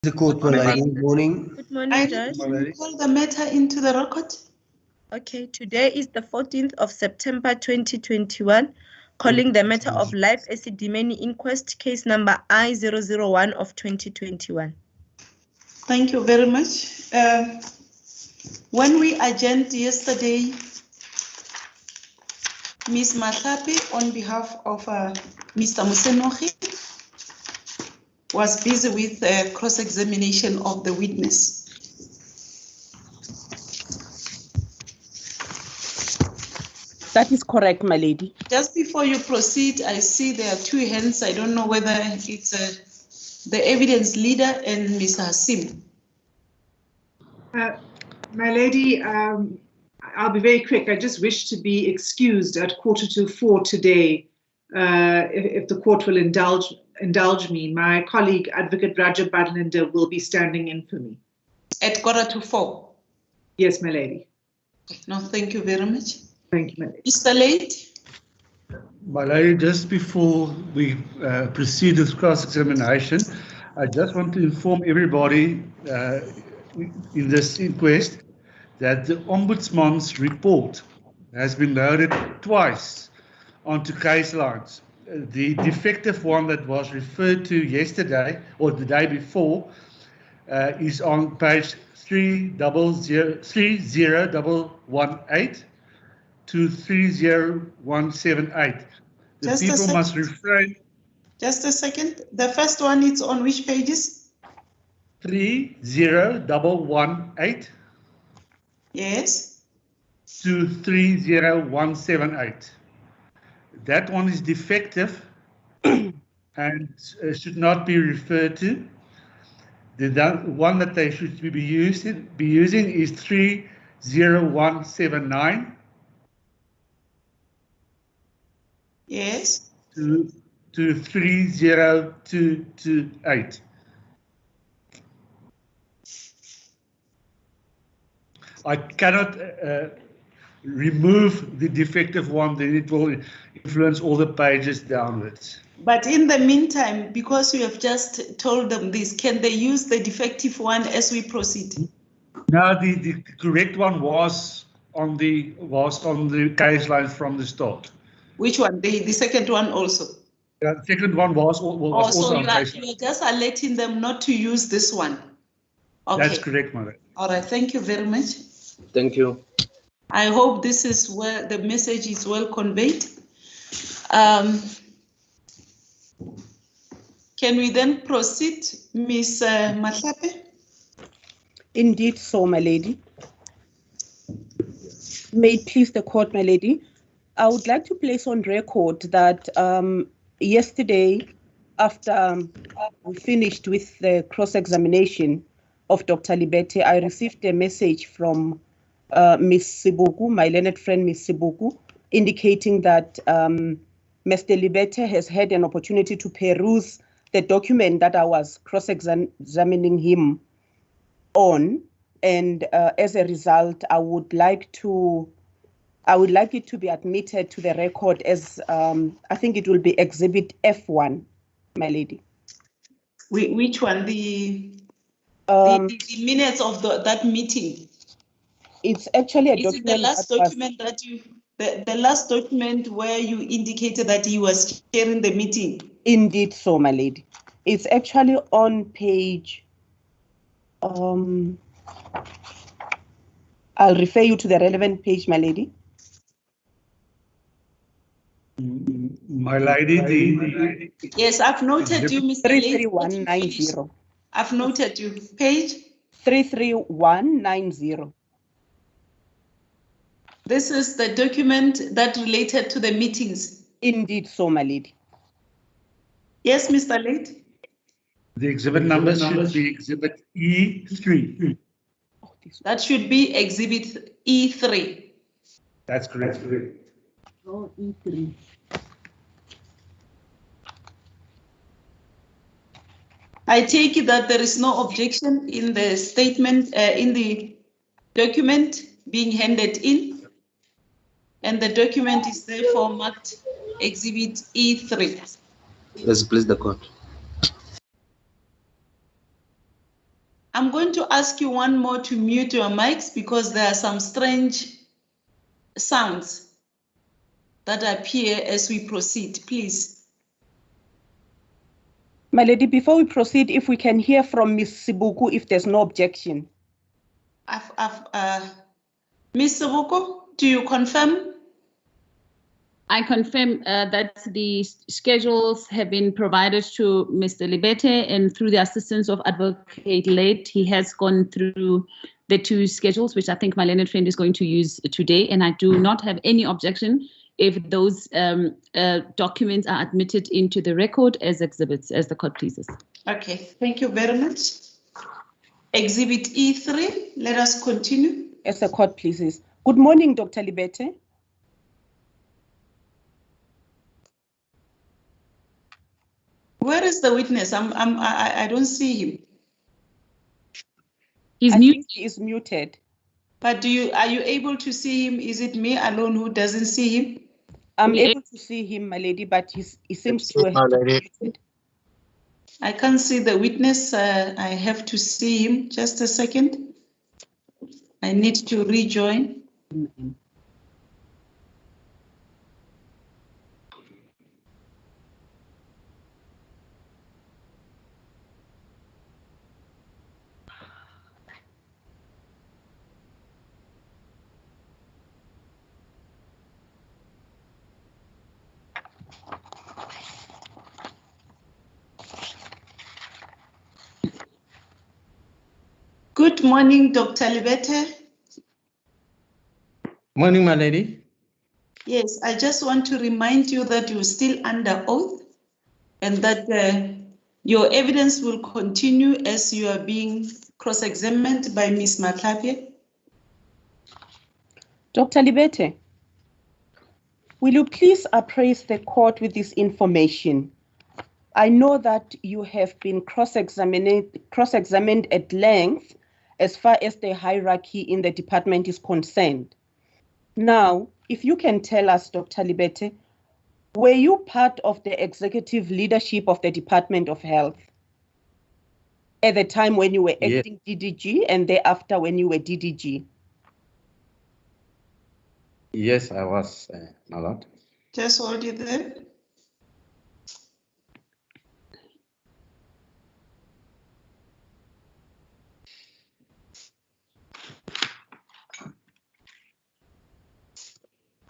The court, my lady. Good morning. Good morning, Judge. Call the matter into the record. Okay, today is the 14th of September 2021. Calling the matter of life Esidimeni Inquest, case number I-001 of 2021. Thank you very much. When we adjourned yesterday, Ms. Mathapi, on behalf of Mr. Musenohi, was busy with cross-examination of the witness. That is correct, my lady. Just before you proceed, I see there are two hands. I don't know whether it's the evidence leader and Mr. Hasim. My lady, I'll be very quick. I just wish to be excused at 4:45 today, if the court will indulge me. My colleague, Advocate Raja Badlander, will be standing in for me. At 4:45? Yes, my lady. No, thank you very much. Thank you, my lady. Mr. Late? My lady, just before we proceed with cross-examination, I just want to inform everybody in this inquest that the Ombudsman's report has been loaded twice onto case lines. The defective one that was referred to yesterday or the day before is on page 30118 to 30178. The Just people must refrain. Just a second. The first one, it's on which pages? 30118 Yes. to 30178. That one is defective and should not be referred to. The one that they should be using is 30179. Yes. To 30228. I cannot remove the defective one, then it will influence all the pages downwards. But in the meantime, because you have just told them this, can they use the defective one as we proceed? No, the correct one was on the case line from the start. Which one? The second one also? The second one was also on case line. You are just alerting them not to use this one. Okay. That's correct, Mother. All right, thank you very much. Thank you. I hope this is where the message is well conveyed. Can we then proceed, Ms. Mathapi? Indeed so, my lady. May it please the court, my lady. I would like to place on record that yesterday, after we finished with the cross-examination of Dr. Libete, I received a message from Ms. Sibuku, my learned friend Ms. Sibuku, indicating that Mr. Libete has had an opportunity to peruse the document that I was cross-examining him on, and as a result, I would like it to be admitted to the record as I think it will be Exhibit F1, my lady. Which one? The minutes of that meeting. It's actually a document. Is it the last document that you? The last document where you indicated that he was chairing the meeting? Indeed so, my lady. It's actually on page, I'll refer you to the relevant page, my lady. My lady, yes, I've noted you, Mr. 33190. I've noted you. Page? 33190. This is the document that related to the meetings. Indeed so, my lady. Yes, Mr. Late. the exhibit number should be Exhibit E3. That should be Exhibit E3. That's correct. Oh, E3. I take it that there is no objection in the statement, in the document being handed in, and the document is therefore marked Exhibit E3. Yes, please, the court. ask you one more to mute your mics because there are some strange sounds that appear as we proceed, please. My lady, before we proceed, if we can hear from Ms. Sibuku, if there's no objection. Ms. Sibuku, do you confirm? I confirm that the schedules have been provided to Mr. Libete, and through the assistance of Advocate Late, he has gone through the two schedules, which I think my learned friend is going to use today, and I do not have any objection if those documents are admitted into the record as exhibits, as the court pleases. Okay, thank you very much. Exhibit E3, let us continue. As the court pleases. Good morning, Dr. Libete. Where is the witness? I don't see him. He's muted. He is muted. But are you able to see him? Is it me alone who doesn't see him? I'm able to see him, my lady, but he seems to have muted. I can't see the witness. I have to see him. Just a second. I need to rejoin. Good morning, Dr. Libete. Morning, my lady. Yes, I just want to remind you that you're still under oath and that your evidence will continue as you are being cross-examined by Ms. Matlapie. Dr. Libete, will you please appraise the court with this information? I know that you have been cross-examined at length as far as the hierarchy in the department is concerned. Now, if you can tell us, Dr. Libete, were you part of the executive leadership of the Department of Health at the time when you were acting DDG and thereafter when you were DDG? Yes, I was, my lord. Just hold it there.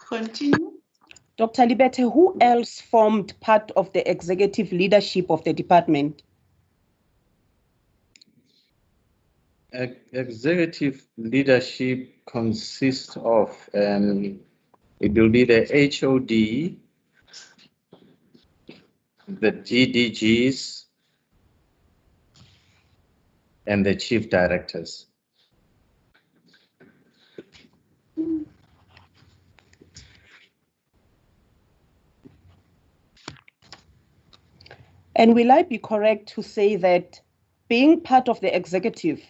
Continue. Dr. Libete, who else formed part of the executive leadership of the department? Executive leadership consists of, it will be the HOD, the DDGs, and the chief directors. And will I be correct to say that being part of the executive,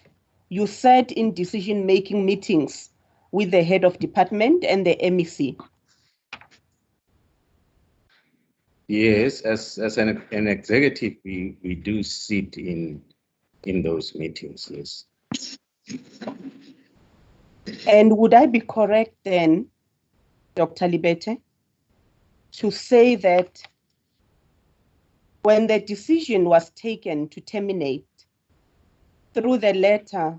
you sat in decision-making meetings with the head of department and the MEC? Yes, as an executive, we do sit in those meetings, yes. And would I be correct then, Dr. Libete, to say that when the decision was taken to terminate through the letter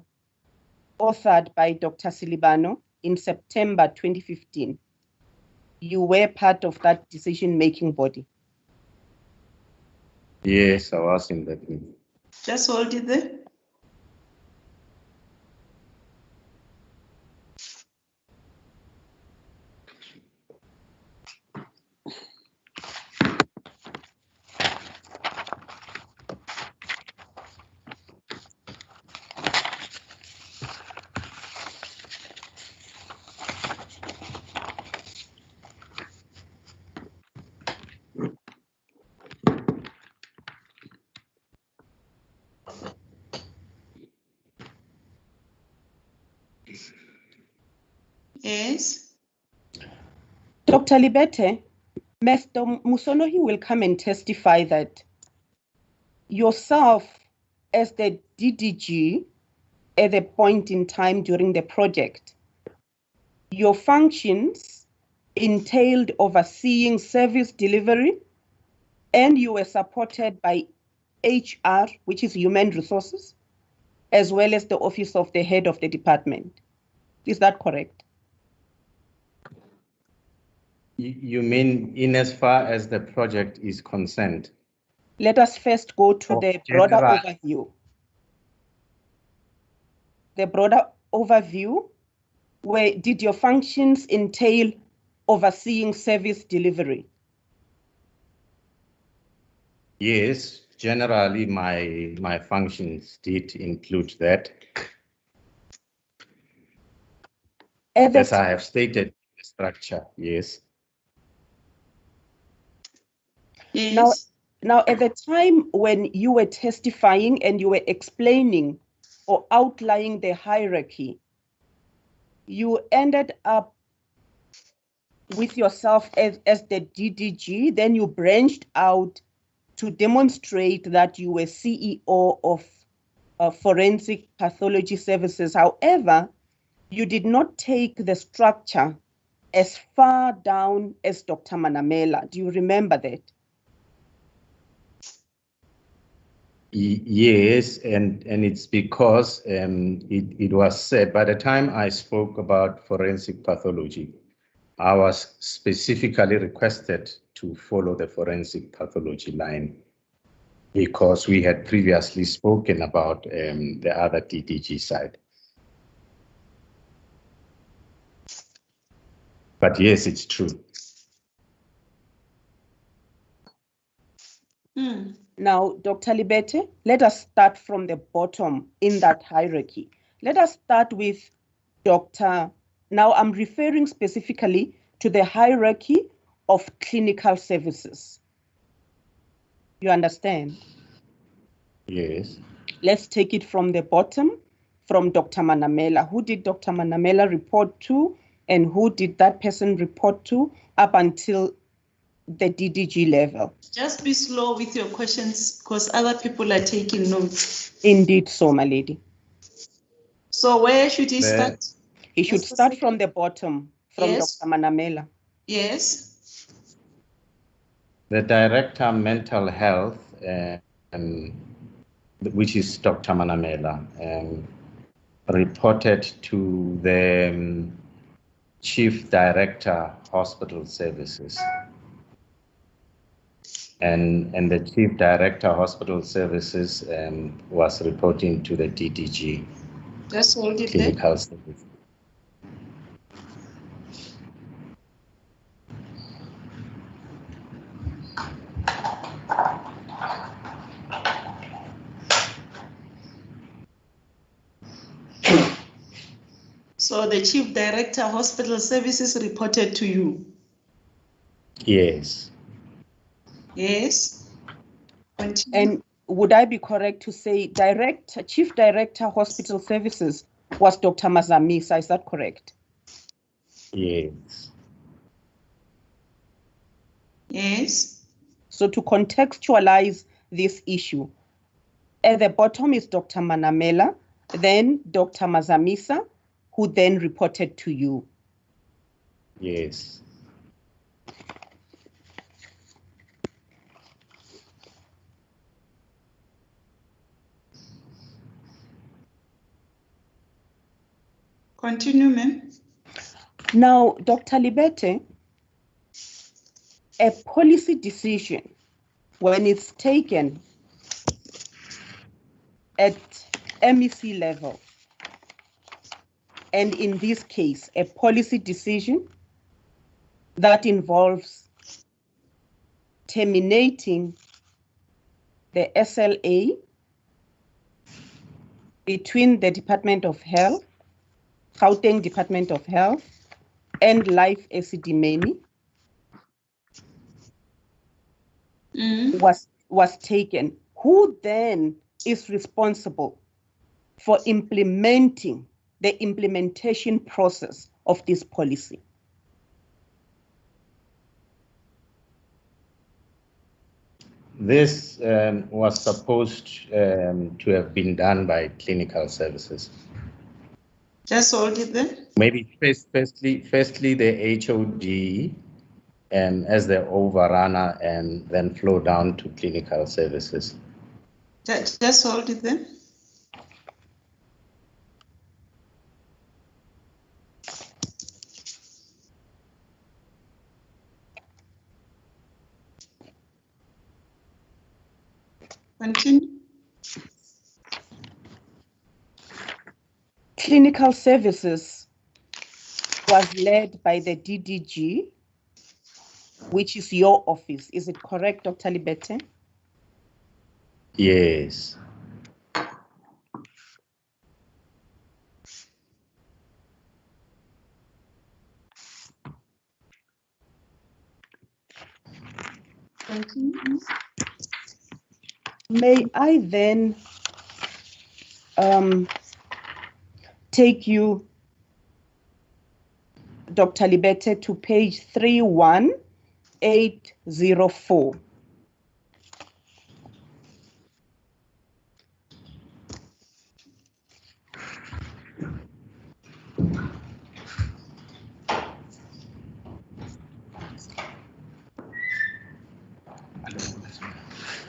authored by Dr. Silibano in September 2015, you were part of that decision-making body? Yes, I was in that meeting. Just hold it there. Yes. Dr. Libete, Mr. Musonohi will come and testify that yourself as the DDG at a point in time during the project. Your functions entailed overseeing service delivery, and you were supported by HR, which is Human Resources, as well as the Office of the Head of the Department. Is that correct? You mean in as far as the project is concerned? Let us first go to the broader overview. The broader overview, where did your functions entail overseeing service delivery? Yes, generally my functions did include that. As I have stated in the structure, yes. Yes. Now, at the time when you were testifying and you were explaining or outlining the hierarchy, you ended up with yourself as the DDG, then you branched out to demonstrate that you were CEO of Forensic Pathology Services. However, you did not take the structure as far down as Dr. Manamela. Do you remember that? Yes, and it's because it was said by the time I spoke about forensic pathology, I was specifically requested to follow the forensic pathology line because we had previously spoken about the other DDG side. But yes, it's true. Now, Dr. Libete, let us start from the bottom in that hierarchy. Let us start with Dr. Now, I'm referring specifically to the hierarchy of clinical services. You understand? Yes. Let's take it from the bottom, from Dr. Manamela. Who did Dr. Manamela report to, and who did that person report to up until the DDG level? Just be slow with your questions because other people are taking notes. Indeed so, my lady. So where should he start? He should start from the bottom, from Yes. Dr. Manamela. Yes. The Director Mental Health, which is Dr. Manamela, reported to the Chief Director Hospital Services. And the Chief Director Hospital Services was reporting to the DDG. Just hold it Clinical Services. So the Chief Director Hospital Services reported to you? Yes. Yes. Continue. And would I be correct to say Chief Director Hospital Services was Dr. Mazamisa, is that correct? Yes. Yes. So to contextualize this issue, at the bottom is Dr. Manamela, then Dr. Mazamisa, who then reported to you. Yes. Continue, ma'am. Now, Dr. Libete, a policy decision, when it's taken at MEC level, and in this case, a policy decision that involves terminating the SLA between the Department of Health, Gauteng Department of Health, and Life Esidimeni was taken. Who then is responsible for implementing the implementation process of this policy? This was supposed to have been done by clinical services. Just hold it there. Maybe firstly the HOD as the overrunner and then flow down to clinical services. Just hold it there. Continue. Clinical services was led by the DDG, which is your office. Is it correct, Dr. Libete? Yes. Continue. May I then take you, Dr. Libete, to page 31804.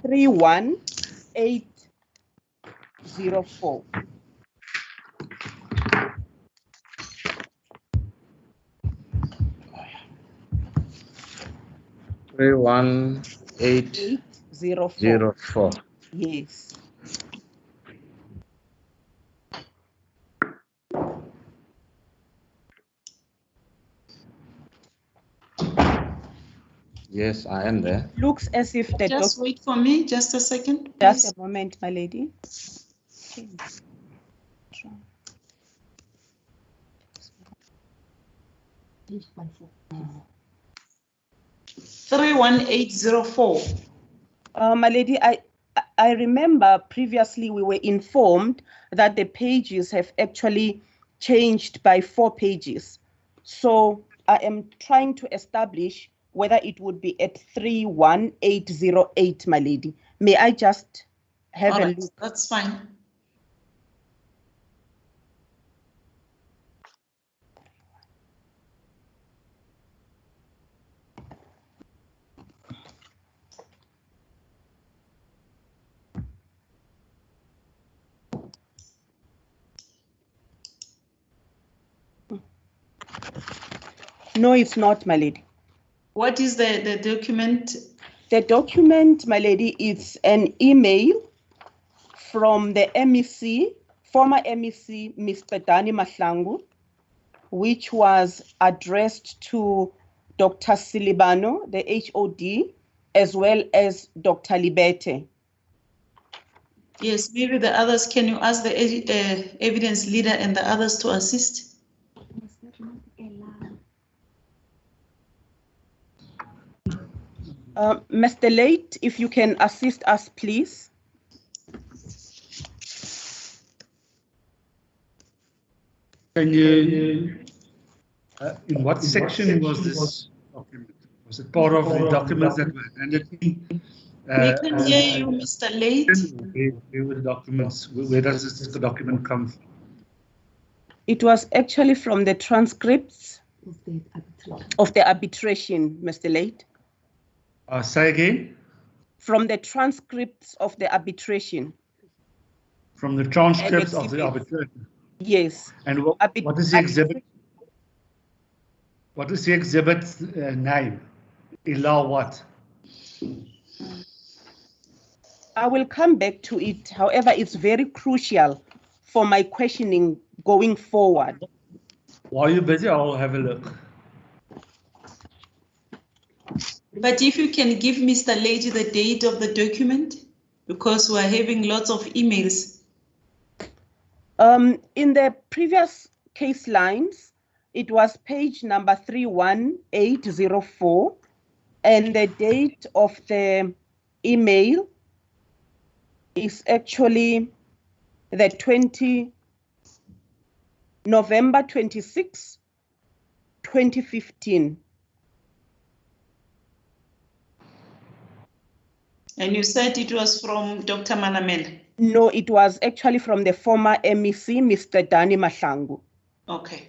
Three 1-804. Three 1-804. Yes. Yes, I am there. Looks as if the Just wait for me, just a second. Just Please. a moment, my lady. Okay. 31804. My lady, I remember previously we were informed that the pages have actually changed by 4 pages. So I am trying to establish whether it would be at 31808, my lady. May I just have a look? That's fine. No, it's not, my lady. What is the document? The document, my lady, is an email from the MEC, former MEC, Mr. Dani Mahlangu, which was addressed to Dr. Silibano, the HOD, as well as Dr. Libete. Yes, maybe the others, can you ask the evidence leader and the others to assist? Mr. Late, if you can assist us, please. Can you, in what section was this document? Was it part of the documents that were handed in? We can hear you, Mr. Late. Where were the documents? Where does this document come from? It was actually from the transcripts of the arbitration, Mr. Late. Say again? From the transcripts of the arbitration. From the transcripts of the arbitration? Yes. And what is the exhibit? What is the exhibit's name? Allow what? I will come back to it. However, it's very crucial for my questioning going forward. While you're busy, I'll have a look. But if you can give Mr. Lady the date of the document, because we're having lots of emails. In the previous case lines, it was page number 31804, and the date of the email is actually the November 26, 2015. And you said it was from Dr. Manamela? No, it was actually from the former MEC, Mr. Danny Mahlangu. Okay.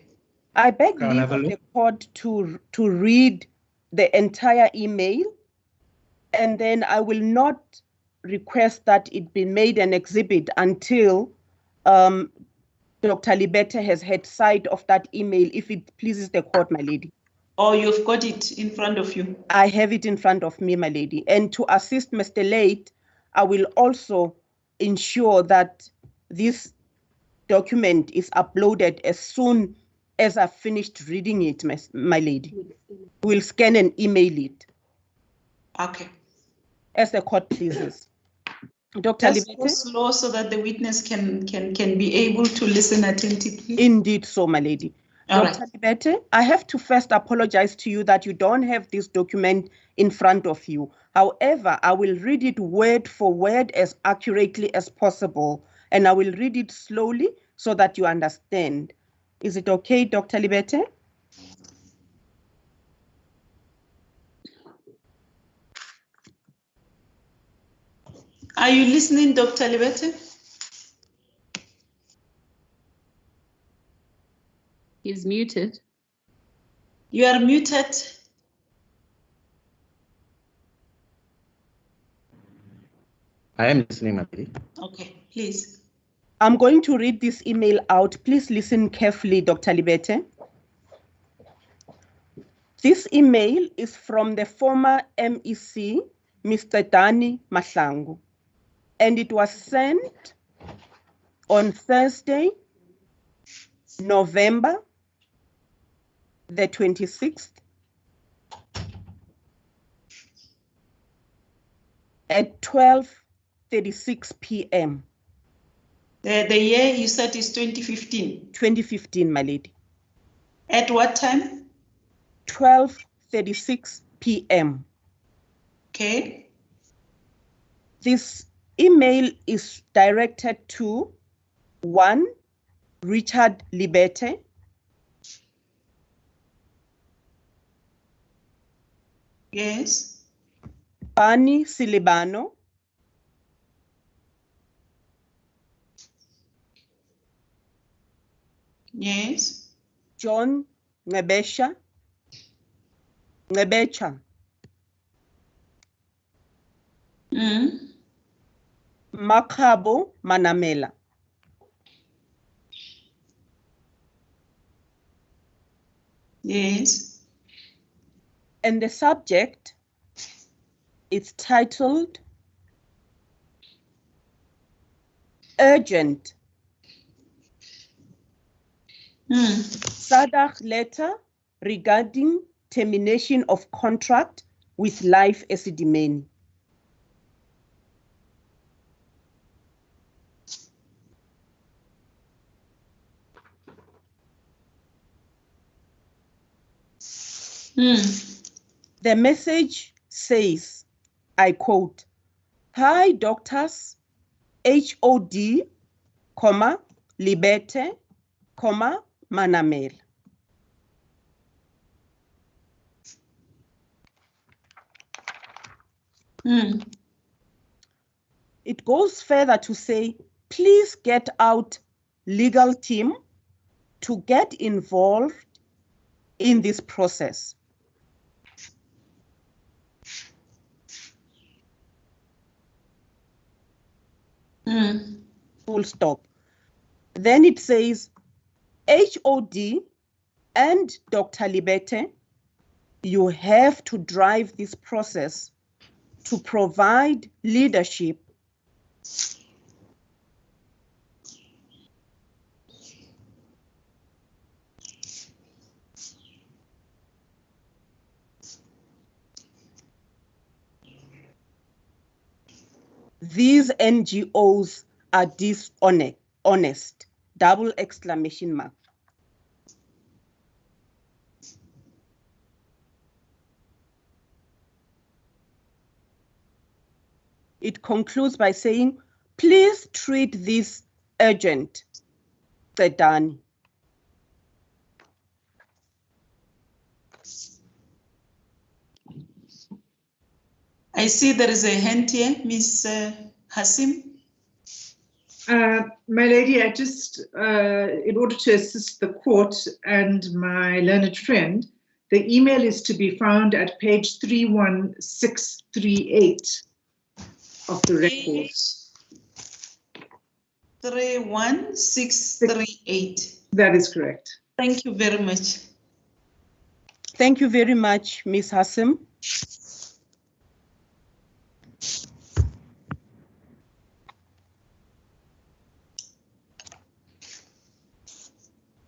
I beg Can I leave have a of the look? court to read the entire email, and then I will not request that it be made an exhibit until Dr. Libete has had sight of that email, if it pleases the court, my lady. Oh, you've got it in front of you? I have it in front of me, my lady. And to assist Mr. Late, I will also ensure that this document is uploaded as soon as I've finished reading it, my lady. We'll scan and email it. Okay. As the court pleases. Dr. Just go Libete? slow so that the witness can be able to listen attentively. Indeed so, my lady. All Dr. right. Libete, I have to first apologize to you that you don't have this document in front of you. However, I will read it word for word as accurately as possible, and I will read it slowly so that you understand. Is it okay, Dr. Libete? Are you listening, Dr. Libete? He's muted. You are muted. I am listening, my lady. Okay, please. I'm going to read this email out. Please listen carefully, Dr. Libete. This email is from the former MEC, Mr. Danny Mahlangu, and it was sent on Thursday, November the 26th at 12:36 p.m. The year you said is 2015. 2015, my lady. At what time? 12:36 p.m. Okay. This email is directed to 1. Richard Libete. Yes. Bani Silibano. Yes. John Ngebecha. Makabo Manamela. Yes. And the subject is titled Urgent. SADC letter regarding termination of contract with Life Esidimeni. The message says, I quote, "Hi doctors, HOD, Libete, Manamela. It goes further to say, please get out legal team to get involved in this process. Full stop. Then it says, HOD and Dr. Libete, you have to drive this process to provide leadership these NGOs are dishonest, double exclamation mark. It concludes by saying, please treat this urgent, Sedani. I see there is a hand here, Ms. Hasim. My lady, I just, in order to assist the court and my learned friend, the email is to be found at page 31638 of the records. 31638. That is correct. Thank you very much. Thank you very much, Ms. Hasim.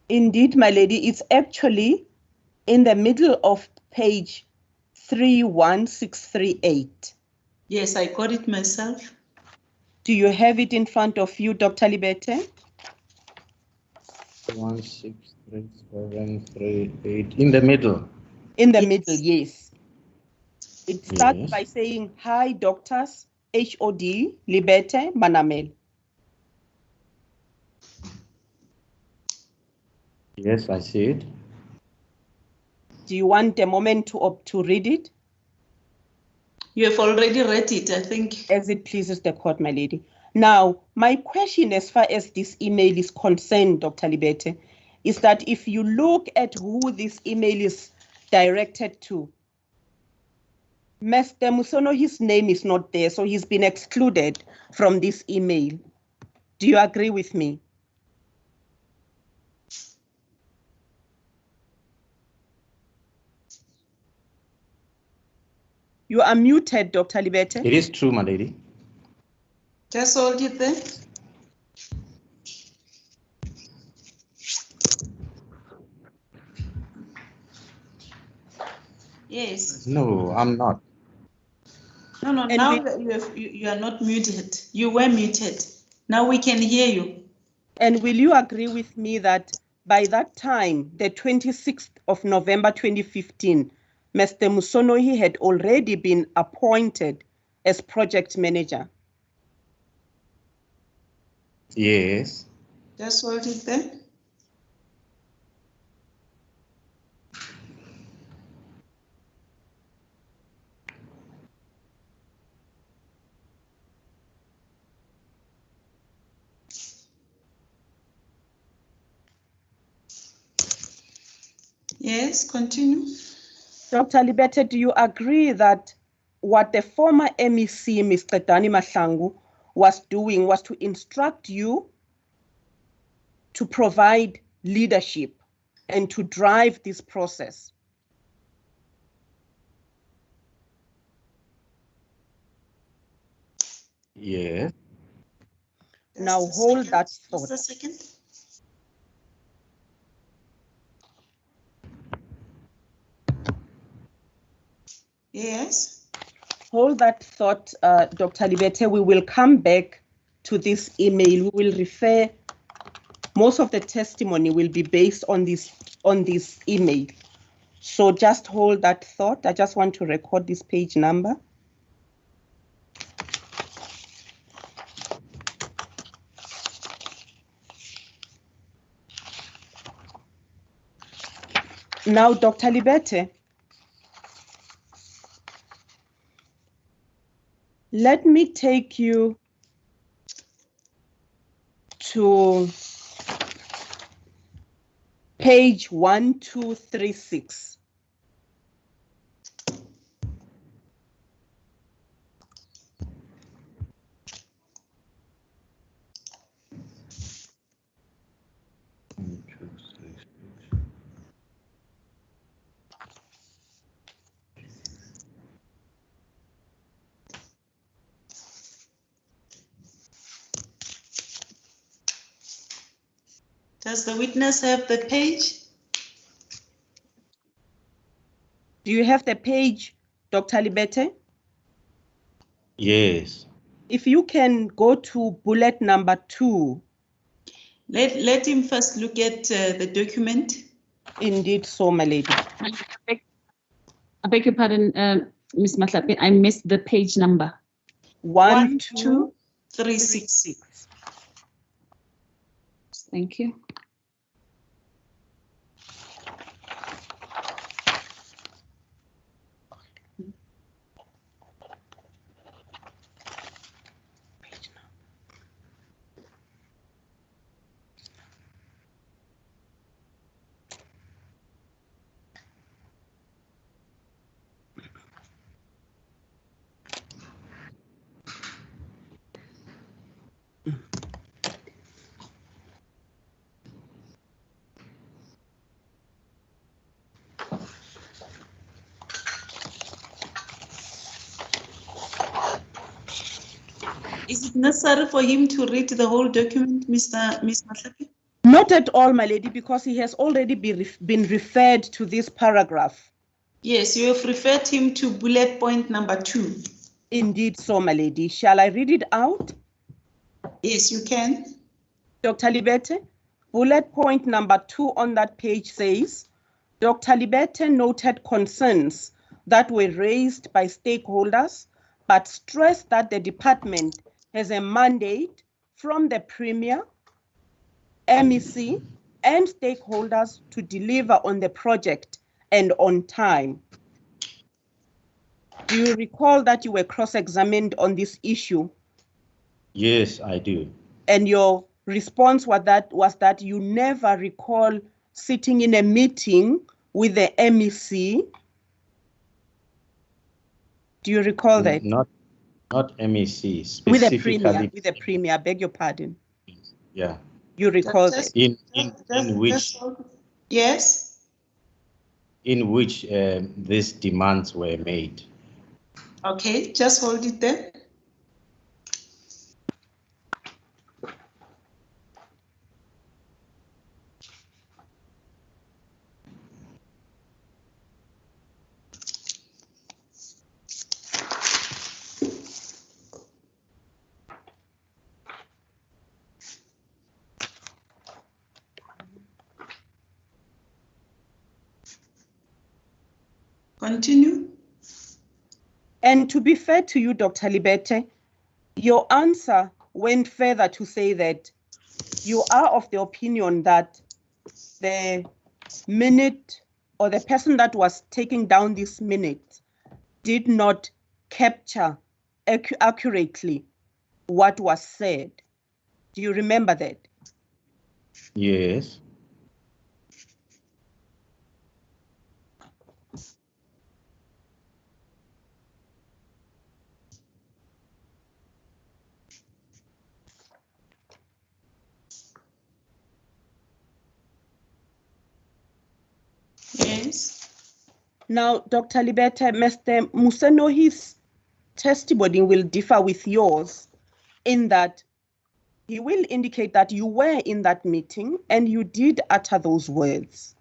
Indeed, my lady, it's actually in the middle of page 31638. Yes, I got it myself. Do you have it in front of you, Dr. Libete? 163738 in the middle. In the Yes. middle, yes. It starts Yes. by saying, hi, doctors, HOD, Libete, Manamel. Yes, I see it. Do you want a moment to read it? You have already read it, I think. As it pleases the court, my lady. Now, my question as far as this email is concerned, Dr. Libete, is that if you look at who this email is directed to, Mr. Musono, his name is not there, so he's been excluded from this email. Do you agree with me? You are muted, Dr. Libete. It is true, my lady. Just hold it there. Yes. No, I'm not. No, And now we- you are not muted. You were muted. Now we can hear you. And will you agree with me that by that time, the 26th of November 2015, Mr. Musonohi had already been appointed as project manager? Yes. Just hold it there. Yes, continue. Dr. Libete, do you agree that what the former MEC, Mr. Dani Mahlangu, was doing was to instruct you to provide leadership and to drive this process? Yes. Now Just a hold second. that Just thought. a second. Yes. Hold that thought, Dr. Libete. We will come back to this email. We will refer, most of the testimony will be based on this email. So just hold that thought. I just want to record this page number. Now, Dr. Libete, let me take you to page 1236. Does the witness have the page? Do you have the page, Dr. Libete? Yes. If you can go to bullet number 2. Let him first look at the document. Indeed, so, my lady. I beg your pardon, Ms. Matlape, I missed the page number. 1236. Thank you. Is it necessary for him to read the whole document, Ms. Matlapi? Not at all, my lady, because he has already been referred to this paragraph. Yes, you have referred him to bullet point number 2. Indeed so, my lady. Shall I read it out? Yes, you can. Dr. Libete, bullet point number 2 on that page says, Dr. Libete noted concerns that were raised by stakeholders, but stressed that the department has a mandate from the Premier, MEC, and stakeholders to deliver on the project and on time. Do you recall that you were cross-examined on this issue? Yes, I do. And your response was that you never recall sitting in a meeting with the MEC. Do you recall that? Not MEC, specifically. With the Premier, I beg your pardon. Yeah. You recall that? In which? Yes. In which these demands were made. Okay, just hold it there. Continue. And to be fair to you, Dr. Libete, your answer went further to say that you are of the opinion that the minute or the person that was taking down this minute did not capture accurately what was said. Do you remember that? Yes. Yes. Now, Dr. Libete, Mr. Musenohi's testimony will differ with yours in that he will indicate that you were in that meeting and you did utter those words.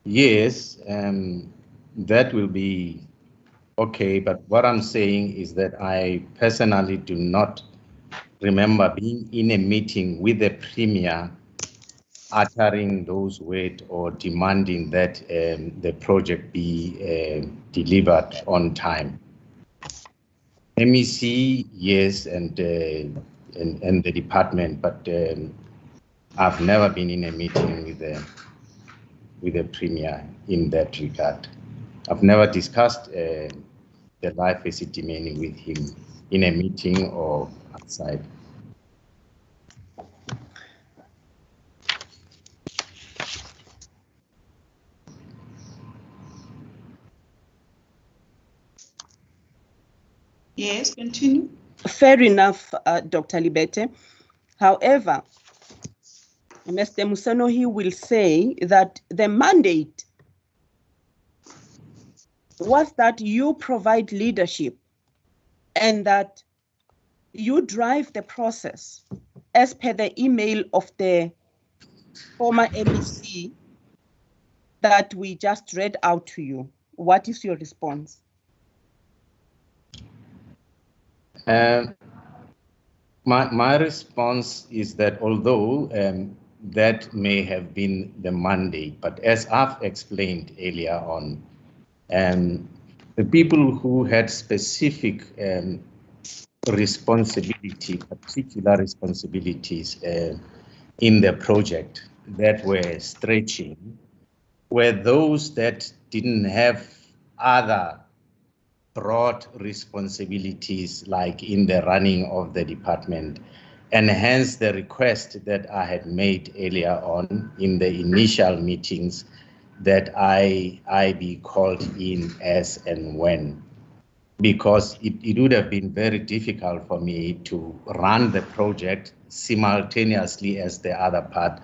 Yes, that will be okay, but what I'm saying is that I personally do not remember being in a meeting with the Premier uttering those words or demanding that the project be delivered on time. MEC, yes, and the department, but I've never been in a meeting with the Premier in that regard. I've never discussed the life Esidimeni with him in a meeting or outside. Yes, continue. Fair enough, Dr. Libete. However, Mr. Musenohi will say that the mandate was that you provide leadership and that you drive the process as per the email of the former MEC that we just read out to you. What is your response? My response is that although that may have been the mandate, but as I've explained earlier on, the people who had specific responsibility, particular responsibilities in the project that were stretching, were those that didn't have other broad responsibilities like in the running of the department, and hence the request that I had made earlier on in the initial meetings that I be called in as and when, because it would have been very difficult for me to run the project simultaneously as the other part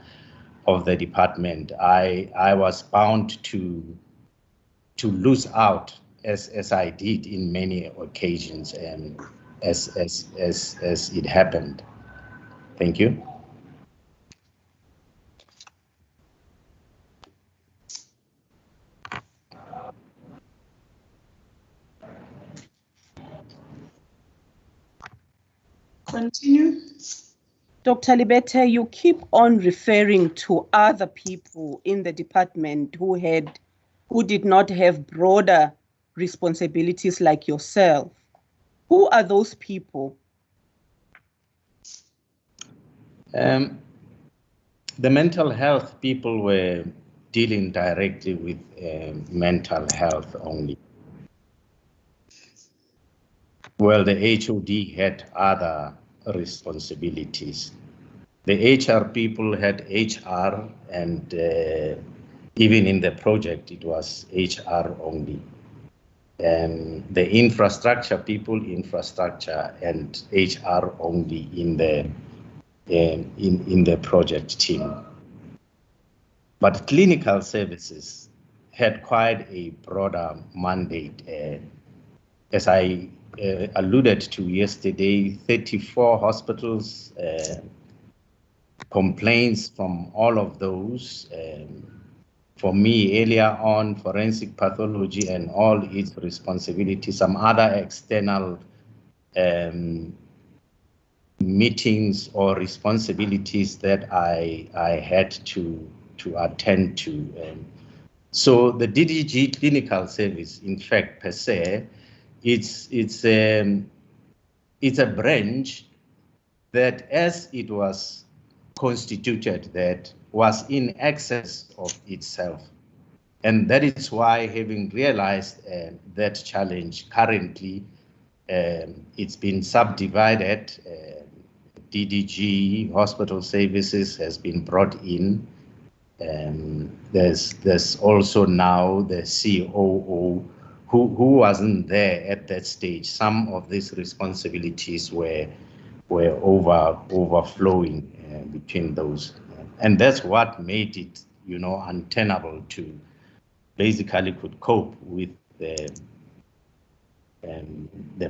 of the department. I was bound to lose out as I did in many occasions, as it happened. Thank you. Continue. Dr. Libete, you keep on referring to other people in the department who did not have broader responsibilities like yourself. Who are those people? The mental health people were dealing directly with mental health only. Well, the HOD had other responsibilities. The HR people had HR, and even in the project, it was HR only. And the infrastructure people, infrastructure, and HR only in the project team. But clinical services had quite a broader mandate. As I alluded to yesterday, 34 hospitals, complaints from all of those. For me, earlier on, forensic pathology and all its responsibilities, some other external meetings or responsibilities that I had to attend to. So the DDG clinical service, in fact, per se, it's a branch that, as it was constituted, that was in excess of itself. And that is why, having realized that challenge, currently it's been subdivided. DDG hospital services has been brought in. There's also now the COO who wasn't there at that stage. Some of these responsibilities were overflowing between those, and that's what made it, untenable to basically could cope with the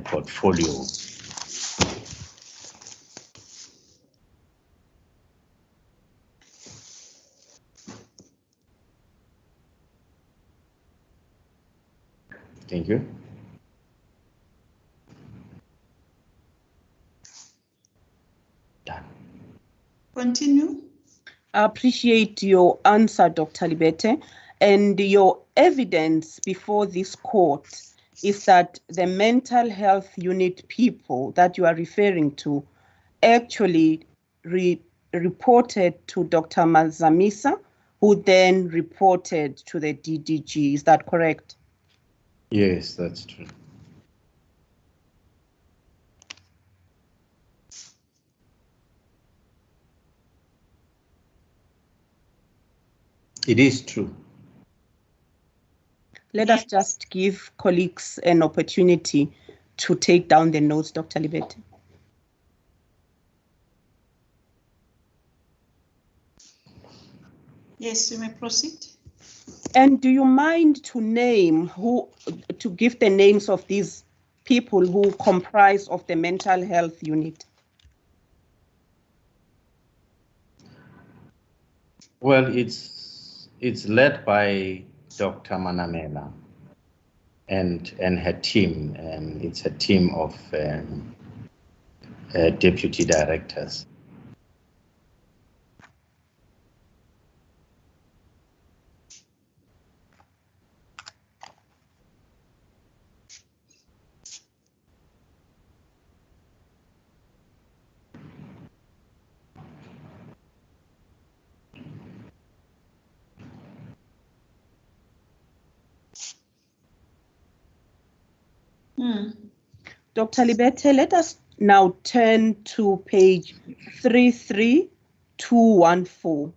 portfolio. Thank you. Done. Continue. I appreciate your answer, Dr. Libete, and your evidence before this court is that the mental health unit people that you are referring to actually reported to Dr. Mazamisa, who then reported to the DDG. Is that correct? Yes, that's true. It is true. Let us just give colleagues an opportunity to take down the notes, Dr. Libete. Yes, you may proceed. And do you mind to give the names of these people who comprise of the mental health unit? Well, it's led by Dr. Manamela and her team, and it's a team of deputy directors. Dr. Libete, let us now turn to page 33214.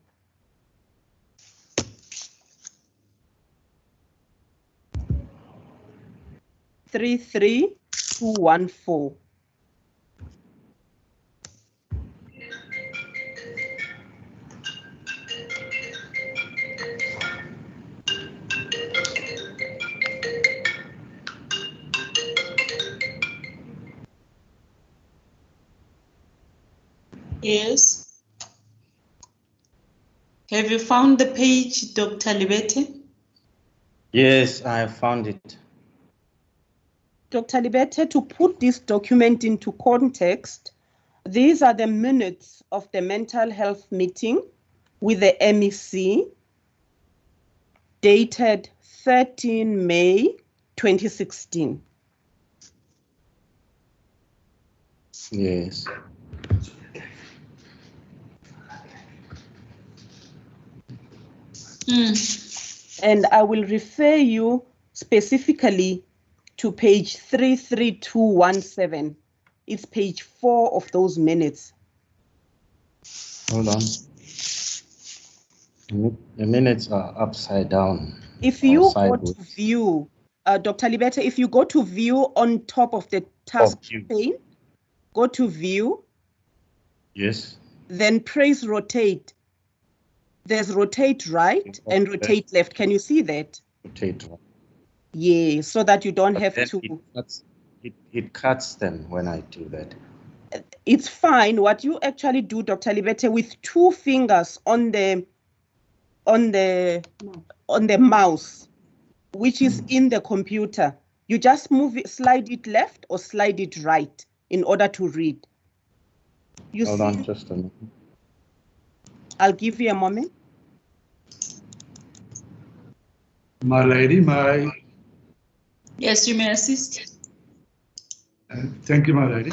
(33214). Yes. Have you found the page, Dr. Libete? Yes, I have found it. Dr. Libete, to put this document into context, these are the minutes of the mental health meeting with the MEC dated 13 May 2016. Yes. And I will refer you specifically to page 33217. It's page 4 of those minutes. Hold on. The minutes are upside down. If or you go sideways. to view, Dr. Libete, if you go to view on top of the task view. pane, go to view, Yes. then press rotate. There's rotate right and rotate left. Can you see that? Rotate. Yeah, so that you don't have Then to. It cuts them when I do that. It's fine. What you actually do, Dr. Libete, with 2 fingers on the mouse, which is in the computer, you just move it, slide it left or slide it right in order to read. You Hold see, on just a minute. I'll give you a moment. My lady, Yes, you may assist. thank you, my lady.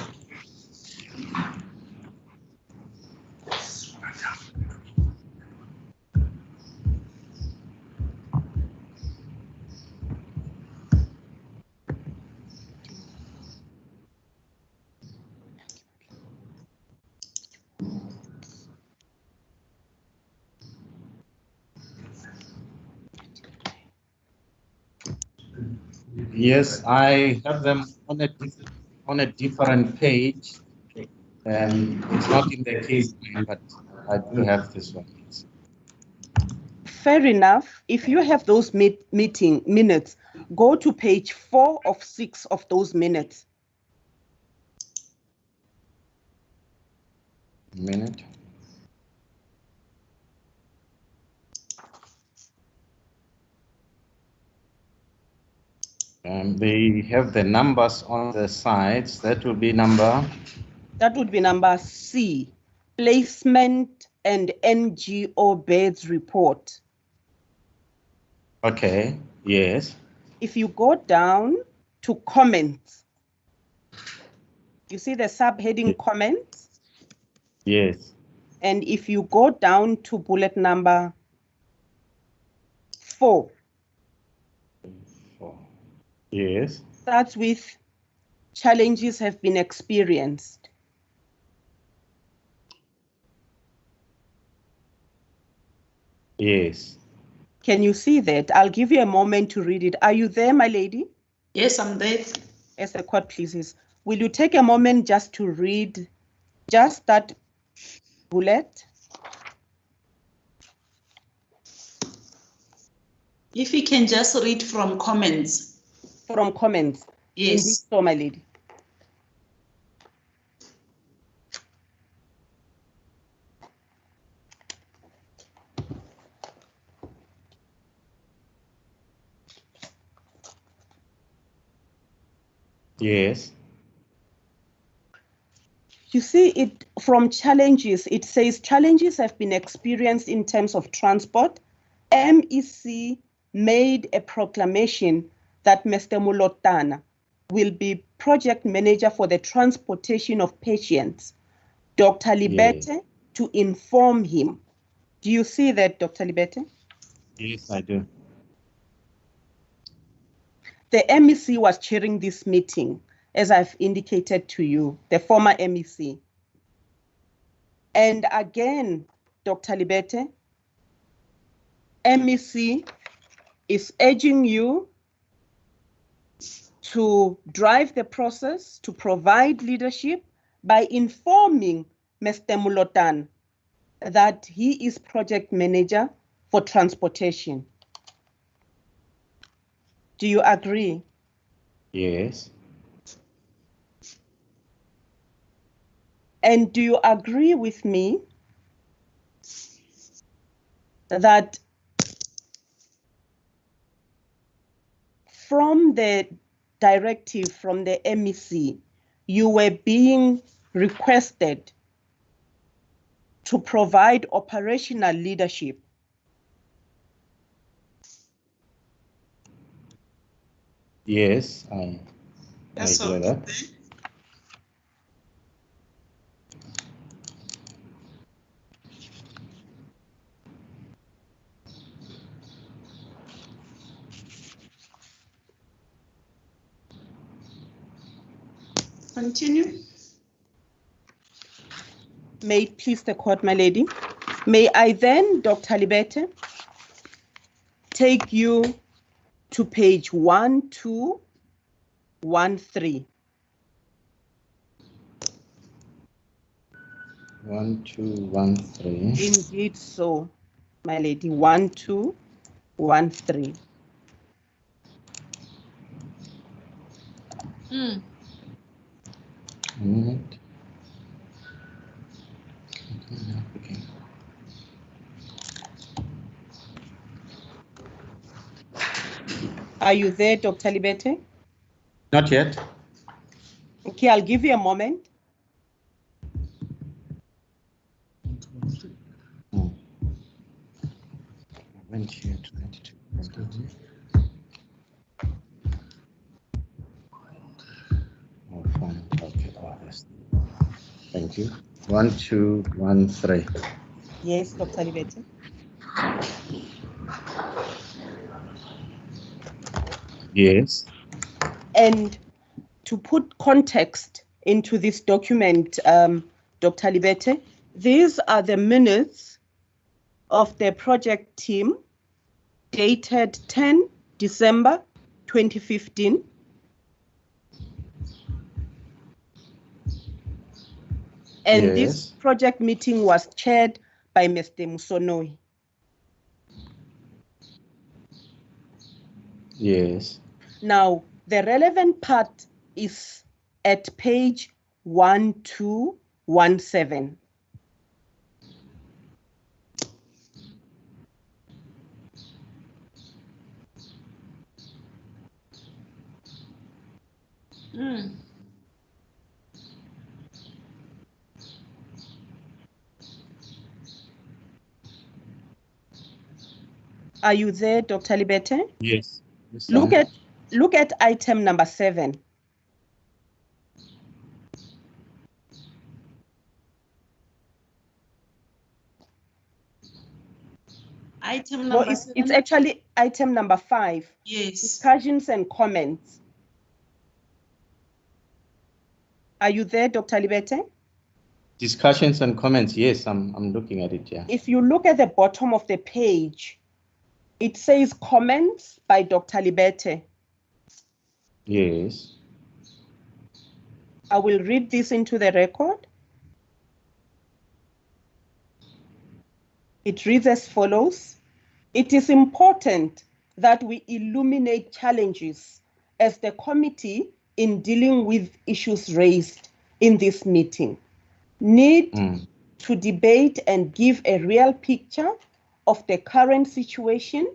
Yes, I have them on a different page. It's not in the case, but I do have this one. Fair enough. If you have those meeting minutes, go to page 4 of 6 of those minutes. Minute. They have the numbers on the sides. That will be number. That would be number C, placement and NGO beds report. Okay, yes. If you go down to comments, you see the subheading comments? Yes. And if you go down to bullet number 4. Yes. Starts with challenges have been experienced. Yes. Can you see that? I'll give you a moment to read it. Are you there, my lady? Yes, I'm there. As the court pleases. Will you take a moment just to read just that bullet? If you can just read from comments. From comments. Yes. Indeed, so, my lady. Yes. You see it from challenges, it says challenges have been experienced in terms of transport. MEC made a proclamation that Mr. Mulotana will be project manager for the transportation of patients. Dr. Libete to inform him. Do you see that, Dr. Libete? Yes, I do. The MEC was chairing this meeting, as I've indicated to you, the former MEC. And again, Dr. Libete, MEC is urging you to drive the process, to provide leadership by informing Mr. Mulotan that he is project manager for transportation. Do you agree? Yes. And do you agree with me that from the directive from the MEC, you were being requested to provide operational leadership? Yes, I hear that. Continue. May it please the court, my lady. May I then, Dr. Libete, take you to page 1213. 1213. Indeed so, my lady, 1213. A minute. Okay. Are you there, Dr. Libete? Not yet. Okay, I'll give you a moment. Went here to 92. Oh, fine. Okay. Oh, yes. Thank you. 1213. Yes, Dr. Libete. Yes. And to put context into this document, Dr. Libete, these are the minutes of the project team dated 10 December 2015. And this project meeting was chaired by Mr. Musonoi. Yes. Now, the relevant part is at page 1217. Are you there, Dr. Libete? Yes. Yes, Look at item number 7. Item number 7. It's actually item number 5. Yes. Discussions and comments. Are you there, Dr. Libete? Discussions and comments. Yes, I'm looking at it. Yeah. If you look at the bottom of the page, it says comments by Dr. Libete. Yes. I will read this into the record. It reads as follows. It is important that we illuminate challenges as the committee in dealing with issues raised in this meeting. Need to debate and give a real picture of the current situation,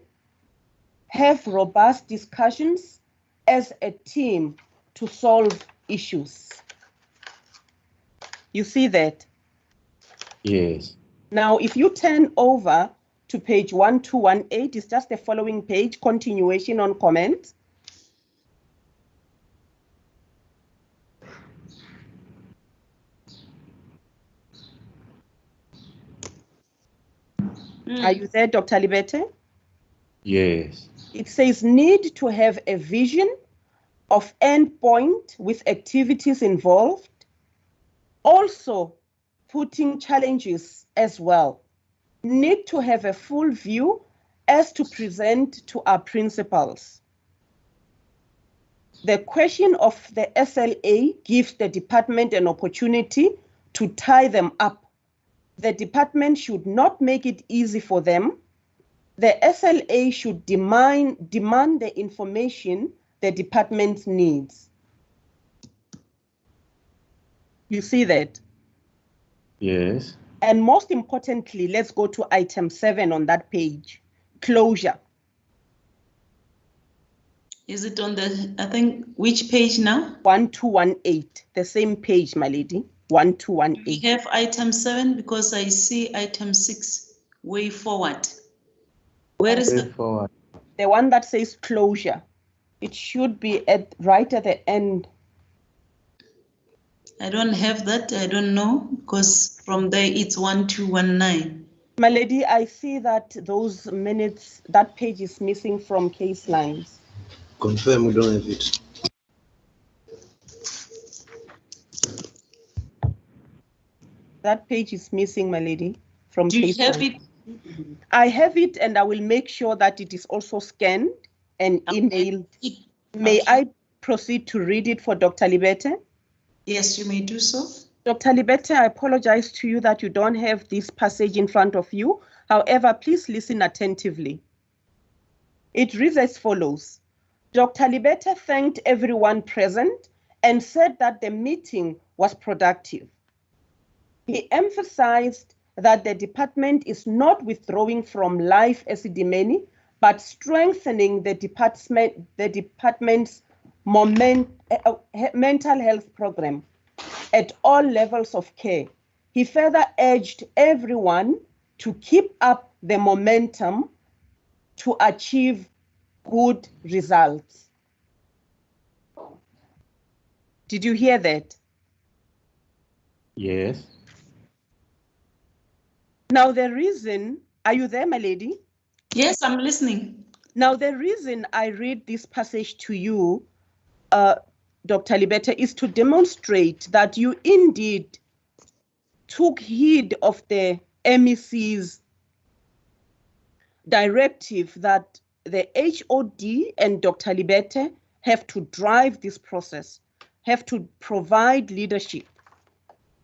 have robust discussions as a team to solve issues. You see that? Yes. Now, if you turn over to page 1218, it's just the following page, continuation on comments. Are you there, Dr. Libete? Yes. It says need to have a vision of endpoint with activities involved, also putting challenges as well. Need to have a full view as to present to our principals. The question of the SLA gives the department an opportunity to tie them up. The department should not make it easy for them. The SLA should demand the information the department needs. You see that? Yes. And most importantly, let's go to item 7 on that page, closure. Is it on the, I think, which page now? 1218, the same page, my lady, We 1218. have item 7 because I see item 6, way forward. Where is Way the, forward. The one that says closure. It should be right at the end. I don't have that, I don't know, because from there it's 1219. My lady, I see that those minutes, that page is missing from case lines. Confirm we don't have it. That page is missing, my lady, from Do you case have lines. it? I have it, and I will make sure that it is also scanned and emailed. May I proceed to read it for Dr. Libete? Yes, you may do so. Dr. Libete, I apologize to you that you don't have this passage in front of you. However, please listen attentively. It reads as follows. Dr. Libete thanked everyone present and said that the meeting was productive. He emphasized that the department is not withdrawing from Life Esidimeni, but strengthening the department's mental health program at all levels of care. He further urged everyone to keep up the momentum to achieve good results. Did you hear that? Yes. Now the reason, are you there, my lady? Yes, I'm listening. Now the reason I read this passage to you, Dr. Libete, is to demonstrate that you indeed took heed of the MEC's directive that the HOD and Dr. Libete have to drive this process, have to provide leadership.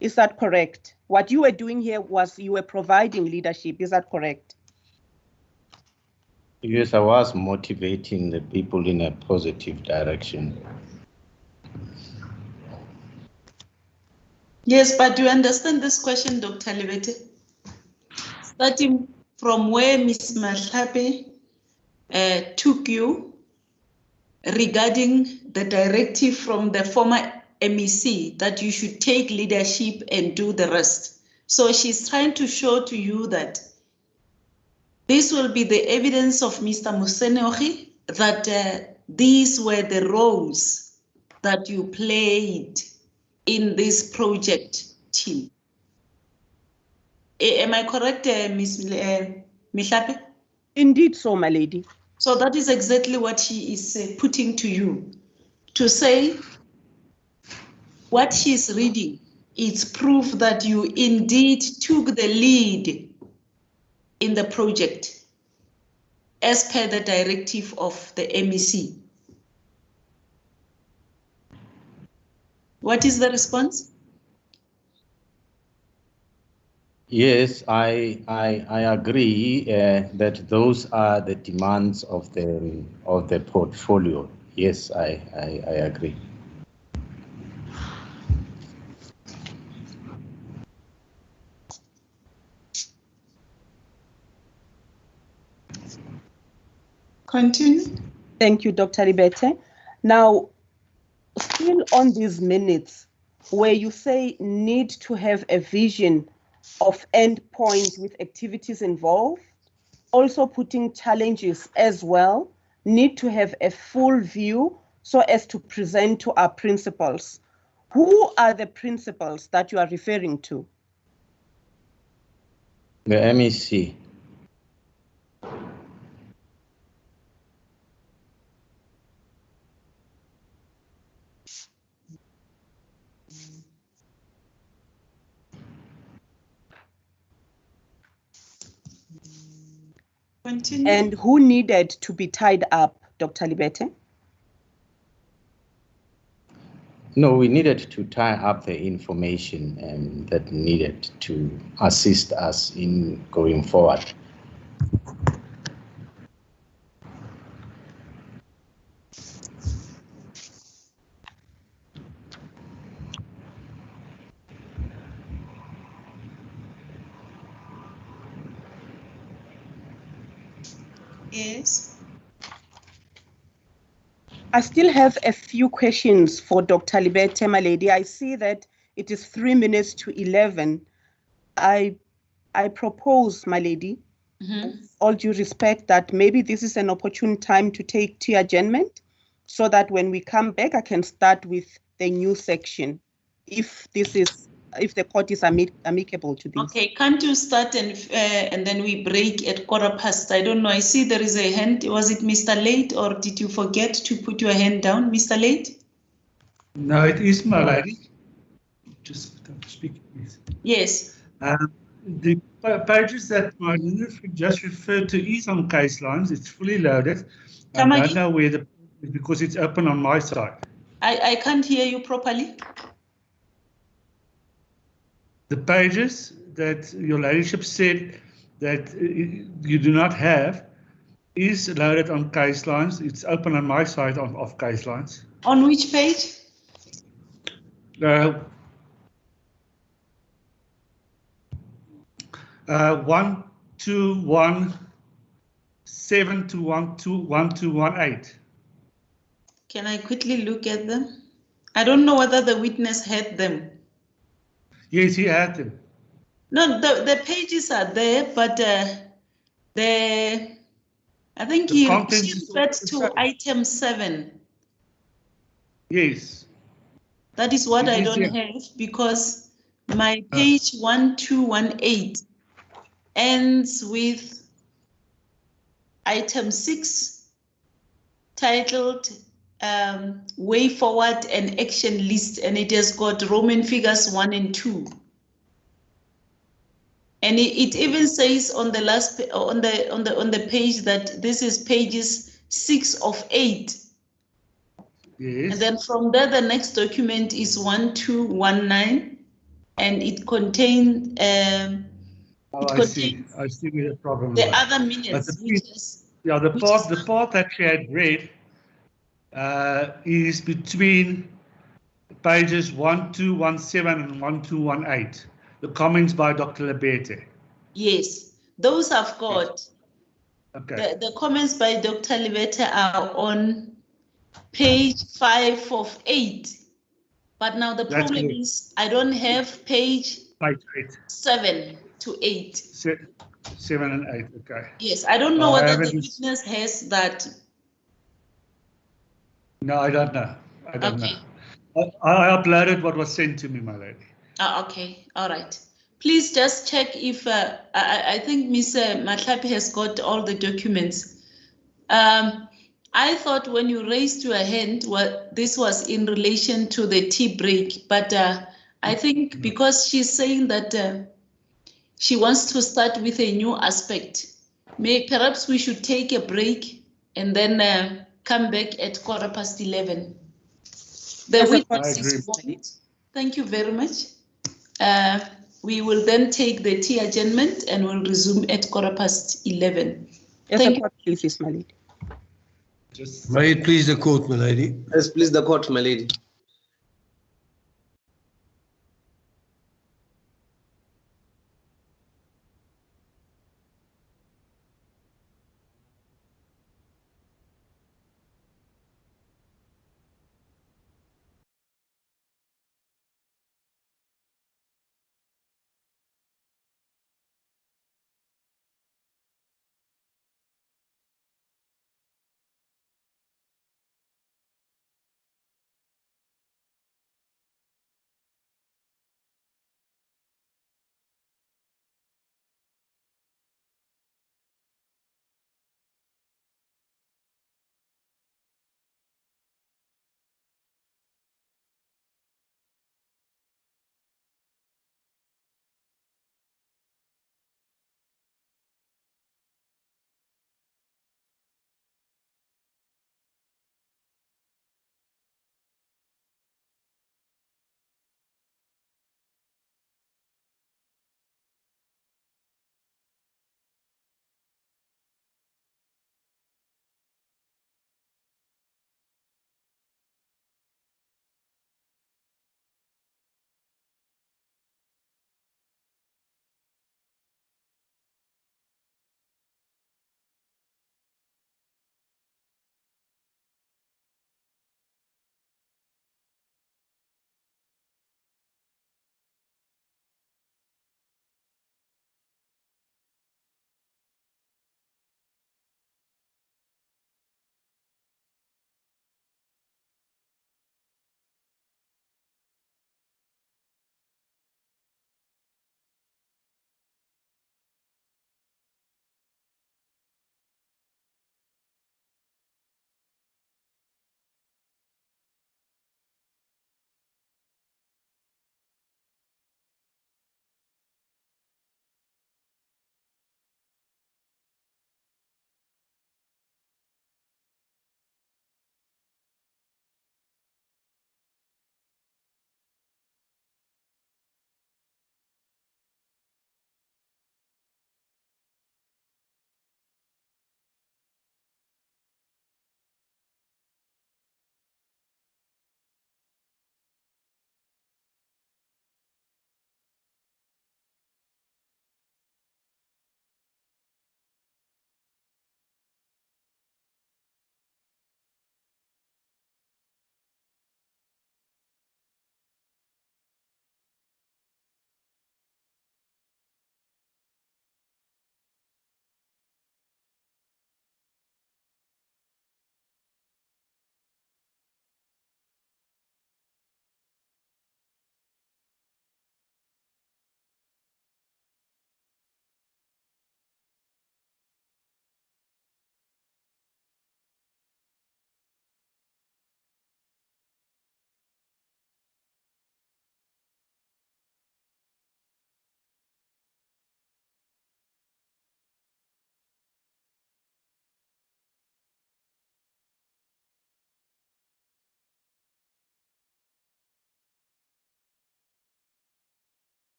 Is that correct? What you were doing here was you were providing leadership. Is that correct? Yes, I was motivating the people in a positive direction. Yes, but do you understand this question, Dr. Libete? Starting from where Ms. Mahlape took you regarding the directive from the former MEC that you should take leadership and do the rest. So she's trying to show to you that this will be the evidence of Mr. Moseniogi that these were the roles that you played in this project team. Am I correct, Ms. Mihlape? Indeed so, my lady. So that is exactly what she is putting to you, to say what she's reading is proof that you indeed took the lead in the project as per the directive of the MEC. What is the response? Yes, I agree that those are the demands of the portfolio. Yes, I agree. Continue. Thank you, Dr. Libete. Now, still on these minutes, where you say need to have a vision of endpoint with activities involved, also putting challenges as well, need to have a full view so as to present to our principals. Who are the principals that you are referring to? The MEC. Continue. And who needed to be tied up, Dr. Libete? No, we needed to tie up the information that needed to assist us in going forward. Yes. I still have a few questions for Dr. Libete, my lady. I see that it is 3 minutes to 11. I propose, my lady, all due respect, that maybe this is an opportune time to take tea adjournment so that when we come back, I can start with the new section, if the court is amicable to this. Okay, can't you start and then we break at 1:15? I don't know. I see there is a hand. Was it Mr. Late or did you forget to put your hand down, Mr. Late? No, it is my lady. Just speak, please. Yes. The pages that my just referred to is on case lines. It's fully loaded. Come I don't again? know where because it's open on my side. I can't hear you properly. The pages that your ladyship said that you do not have is loaded on case lines. It's open on my side of case lines. On which page? 1217 to 1218. Can I quickly look at them? I don't know whether the witness had them. Yes, he had them. No, the pages are there, but I think he referred to item 7. Yes. That is what I It is don't there. have because my page 1218 ends with item 6 titled Way Forward and Action List, and it has got Roman figures 1 and 2. And it even says on the last on the page that this is pages 6 of 8. Yes. And then from there, the next document is 1219, and it contains I see where the problem the was. other minutes, The part that she had read is between pages 1217 and 1218. The comments by Dr. Libete. Yes, those I've got. Okay. The comments by Dr. Libete are on page 5 of 8. But now the problem is I don't have page 8. 7 to 8. 7 and 8, okay. Yes, I don't know whether the witness has that. No, I don't know. I don't know. I uploaded what was sent to me, my lady. Okay, all right. Please just check if I think Ms. Matlapi has got all the documents. I thought when you raised your hand, this was in relation to the tea break, but I think because she's saying that she wants to start with a new aspect, perhaps we should take a break and then come back at 11:15. The witnesses won't. Thank you very much. We will then take the tea adjournment and we'll resume at 11:15. Thank you. Please, my lady. May it please the court, my lady. Yes, please the court, my lady.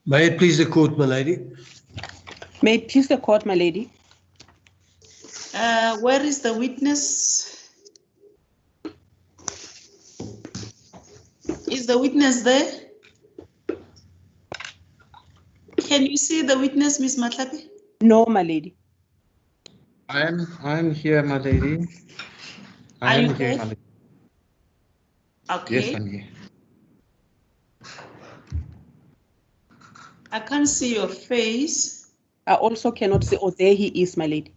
May it please the court, my lady. May it please the court, my lady. Where is the witness? Is the witness there? Can you see the witness, Ms. Matlapi? No, my lady. I'm here, my lady. Are you here, there? my lady. Okay. Yes, I'm here. I can't see your face. I also cannot see. Oh, there he is, my lady.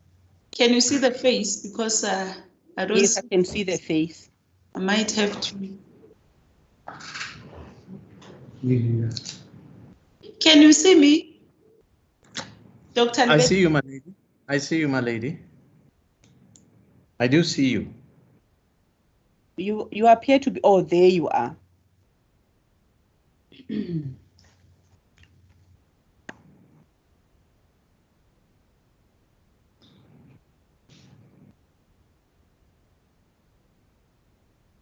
Can you see the face? Because I don't Yes, see. I can see the face. I might have to. Yeah. Can you see me? Dr. I Libet? see you, my lady. I see you, my lady. I do see you. You appear to be. Oh, there you are.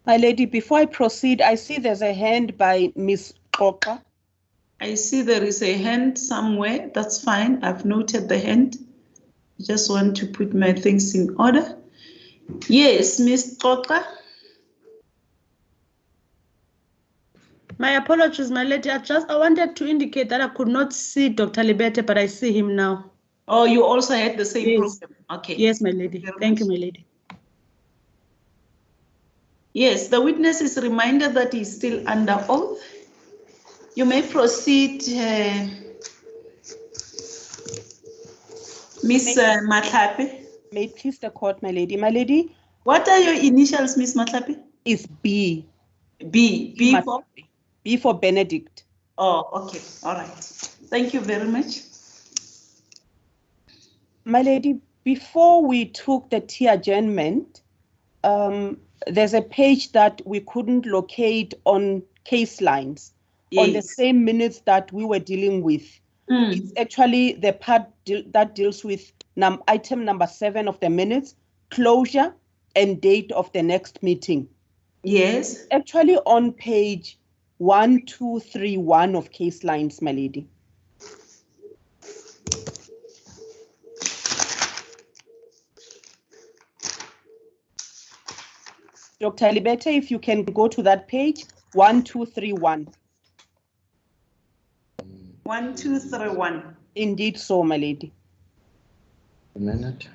My lady, before I proceed, I see there's a hand by Miss Oka. I see there is a hand somewhere. That's fine. I've noted the hand. Just want to put my things in order. Yes, Ms. Oka. My apologies, my lady. I wanted to indicate that I could not see Dr. Libete, but I see him now. Oh, you also had the same Yes. problem. Okay. Yes, my lady. Thank you, my lady. Yes, the witness is reminded that he is still under oath. You may proceed, Ms. Matlapi. May it please the court, my lady. My lady. What are your initials, Ms. Matlapi? Is B. B for? B for Benedict. Oh, okay. All right. Thank you very much. My lady, before we took the tea adjournment, there's a page that we couldn't locate on case lines, on the same minutes that we were dealing with. It's actually the part that deals with item number 7 of the minutes, closure and date of the next meeting. Yes. Actually on page 1231 of case lines, my lady. Dr. Libete, if you can go to that page, 1231. 1231. Indeed so, my lady. A minute.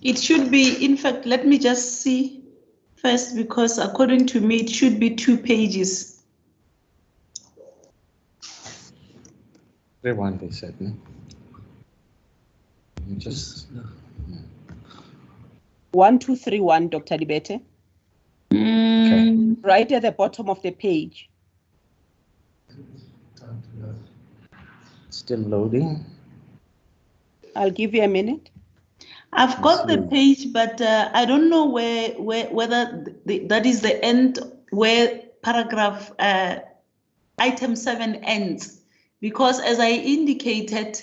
It should be, in fact, let me just see first, because according to me, it should be 2 pages. 3-1, they said, no? Just 1231, Dr. Libete. okay. Right at the bottom of the page. Still loading. I'll give you a minute. I've got the page, but I don't know whether that is the end where paragraph item 7 ends, because as I indicated,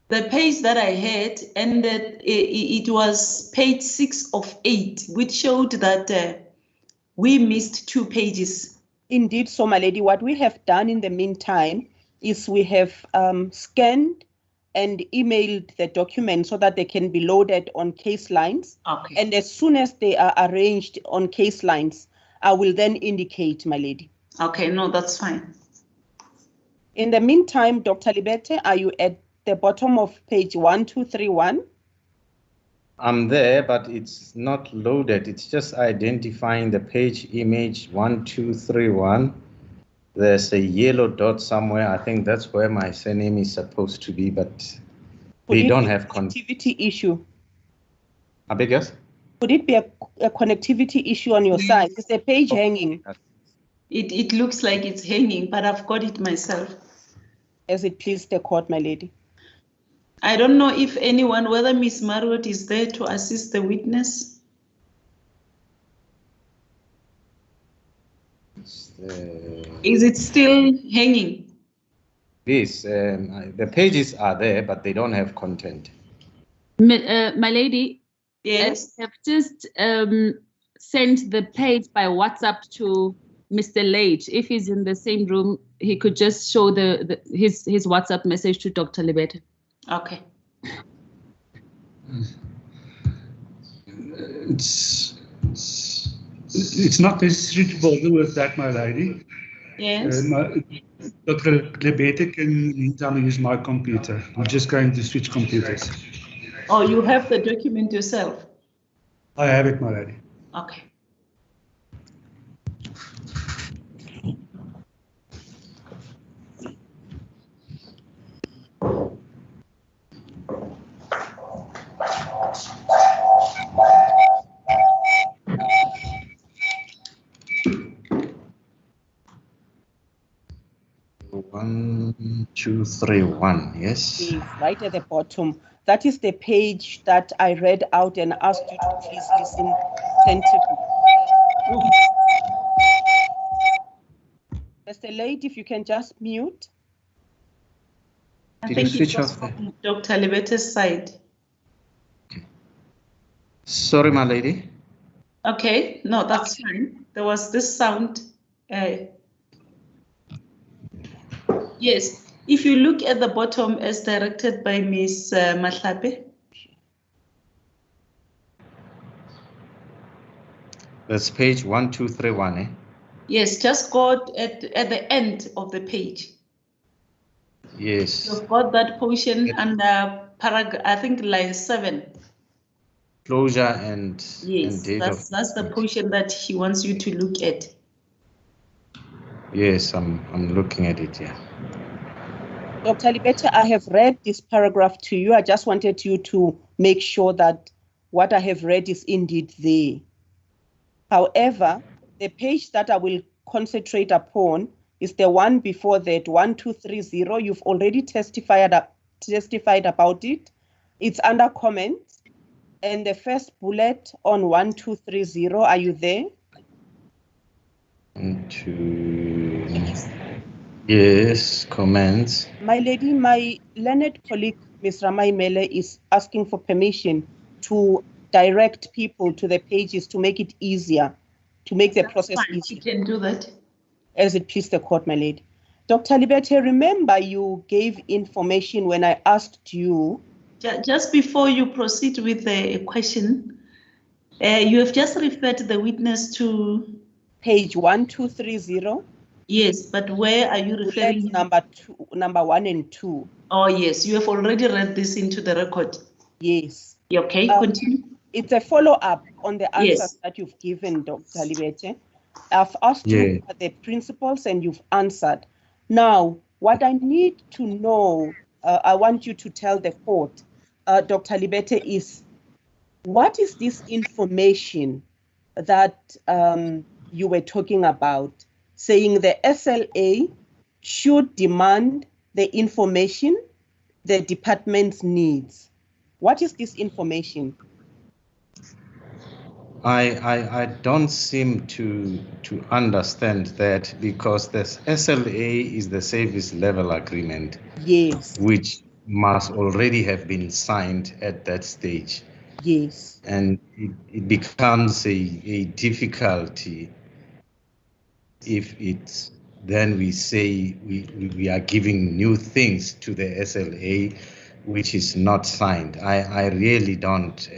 the page that I had ended, it was page 6 of 8, which showed that we missed 2 pages. Indeed so, my lady. What we have done in the meantime is we have scanned and emailed the documents so that they can be loaded on case lines. Okay. And as soon as they are arranged on case lines, I will then indicate, my lady. Okay, no, that's fine. In the meantime, Dr. Libete, are you at the bottom of page 1231? I'm there, but it's not loaded. It's just identifying the page image 1231. There's a yellow dot somewhere. I think that's where my surname is supposed to be, but we don't have connectivity issue. I beg yours? Could it be a connectivity issue on your side? Is the page hanging? It looks like it's hanging, but I've got it myself. As it please the court, my lady. I don't know if anyone, whether Miss Marriott is there to assist the witness. Is it still hanging? Please, the pages are there, but they don't have content. My lady, Yes. I have just sent the page by WhatsApp to Mr. Late. If he's in the same room, he could just show his WhatsApp message to Dr. Libete. Okay. It's not necessary to bother with that, my lady. Yes. Dr. Libete can meantime use my computer. I'm just going to switch computers. Oh, you have the document yourself? I have it, my lady. Okay. One, 2, 3, 1. Yes. Is right at the bottom. That is the page that I read out and asked you to please listen attentively. Mr. Late, if you can just mute. I Did think you switch it was off from Dr. Libete's side. Sorry, my lady. Okay, no, that's fine. There was this sound. Yes, if you look at the bottom as directed by Ms. Mahlape. That's page 1231, eh? Yes, just go at the end of the page. Yes. You've got that portion under paragraph, I think line 7. Closure and Yes, date that's the portion that he wants you to look at. Yes, I'm looking at it, yeah. Dr. Libete, I have read this paragraph to you. I just wanted you to make sure that what I have read is indeed there. However, the page that I will concentrate upon is the one before that, 1230. You've already testified about it. It's under comments. And the first bullet on 1230, are you there? Yes, comments. My lady, my learned colleague, Ms. Ramaimele, is asking for permission to direct people to the pages to make it easier, to make the process easier. You can do that. As it please the court, my lady. Dr. Libete, remember you gave information when I asked you. Just before you proceed with the question, you have just referred the witness to page 1230. Yes, but where are you referring? Number 1 and 2. Oh, yes, you have already read this into the record. Yes. Okay, continue. It's a follow-up on the answers that you've given, Dr. Libete. I've asked you the principles and you've answered. Now, what I need to know, I want you to tell the court, Dr. Libete, is what is this information that you were talking about, saying the SLA should demand the information the department needs? What is this information? I don't seem to understand that, because the SLA is the service level agreement. Yes. Which must already have been signed at that stage. Yes. And it becomes a difficulty if it's then we say we are giving new things to the SLA which is not signed. I really don't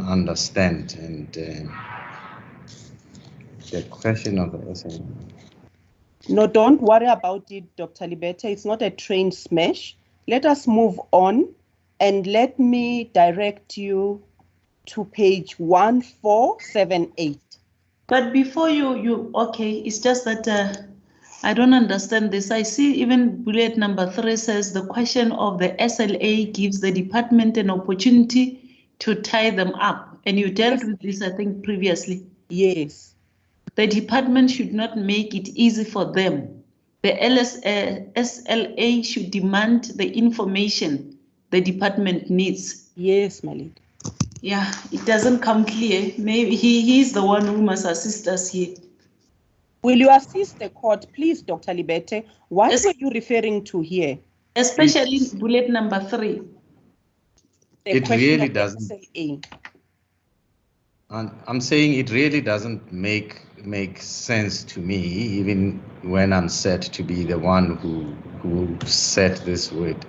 understand, and the question of the SLA. No, don't worry about it, Dr. Libete. It's not a train smash. Let us move on, and let me direct you to page 1478. But before you okay, it's just that I don't understand this. I see even bullet number 3 says the question of the SLA gives the department an opportunity to tie them up. And you dealt with this, I think, previously. Yes. The department should not make it easy for them. The SLA should demand the information the department needs. Yes, my lady. Yeah, it doesn't come clear. Maybe he is the one who must assist us here. Will you assist the court, please, Dr. Libete? What were you referring to here? Especially bullet number 3. It really doesn't. SLA. And I'm saying it really doesn't make sense to me, even when I'm said to be the one who said this word.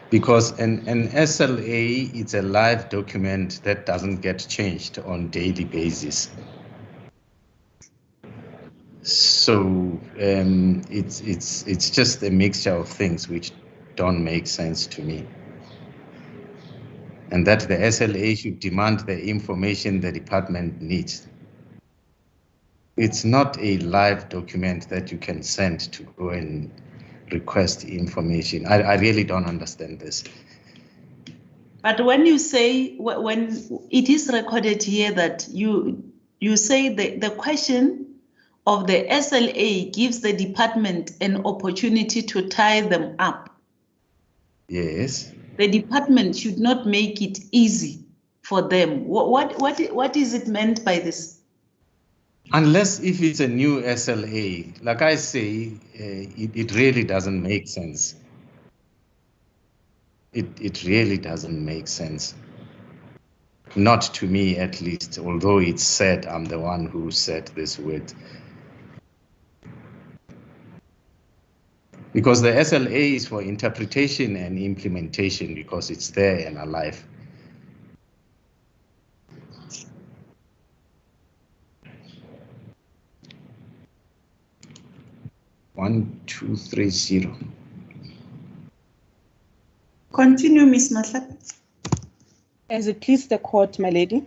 Because an SLA, it's a live document that doesn't get changed on daily basis. So it's just a mixture of things which don't make sense to me. And that the SLA should demand the information the department needs. It's not a live document that you can send to go and request information. I really don't understand this. But when you say, when it is recorded here that you say the question of the SLA gives the department an opportunity to tie them up. Yes. The department should not make it easy for them. What is it meant by this? Unless if it's a new SLA, like I say, it really doesn't make sense. It really doesn't make sense. Not to me, at least, although it's said I'm the one who said this word. Because the SLA is for interpretation and implementation, because it's there and alive. One, 2, 3, 0. Continue, Ms. Matlapa. As it please the court, my lady.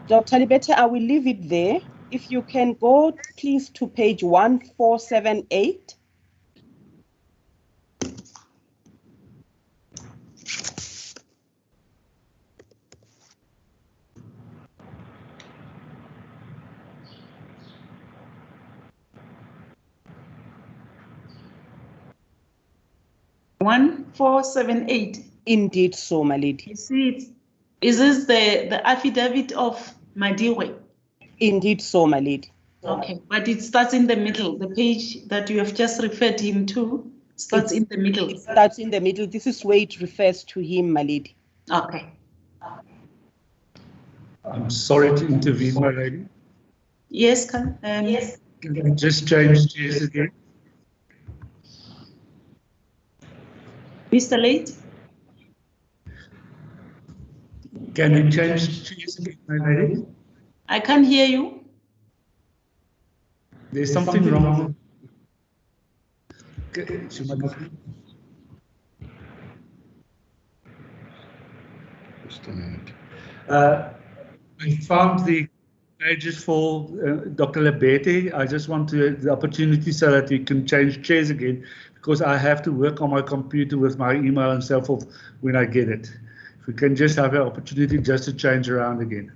Dr. Libete, I will leave it there. If you can go, please, to page 1478. One, 478. Indeed so, my lady. You see, is this the affidavit of Madiwe? Indeed so, my lady. Okay, but it starts in the middle. The page that you have just referred him to starts in the middle. It starts in the middle. This is where it refers to him, my lady. Okay. I'm sorry to intervene, my lady. Yes, yes. Can I just change chairs again? Mr. Late? Can you change chairs again, my lady? I can't hear you. There's something wrong. Okay, Just a minute. I found the pages for Dr. Libete. I just want the opportunity so that we can change chairs again, because I have to work on my computer with my email and so forth when I get it. If we can just have an opportunity just to change around again.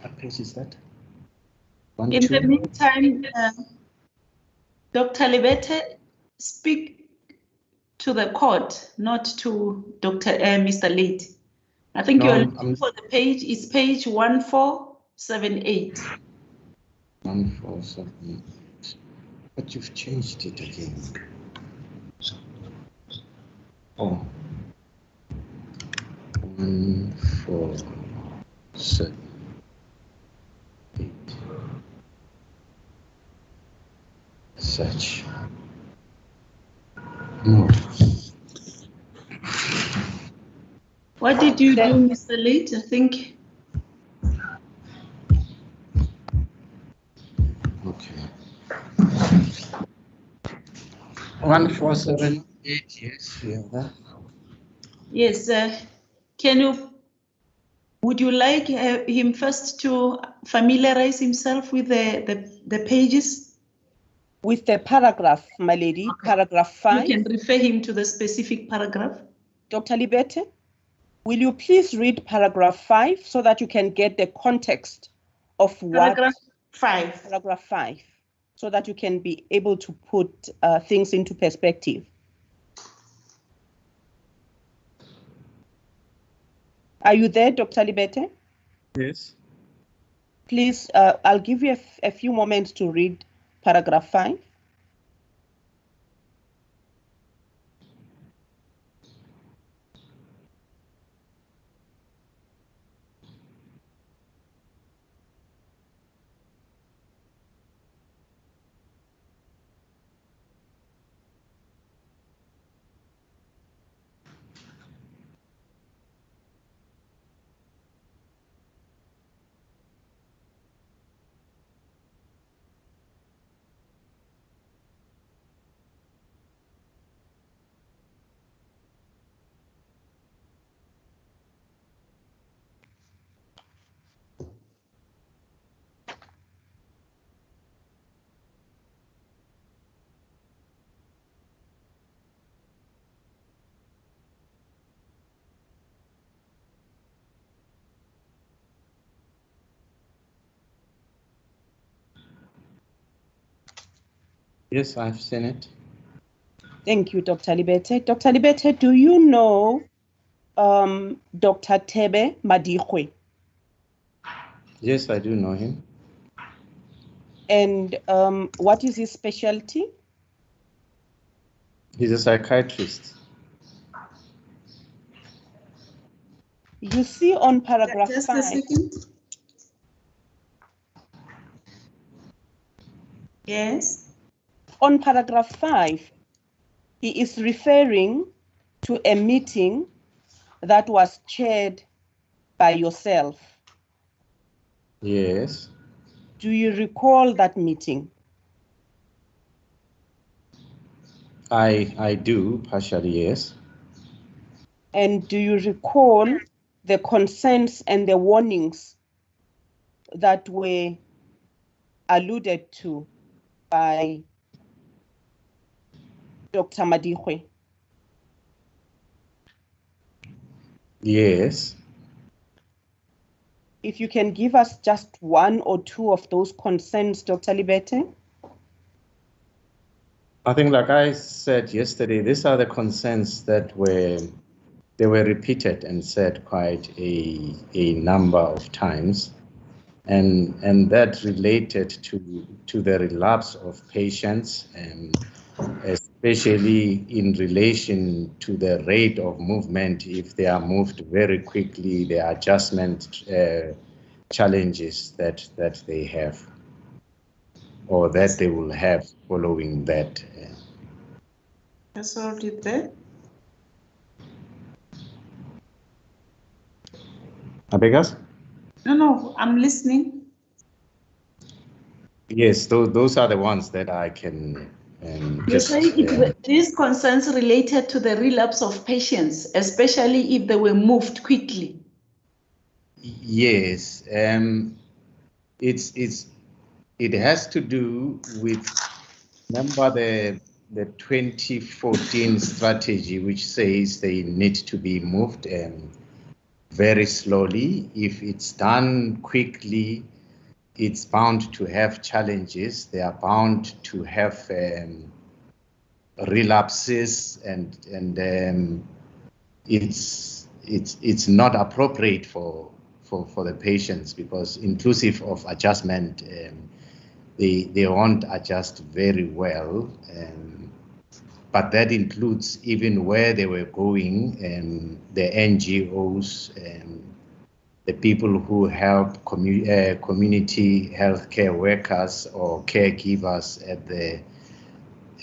What page is that? In the meantime, Dr. Libete, speak to the court, not to Mr. Late. I think you're looking for the page. It's page 1478. 1478. But you've changed it again. Oh. 1478. Search. No. What did you do, Mr. Late? I think. Okay. 1478. Yes, yeah. Yes. Would you like him first to familiarize himself with the pages? With the paragraph, my lady, okay. Paragraph 5. You can refer him to the specific paragraph. Dr. Libete? Will you please read paragraph 5 so that you can get the context of what? Paragraph 5, so that you can be able to put things into perspective. Are you there, Dr. Libete? Yes. Please, I'll give you a few moments to read paragraph 5. Yes, I've seen it. Thank you, Dr. Libete. Dr. Libete, do you know Dr. Tebe Madikwe? Yes, I do know him. And what is his specialty? He's a psychiatrist. You see on paragraph Just 5. a second. Yes. On paragraph 5, he is referring to a meeting that was chaired by yourself. Yes. Do you recall that meeting? I do, partially, yes. And do you recall the concerns and the warnings that were alluded to by Dr. Madikwe? Yes. If you can give us just one or two of those concerns, Dr. Libete. I think, like I said yesterday, these are the concerns that were repeated and said quite a number of times, and that related to the relapse of patients, and especially in relation to the rate of movement. If they are moved very quickly, the adjustment challenges that they have, or that they will have following that. That's already there. I beg us? No, I'm listening. Yes, those are the ones that I can You say these concerns related to the relapse of patients, especially if they were moved quickly. Yes, it has to do with, remember the 2014 strategy, which says they need to be moved very slowly. If it's done quickly, it's bound to have challenges. They are bound to have relapses, and it's not appropriate for the patients, because inclusive of adjustment, they won't adjust very well. But that includes even where they were going, and the NGOs, the people who help community healthcare workers or caregivers at the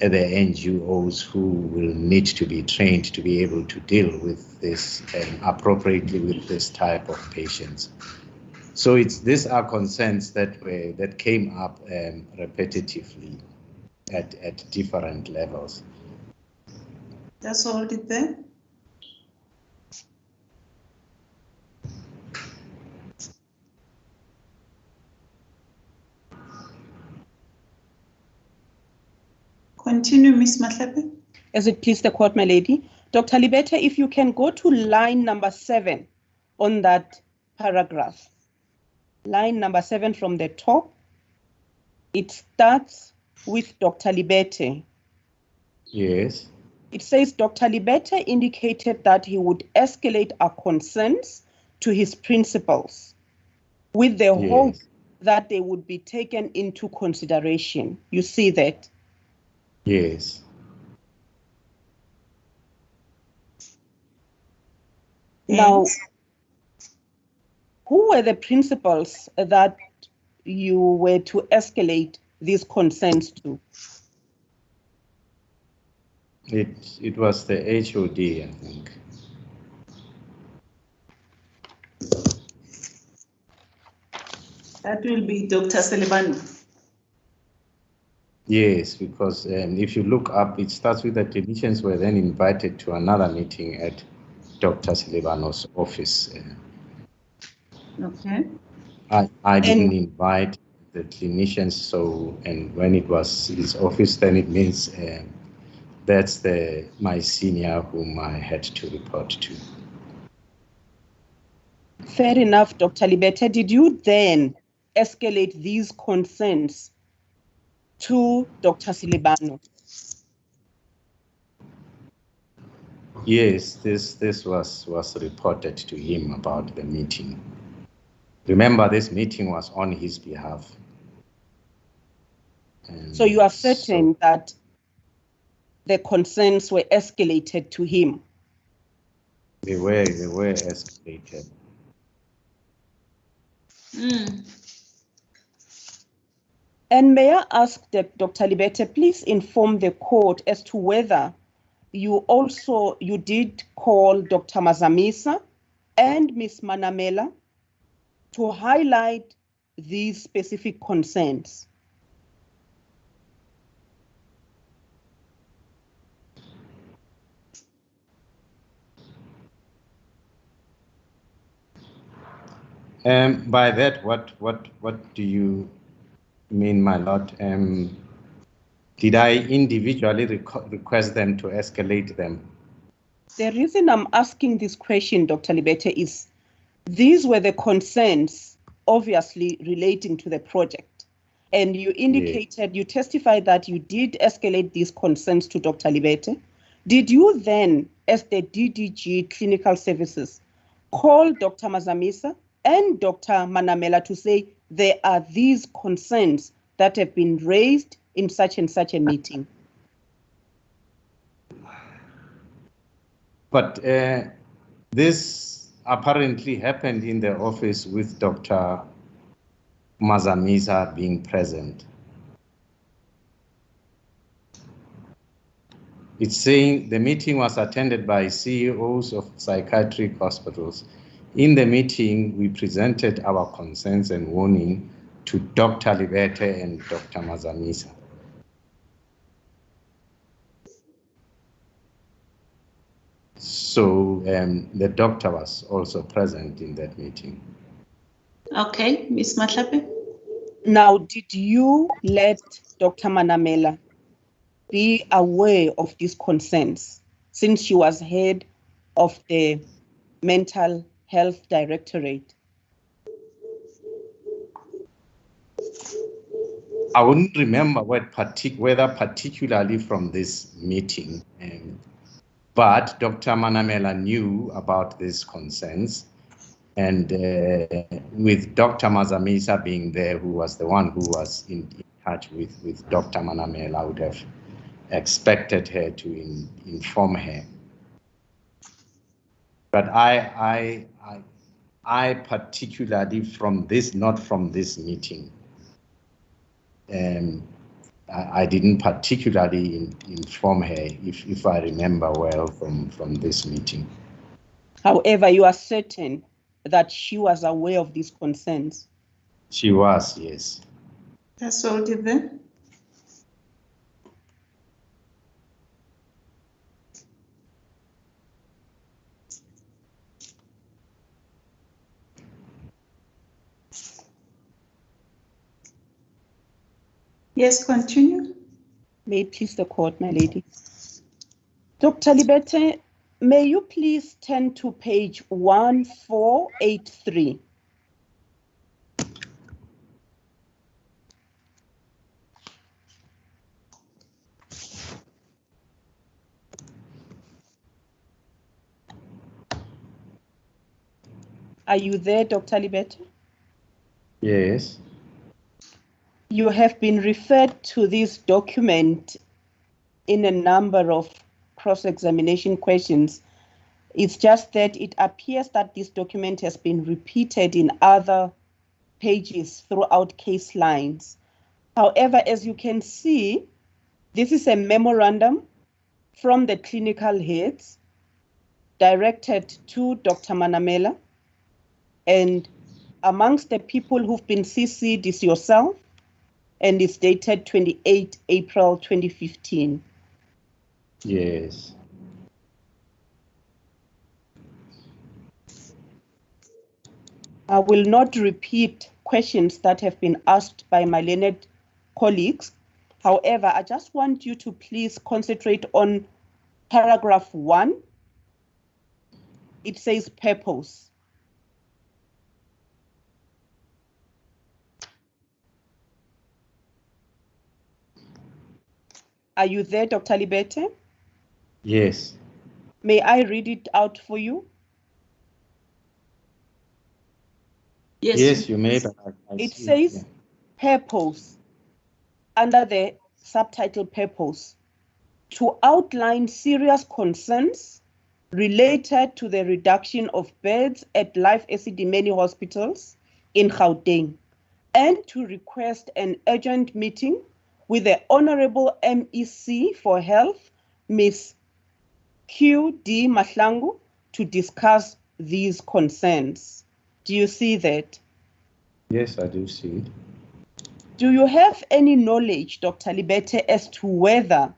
NGOs, who will need to be trained to be able to deal with this appropriately with this type of patients. So these are concerns that came up repetitively at different levels. That's already there. Continue, Ms. Matlepe. As it please the court, my lady. Dr. Libete, if you can go to line number 7 on that paragraph. Line number 7 from the top. It starts with Dr. Libete. Yes. It says Dr. Libete indicated that he would escalate our concerns to his principals with the hope that they would be taken into consideration. You see that? Yes. Now, who were the principals that you were to escalate these concerns to? It was the HOD, I think. That will be Dr. Selebano. Yes, because if you look up, it starts with the clinicians were then invited to another meeting at Dr. Selebano's office. Okay. I didn't invite the clinicians, so, and when it was his office, then it means that's my senior whom I had to report to. Fair enough, Dr. Libete. Did you then escalate these concerns to Dr. Selebano? Yes, this was reported to him about the meeting. Remember, this meeting was on his behalf. And so you are certain that the concerns were escalated to him? They were escalated. And may I ask that Dr. Libete, please inform the court as to whether you did call Dr. Mazamisa and Ms. Manamela to highlight these specific concerns. By that, what do you mean, my lord? Did I individually request them to escalate them? The reason I'm asking this question, Dr. Libete, is these were the concerns obviously relating to the project. And you indicated, you testified that you did escalate these concerns to Dr. Libete. Did you then, as the DDG Clinical Services, call Dr. Mazamisa and Dr. Manamela to say there are these concerns that have been raised in such and such a meeting? But this apparently happened in the office with Dr. Mazamisa being present. It's saying the meeting was attended by CEOs of psychiatric hospitals. In the meeting, we presented our concerns and warning to Dr. Libete and Dr. Mazamisa. So the doctor was also present in that meeting. Okay, Ms. Matlape. Now, did you let Dr. Manamela be aware of these concerns since she was head of the Mental Health Directorate? I wouldn't remember whether particularly from this meeting, but Dr. Manamela knew about these concerns, and with Dr. Mazamisa being there, who was the one who was in touch with Dr. Manamela, I would have expected her to inform her. But I particularly from this, not from this meeting, I didn't particularly inform her, if I remember well, from this meeting. However, you are certain that she was aware of these concerns? She was, yes. That's all, did then. Yes, continue. May it please the court, my lady. Dr. Libete, May you please turn to page 1483. Are you there, Dr. Libet? Yes. You have been referred to this document in a number of cross-examination questions. It's just that it appears that this document has been repeated in other pages throughout case lines. However, as you can see, this is a memorandum from the clinical heads directed to Dr. Manamela, and amongst the people who've been CC'd is yourself, and it's dated 28 April 2015. Yes. I will not repeat questions that have been asked by my learned colleagues. However, I just want you to please concentrate on paragraph 1. It says purpose. Are you there, Dr. Libete? Yes. May I read it out for you? Yes, Yes, you may. But I It see, says purpose, under the subtitle purpose, to outline serious concerns related to the reduction of beds at Life Esidimeni hospitals in Gauteng, and to request an urgent meeting with the Honorable MEC for Health, Ms. Q.D. Mahlangu, to discuss these concerns. Do you see that? Yes, I do see it. Do you have any knowledge, Dr. Libete, as to whether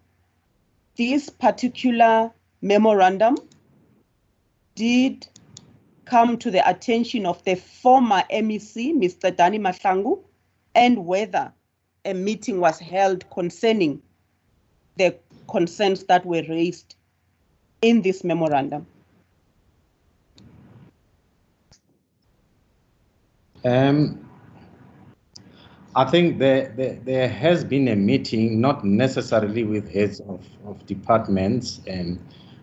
this particular memorandum did come to the attention of the former MEC, Mr. Dani Mahlangu, and whether a meeting was held concerning the concerns that were raised in this memorandum? I think there has been a meeting, not necessarily with heads of departments,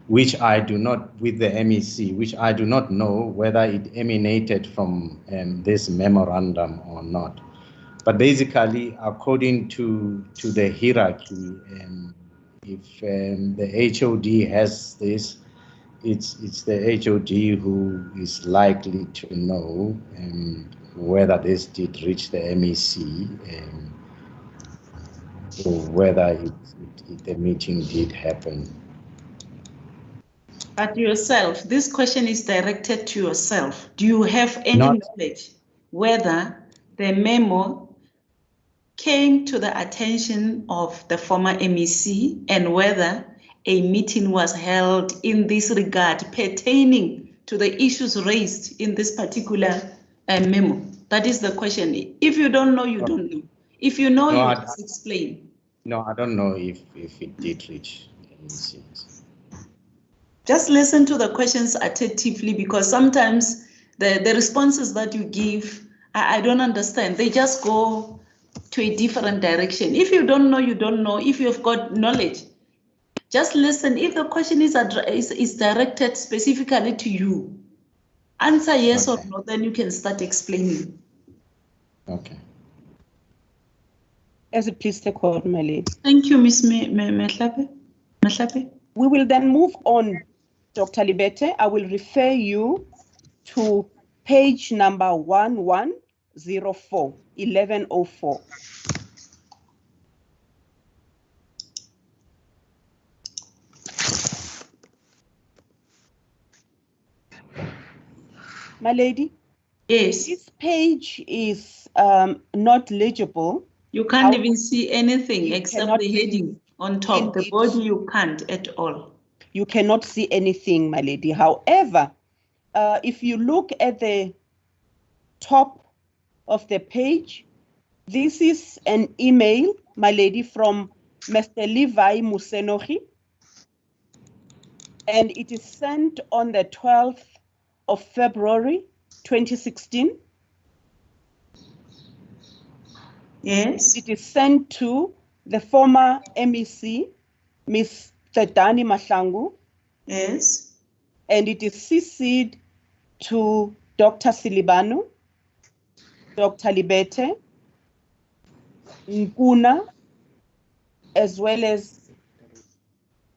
which I do not, with the MEC, which I do not know whether it emanated from this memorandum or not. But basically, according to the hierarchy, if the HOD has this, it's the HOD who is likely to know whether this did reach the MEC or whether the meeting did happen. But yourself, this question is directed to yourself. Do you have any knowledge whether the memo came to the attention of the former MEC and whether a meeting was held in this regard pertaining to the issues raised in this particular memo? That is the question. If you don't know, you don't know. If you know, you just explain. No, I don't know if it did reach MEC. Just listen to the questions attentively, because sometimes the responses that you give, I don't understand. They just go to a different direction. If you don't know, you don't know. If you've got knowledge, just listen. If the question is directed specifically to you, answer yes or no, then you can start explaining. Okay. As it please the court, my lady. Thank you, Ms. Mehlape. We will then move on, Dr. Libete. I will refer you to page number 1104, 1104. My lady? Yes. This page is not legible. You can't even see anything except the heading on top. The body you can't at all. You cannot see anything, my lady. However, if you look at the top of the page, this is an email, my lady, from Mr. Levi Musenogi. and it is sent on the 12th of February 2016. Yes. It is sent to the former MEC, Ms. Dani Mahlangu. Yes. And it is CC'd to Dr. Silibanu, Dr. Libete, Nkuna, as well as,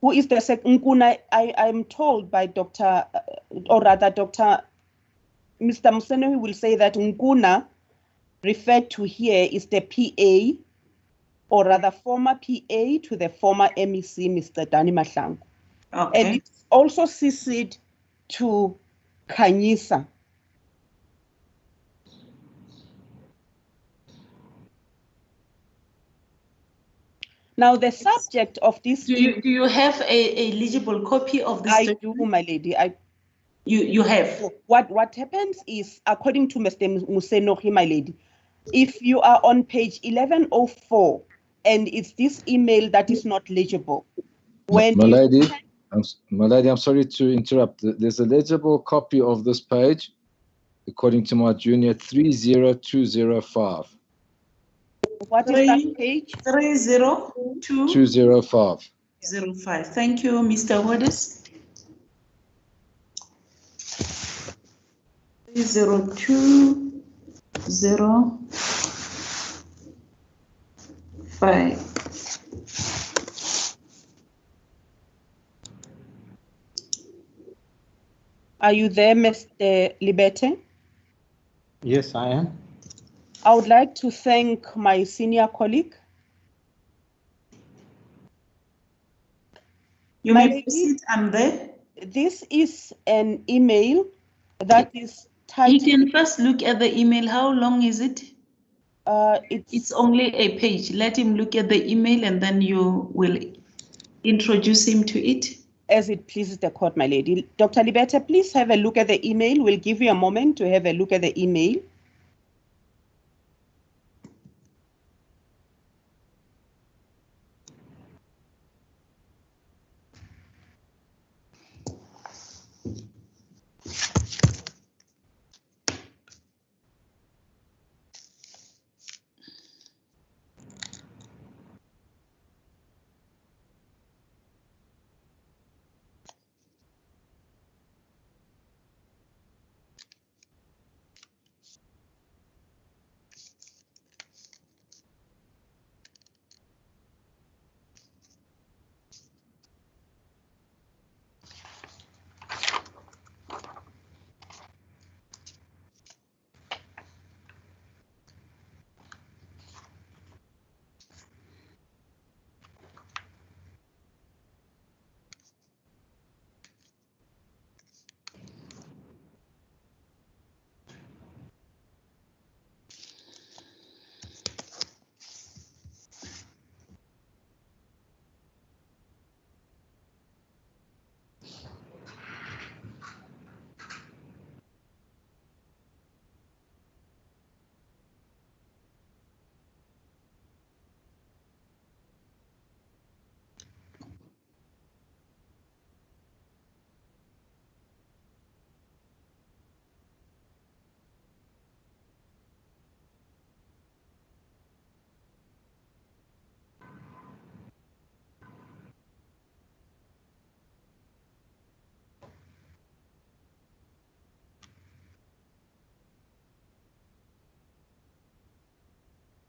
who is the second? Nkuna, I'm told by Dr. Or rather Dr. Mr. Musenohi will say that Nkuna referred to here is the PA, or rather former PA to the former MEC, Mr. Dani Mahlangu. Okay. And it's also CC'd to Khanyisa. Now, the subject of this... Do you have a legible copy of this document? I do, my lady. You have? What happens is, according to Mr. Musenohi, my lady, if you are on page 1104, and it's this email that is not legible. When my lady, I'm sorry to interrupt. There's a legible copy of this page, according to my junior, 30205. What is that page? 30205. 05. Thank you, Mr. Hodes. 30205. Are you there, Mr. Libete? Yes, I am. I would like to thank my senior colleague. You may proceed, I'm there. This is an email that is titled... You can first look at the email. How long is it? It's only a page. Let him look at the email and then you will introduce him to it. As it pleases the court, my lady. Dr. Libete, please have a look at the email. We'll give you a moment to have a look at the email.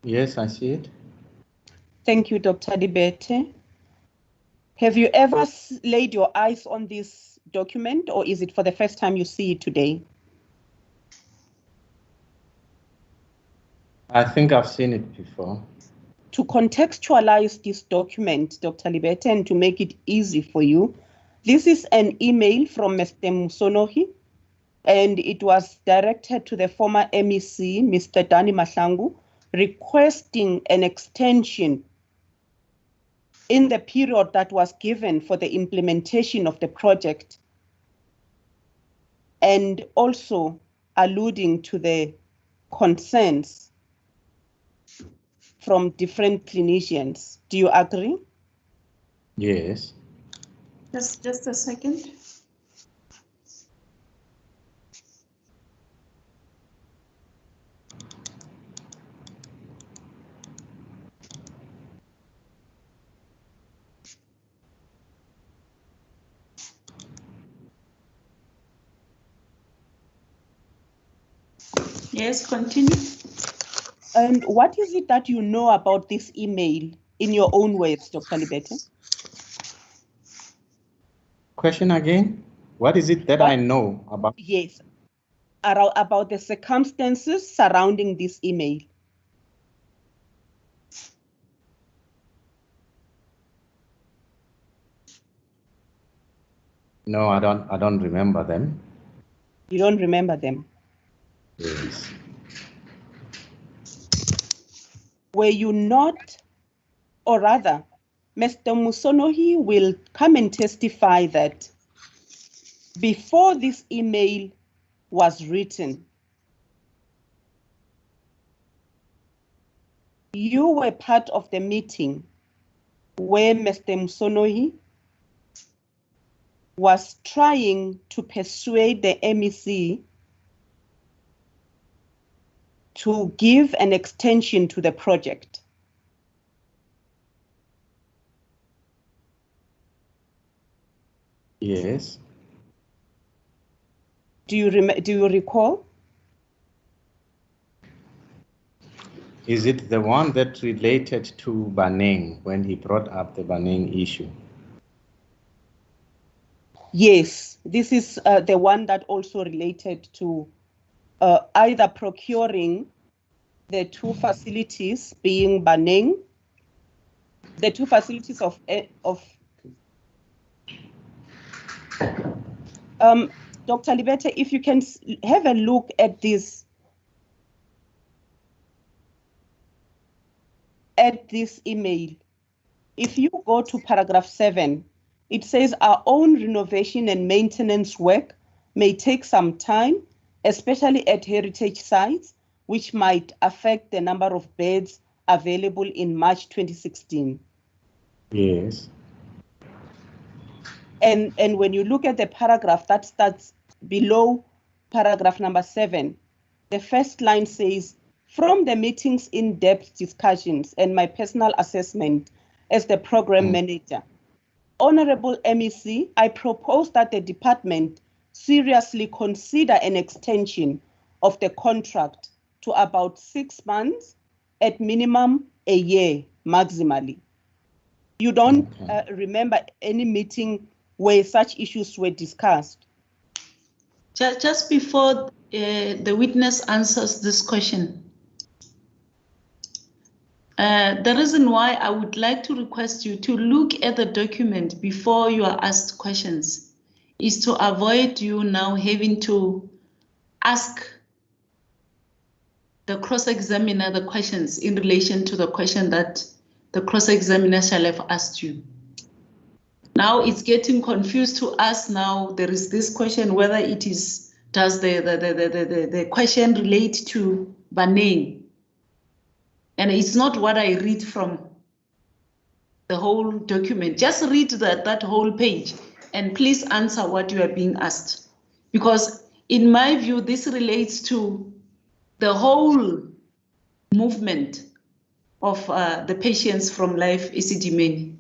Yes, I see it. Thank you, Dr. Libete. Have you ever laid your eyes on this document, or is it for the first time you see it today? I think I've seen it before. To contextualize this document, Dr. Libete, and to make it easy for you, this is an email from Mr. Musenohi, and it was directed to the former MEC, Mr. Dani Mahlangu, requesting an extension in the period that was given for the implementation of the project, and also alluding to the concerns from different clinicians. Do you agree? Yes. Just a second. Yes, continue. And what is it that you know about this email in your own words, Dr. Libete? Question again? What is it that I know about? Yes, about the circumstances surrounding this email. No, I don't remember them. You don't remember them? Yes. Were you not, or rather, Mr. Musonohi will come and testify that before this email was written, you were part of the meeting where Mr. Musonohi was trying to persuade the MEC to give an extension to the project. Yes. Do you recall? Is it the one that related to Baneng when he brought up the Baneng issue? Yes, this is the one that also related to either procuring the two facilities, being Baneng, the two facilities of Dr. Libete, if you can have a look at this email. If you go to paragraph 7, it says our own renovation and maintenance work may take some time, especially at heritage sites, which might affect the number of beds available in March 2016. Yes. And when you look at the paragraph that starts below paragraph number 7, the first line says, from the meeting's in-depth discussions and my personal assessment as the program manager, Honorable MEC, I propose that the department seriously consider an extension of the contract to about 6 months, at minimum a year, maximally. You don't remember any meeting where such issues were discussed? Just before the witness answers this question, the reason why I would like to request you to look at the document before you are asked questions is to avoid you now having to ask the cross-examiner the questions in relation to the question that the cross-examiner shall have asked you. Now it's getting confused to us now. There is this question whether it is, does the question relate to Baneng? And it's not what I read from the whole document. Just read that whole page and please answer what you are being asked. Because in my view, this relates to the whole movement of the patients from Life Esidimeni.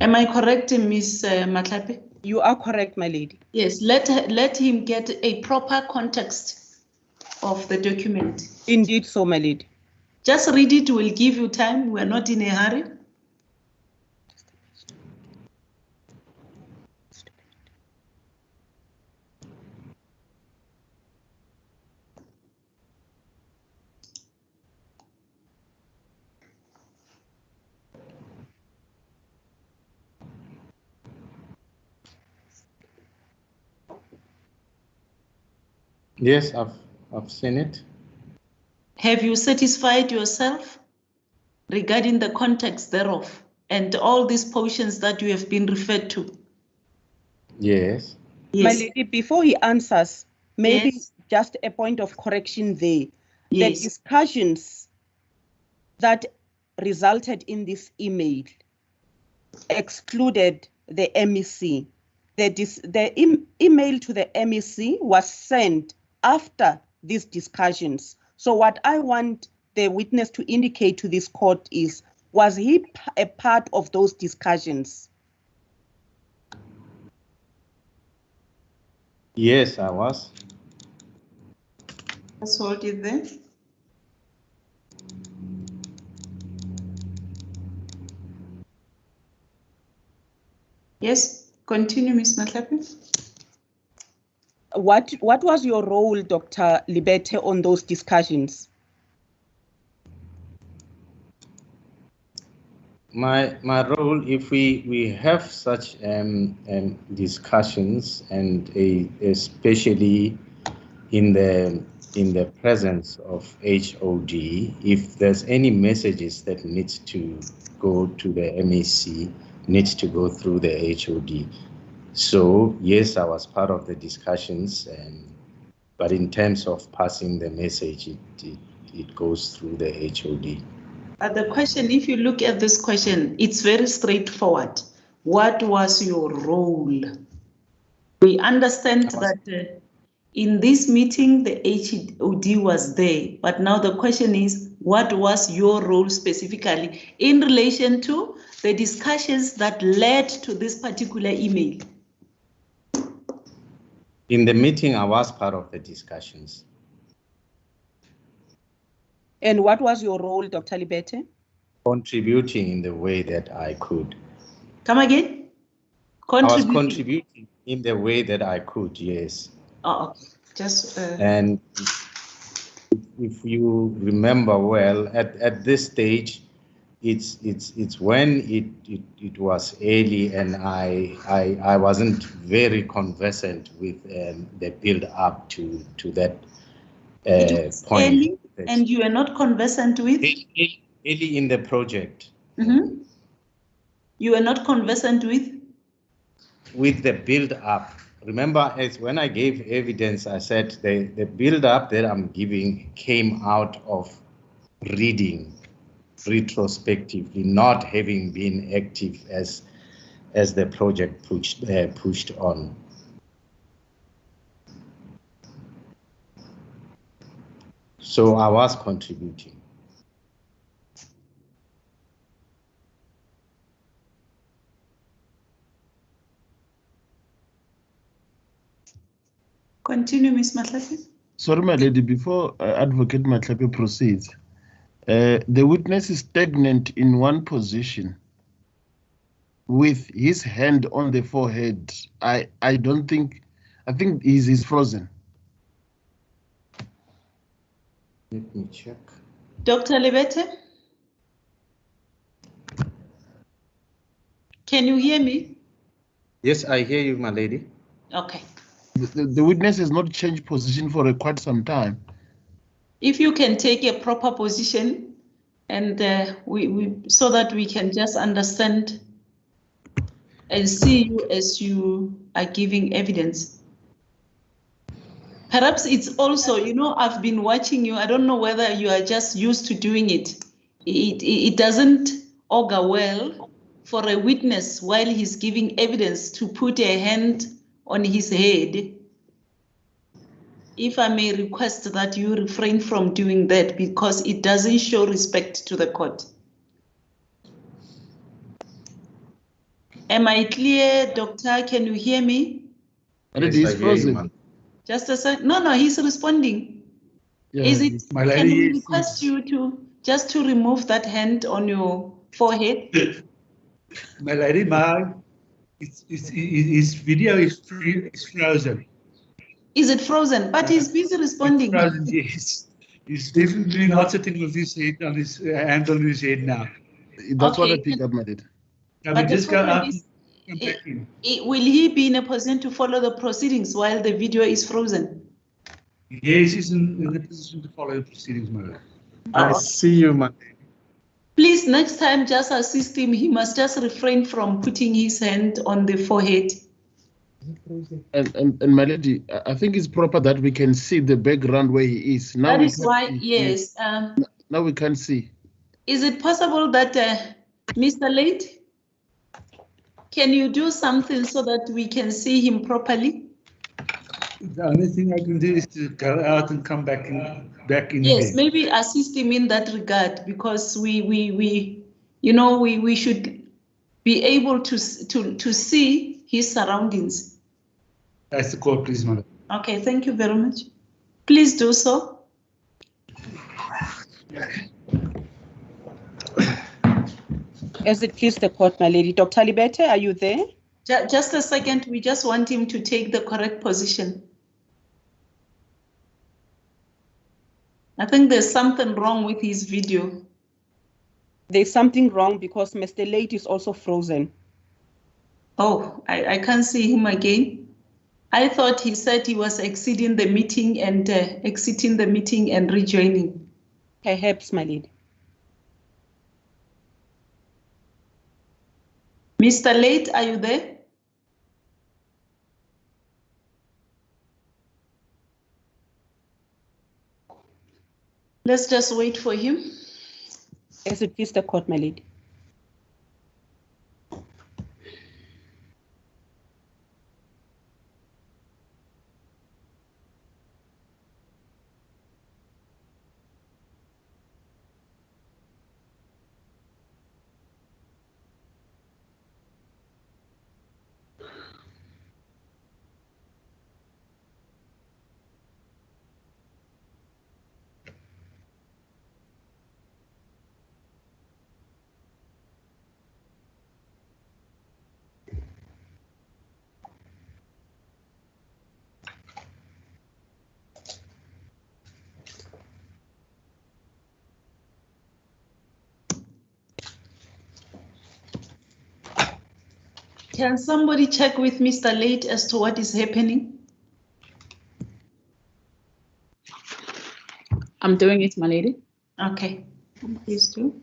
Am I correct, Ms. Matlape? You are correct, my lady. Yes, let him get a proper context of the document. Indeed so, my lady. Just read it, we'll give you time. We're not in a hurry. Yes, I've seen it. Have you satisfied yourself regarding the context thereof and all these portions that you have been referred to? Yes. Yes. My lady, before he answers, maybe Yes. just a point of correction there. Yes. The discussions that resulted in this email excluded the MEC. The email to the MEC was sent after these discussions. So what I want the witness to indicate to this court is, was he a part of those discussions? Yes, I was. Let's hold it there. Yes, continue, Ms. Matlapi. What was your role, Dr. Libete, on those discussions? My role, if we have such discussions, and especially in the presence of HOD, if there's any messages that needs to go to the MEC, needs to go through the HOD. So yes, I was part of the discussions, but in terms of passing the message, it goes through the HOD. The question, if you look at this question, it's very straightforward. What was your role? We understand that in this meeting, the HOD was there, but now the question is, what was your role specifically in relation to the discussions that led to this particular email? In the meeting, I was part of the discussions. And what was your role, Dr. Libete? Contributing in the way that I could. Come again? I was contributing in the way that I could, yes. Oh, okay. Just. And if you remember well, at this stage, it's when it was early, and I wasn't very conversant with the build up to that point. Early, and you are not conversant with? Early in the project. Mm-hmm. You are not conversant with? With the build up. Remember, as when I gave evidence, I said the build up that I'm giving came out of reading retrospectively, not having been active as the project pushed on. So I was contributing. Continue, Ms. Matlapi. Sorry, my lady, before Advocate Matlapi proceeds, the witness is stagnant in one position with his hand on the forehead. I think he's frozen. Let me check. Dr. Libete? Can you hear me? Yes, I hear you, my lady. Okay. The witness has not changed position for quite some time. If you can take a proper position, and so that we can just understand and see you as you are giving evidence. Perhaps it's also, I've been watching you. I don't know whether you are just used to doing it. It doesn't augur well for a witness while he's giving evidence to put a hand on his head. If I may request that you refrain from doing that, because it doesn't show respect to the court. Am I clear, doctor? Can you hear me? Yes, he's frozen. Just a second. No, he's responding. Yeah, Is it? My lady, can we request you to just remove that hand on your forehead? My lady, his video is frozen. Is it frozen? But he's busy responding. It's frozen, yes. He's definitely not sitting with his head on his hand on his head now. That's what I picked up, my lady. Now we just go up. Will he be in a position to follow the proceedings while the video is frozen? Yes, he's in the position to follow the proceedings, my lady. I see you, my lady. Please, next time, just assist him. He must just refrain from putting his hand on the forehead. And my lady, I think it's proper that we can see the background where he is. Now that is why, yes. Now we can see. Is it possible that Mr. Late, Can you do something so that we can see him properly? The only thing I can do is to go out and come back in Yes, again. maybe assist him in that regard, because we should be able to see his surroundings. That's the call, please, madam. Okay, thank you very much. Please do so. As it please the court, my lady. Dr. Libete, are you there? Just a second, we just want him to take the correct position. I think there's something wrong with his video. There's something wrong because Mr. Late is also frozen. Oh, I can't see him again. I thought he said he was exiting the meeting and rejoining. Perhaps, my lady. Mr. Late, are you there? Let's just wait for him. As it please the court, my lady. Can somebody check with Mr. Late as to what is happening? I'm doing it, my lady. Okay, please do.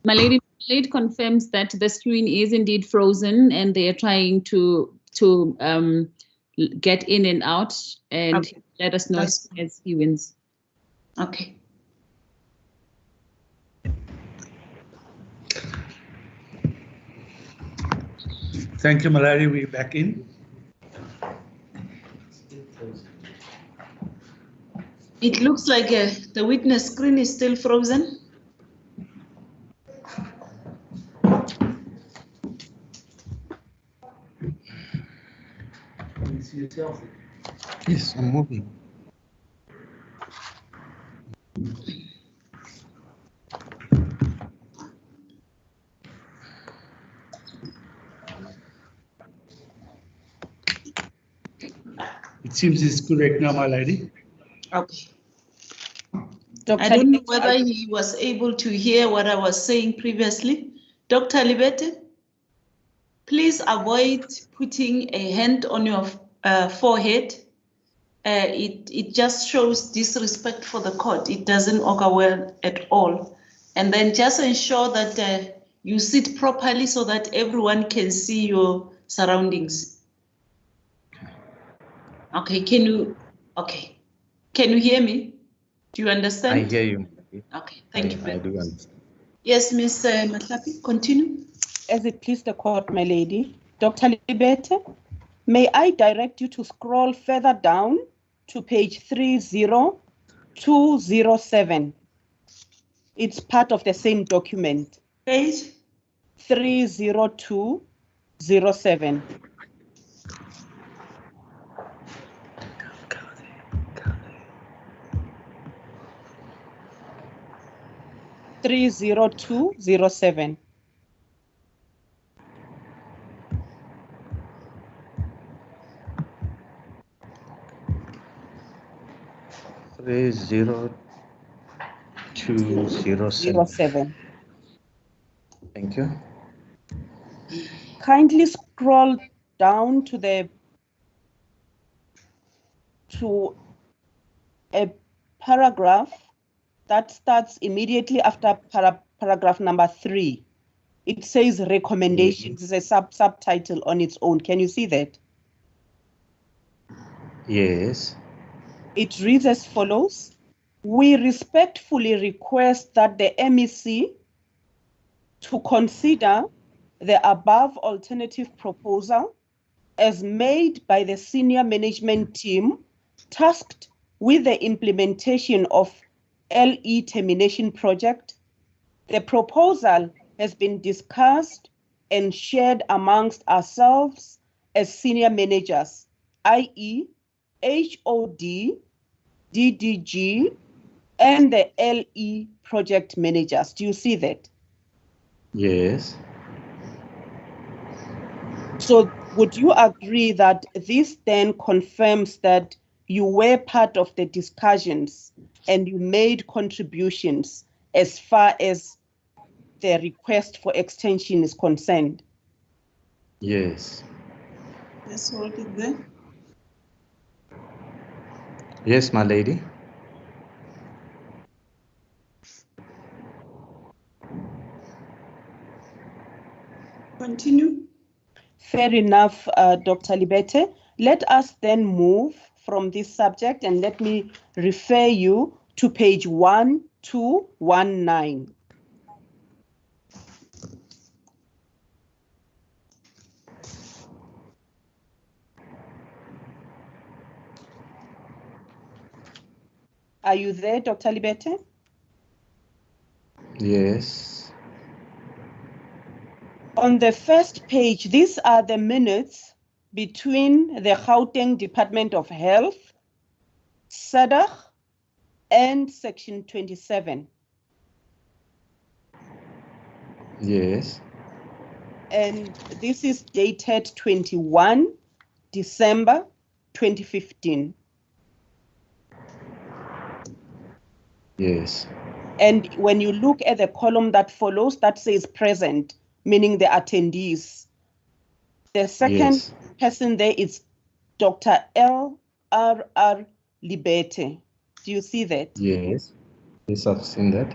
My lady, Late confirms that the screen is indeed frozen and they are trying to get in and out, and Okay. let us know as he wins. Okay. Thank you, Malari. We're back in. It looks like the witness screen is still frozen. Can you see yourself? Yes, I'm moving. It seems it's correct now, my lady. Okay. Dr. I don't know Libete, whether he was able to hear what I was saying previously. Dr. Libete, please avoid putting a hand on your forehead. It just shows disrespect for the court. It doesn't augur well at all. And then just ensure that you sit properly so that everyone can see your surroundings. Okay, can you hear me? Do you understand? I hear you. Okay, thank you. I do understand. Yes, Ms. Matlapi, continue. as it please the court, my lady. Dr. Libete, may I direct you to scroll further down to page 30207. It's part of the same document. Page 30207. (30207). 30207. Thank you. Kindly scroll down to a paragraph that starts immediately after paragraph number 3. It says recommendations. It's a subtitle on its own. Can you see that? Yes. It reads as follows. We respectfully request that the MEC to consider the above alternative proposal as made by the senior management team tasked with the implementation of LE termination project. The proposal has been discussed and shared amongst ourselves as senior managers, i.e. HOD, DDG, and the LE project managers. Do you see that? Yes. So would you agree that this then confirms that you were part of the discussions and you made contributions as far as the request for extension is concerned? Yes. Let's hold it there. Yes, my lady. Continue. Fair enough, Dr. Libete. Let us then move from this subject and let me refer you to page 1219. Are you there, Dr. Libete? Yes. On the first page, these are the minutes between the Gauteng Department of Health, SADC, and Section 27. Yes. And this is dated 21 December 2015. Yes. And when you look at the column that follows, that says present, meaning the attendees. The second person there is Dr. L.R.R. Libete. Do you see that? Yes. Yes, I've seen that.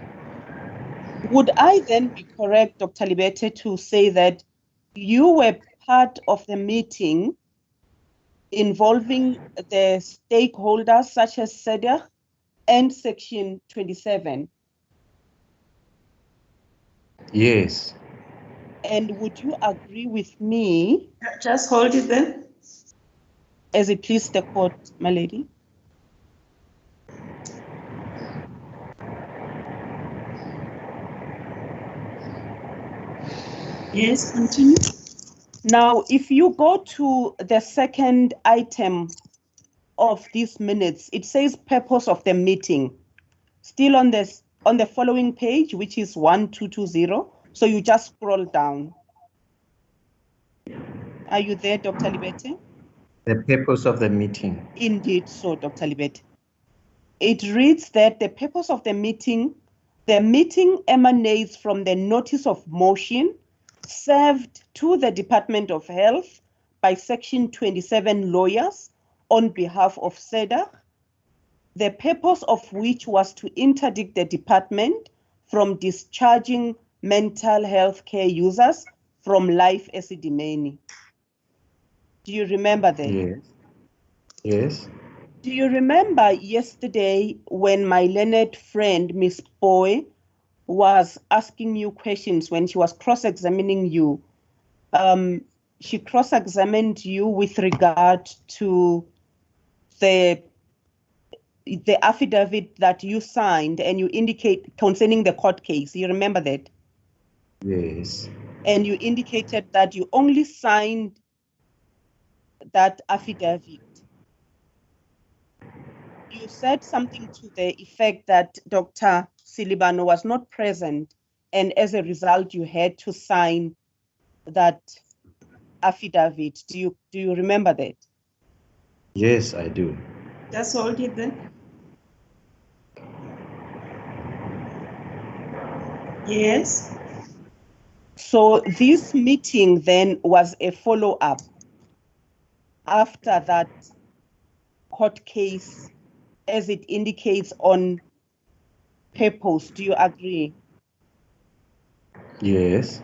Would I then be correct, Dr. Libete, to say that you were part of the meeting involving the stakeholders such as SADC and Section 27? Yes. And would you agree with me? Just hold it there. As it pleases the court, my lady. Yes, continue. Now, if you go to the second item of these minutes, it says purpose of the meeting. Still on the following page, which is 1220. So you just scroll down. Are you there, Dr. Libete? The purpose of the meeting. Indeed so, Dr. Libete. It reads that the purpose of the meeting emanates from the notice of motion served to the Department of Health by Section 27 lawyers on behalf of SADC, the purpose of which was to interdict the department from discharging mental health care users from Life Esidimeni. Do you remember that? Yes. Yes. Do you remember yesterday when my learned friend, Miss Boy, was asking you questions when she was cross-examining you? She cross-examined you with regard to the affidavit that you signed and you indicate concerning the court case. You remember that? Yes. And you indicated that you only signed that affidavit. You said something to the effect that Dr. Silibano was not present, and as a result, you had to sign that affidavit. Do you remember that? Yes, I do. Just hold it there. Yes. So this meeting then was a follow-up after that court case, as it indicates on purpose. Do you agree? Yes.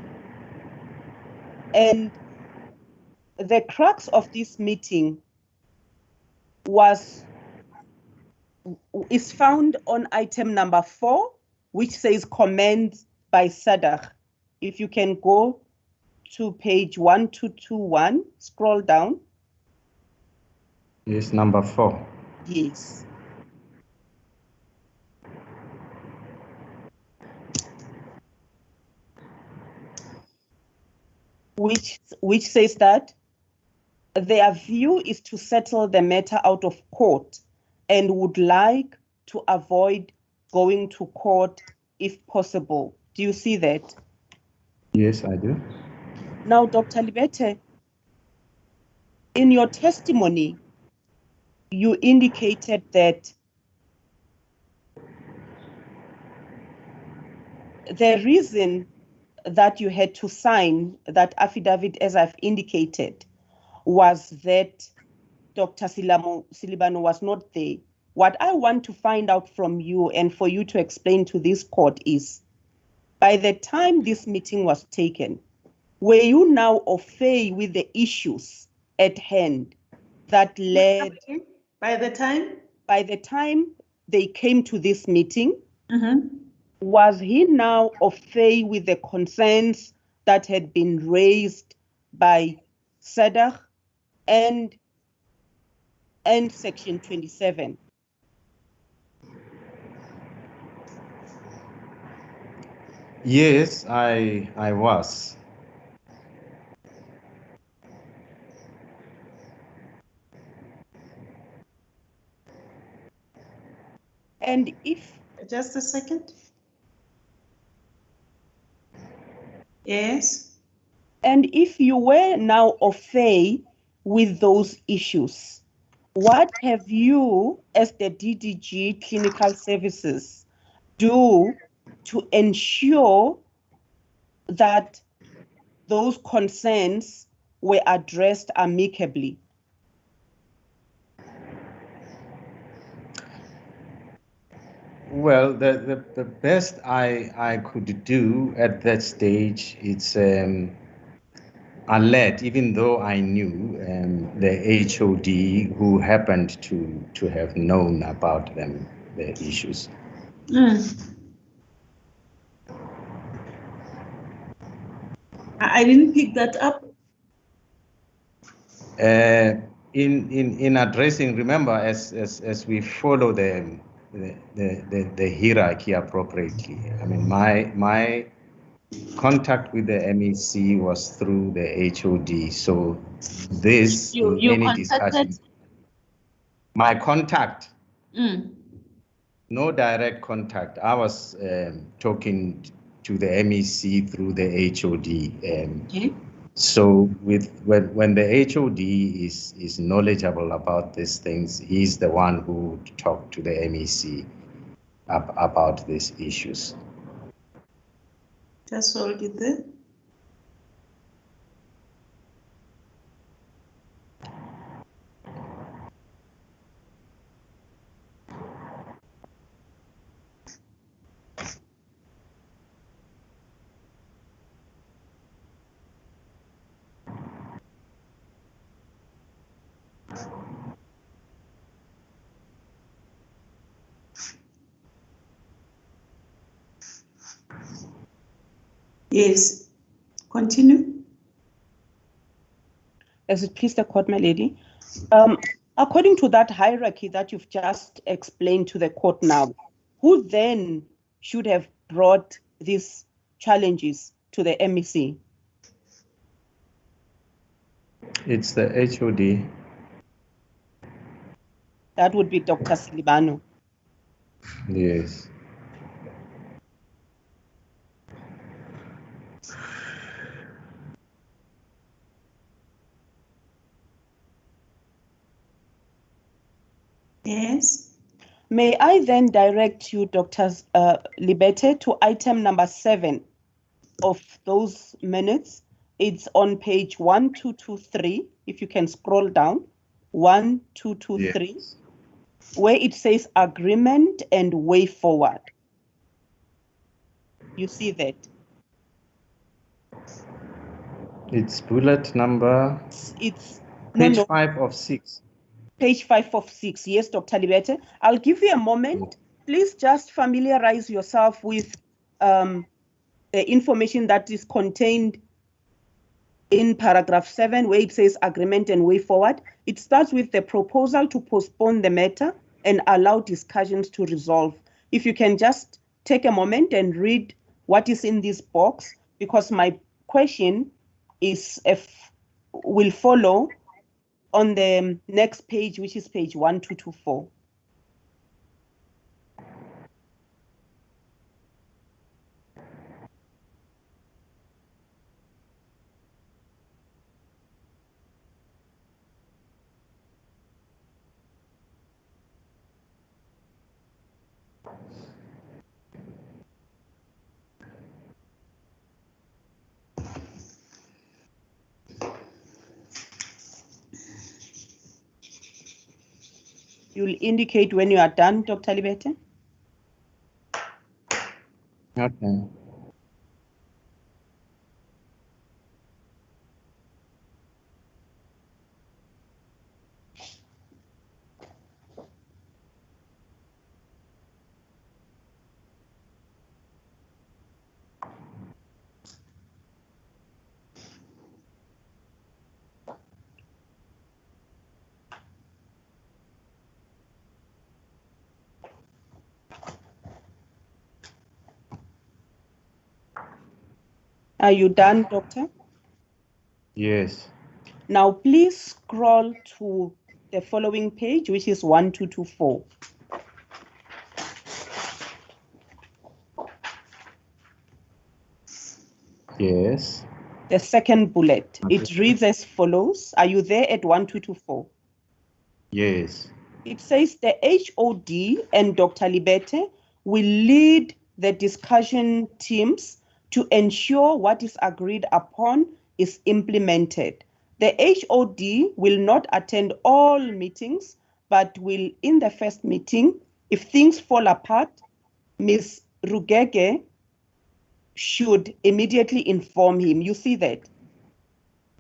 And the crux of this meeting is found on item number 4, which says comments by SADC. If you can go to page 1221, scroll down. Yes, number 4. Yes. Which says that their view is to settle the matter out of court and would like to avoid going to court if possible. Do you see that? Yes, I do. Now, Dr. Libete, in your testimony, you indicated that the reason that you had to sign that affidavit, as I've indicated, was that Dr. Silibano was not there. What I want to find out from you and for you to explain to this court is, by the time this meeting was taken, were you now au fait with the issues at hand that led... By the time? By the time they came to this meeting, was he now au fait with the concerns that had been raised by SADC and Section 27? Yes, I was. And if... Just a second. Yes. And if you were now au fait with those issues, what have you, as the DDG Clinical Services, do to ensure that those concerns were addressed amicably? Well, the best I could do at that stage, it's alert, even though I knew the HOD who happened to have known about them, the issues. I didn't pick that up. In addressing, remember, as we follow the hierarchy appropriately. I mean, my contact with the MEC was through the HOD. So this, You any contacted? discussion, my contact, no direct contact. I was talking to the MEC through the HOD. Okay. So when the HOD is knowledgeable about these things, he's the one who would talk to the MEC about these issues. Just hold it there. Yes, continue. As it please the court, my lady. According to that hierarchy that you've just explained to the court now, who then should have brought these challenges to the MEC? It's the HOD. That would be Dr. Silibano. Yes. Yes. May I then direct you, Dr. Libete, to item number 7 of those minutes. It's on page 1223, if you can scroll down, 1223, Yes. where it says agreement and way forward. You see that? It's bullet number It's page no, 5 of 6. page 5 of 6. Yes, Dr. Libete. I'll give you a moment. Please just familiarize yourself with the information that is contained in paragraph 7, where it says agreement and way forward. It starts with the proposal to postpone the matter and allow discussions to resolve. If you can just take a moment and read what is in this box, because my question is will follow on the next page, which is page 1224. You'll indicate when you are done, Dr. Libete. Okay. Are you done, Doctor? Yes. Now, please scroll to the following page, which is 1224. Yes. The second bullet. It reads as follows. Are you there at 1224? Yes. It says the HOD and Dr. Libete will lead the discussion teams to ensure what is agreed upon is implemented. The HOD will not attend all meetings, but will, in the first meeting, if things fall apart, Ms. Rugege should immediately inform him. You see that?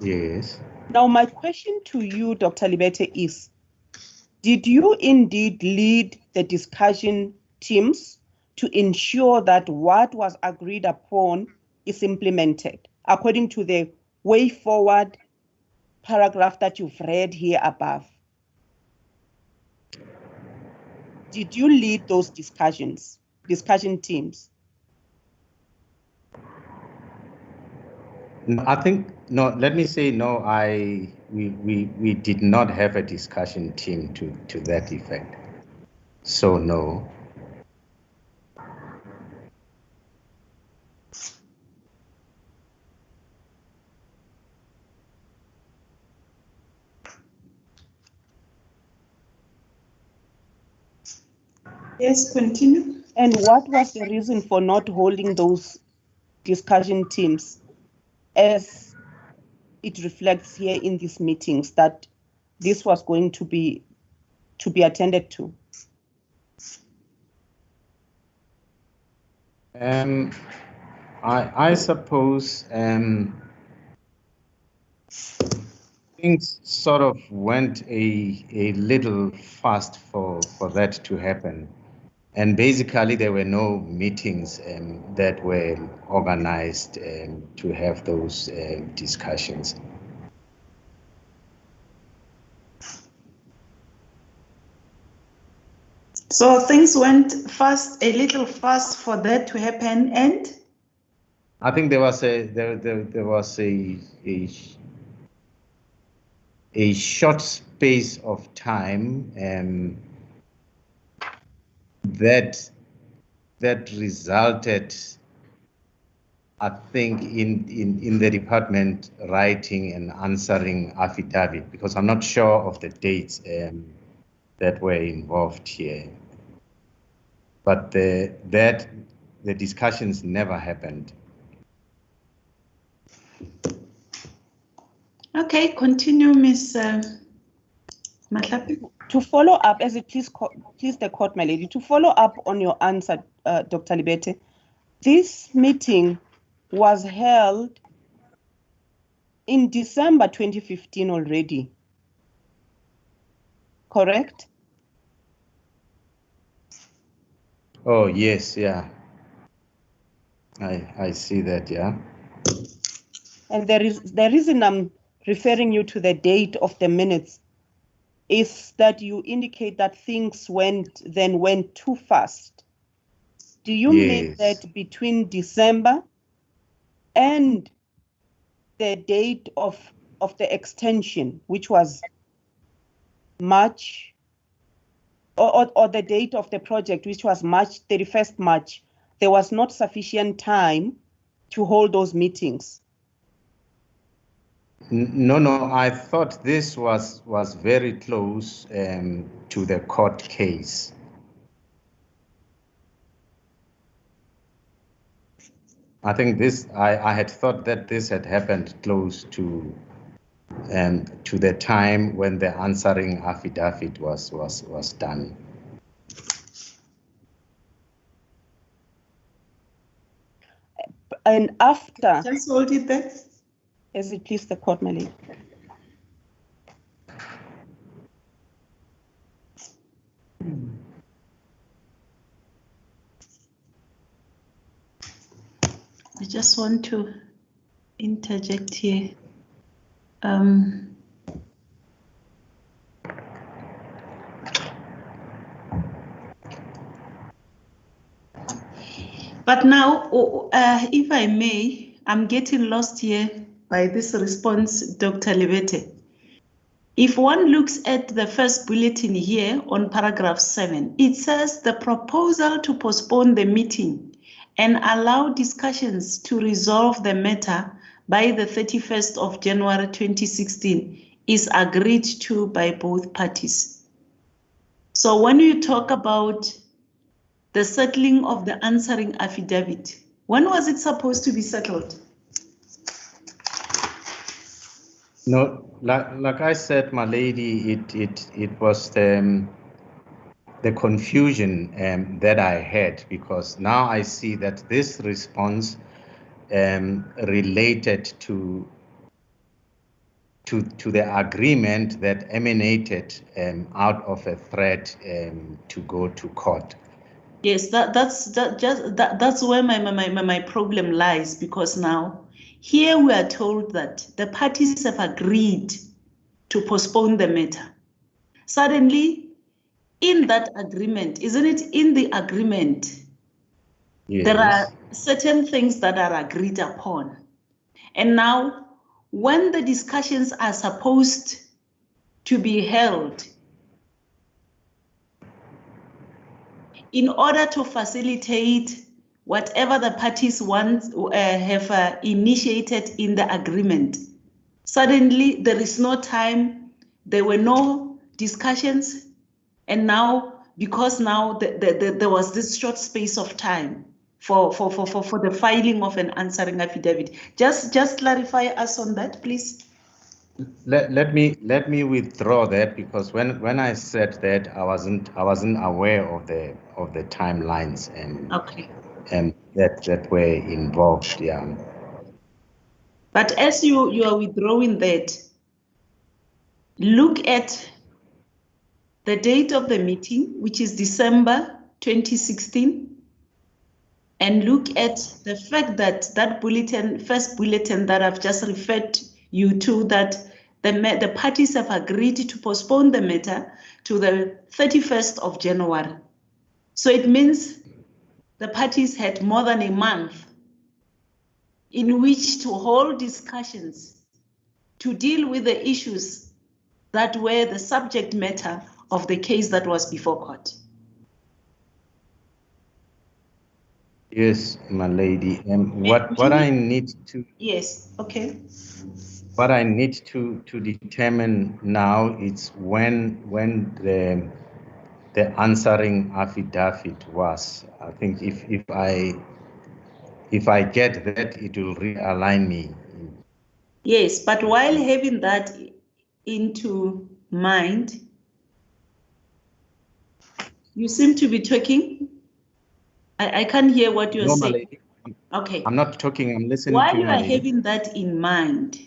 Yes. Now, my question to you, Dr. Libete, is, did you indeed lead the discussion teams to ensure that what was agreed upon is implemented according to the way forward paragraph that you've read here above? Did you lead those discussion teams? No, I think no. Let me say no. We did not have a discussion team to that effect. So no. Yes, continue. And what was the reason for not holding those discussion teams, as it reflects here in these meetings, that this was going to be attended to? I suppose things sort of went a little fast for that to happen. And basically, there were no meetings that were organized to have those discussions. So things went fast, a little fast for that to happen, and I think there was a short space of time that resulted, I think, in the department writing and answering affidavit, because I'm not sure of the dates that were involved here. but the discussions never happened. Okay, continue, Ms. Matlapi. To follow up, as it please the court, my lady, to follow up on your answer, Dr. Libete, this meeting was held in December 2015 already, correct? Oh, yes, yeah. I see that, yeah. And the reason I'm referring you to the date of the minutes is that you indicate that things went too fast. Do you mean Yes. that between December and the date of the extension, which was March, or the date of the project, which was March 31st March, there was not sufficient time to hold those meetings? No, I thought this was very close to the court case. I think I had thought that this had happened close to the time when the answering affidavit was done. And after, Just hold it there. as it please the court, my lady. I just want to interject here. But now, if I may, I'm getting lost here by this response, Dr. Libete. If one looks at the first bulletin here on paragraph 7, it says the proposal to postpone the meeting and allow discussions to resolve the matter by the 31st of January 2016 is agreed to by both parties. So when you talk about the settling of the answering affidavit, when was it supposed to be settled? No, like I said, my lady, it was the confusion that I had, because now I see that this response related to the agreement that emanated out of a threat to go to court. Yes, that's where my problem lies, because now here we are told that the parties have agreed to postpone the matter. Suddenly, in that agreement, isn't it in the agreement, Yes. there are certain things that are agreed upon. And now, when the discussions are supposed to be held, in order to facilitate whatever the parties have initiated in the agreement, suddenly there is no time, there were no discussions, and now, because now there was this short space of time for the filing of an answering affidavit. Just clarify us on that, please. Let me withdraw that, because when I said that, I wasn't aware of the timelines and that were involved. Yeah. But as you are withdrawing that, look at the date of the meeting, which is December 2016, and look at the fact that that bulletin, first bulletin that I've just referred you to, that the parties have agreed to postpone the matter to the 31st of January. So it means the parties had more than a month in which to hold discussions to deal with the issues that were the subject matter of the case that was before court. Yes, my lady. What I need to Yes, okay. What I need to determine now is when answering affidavit was. I think if I get that, it will realign me. Yes, but while having that into mind, you seem to be talking. I can't hear what you're saying. Okay. I'm not talking, I'm listening While to you. you are having that in mind,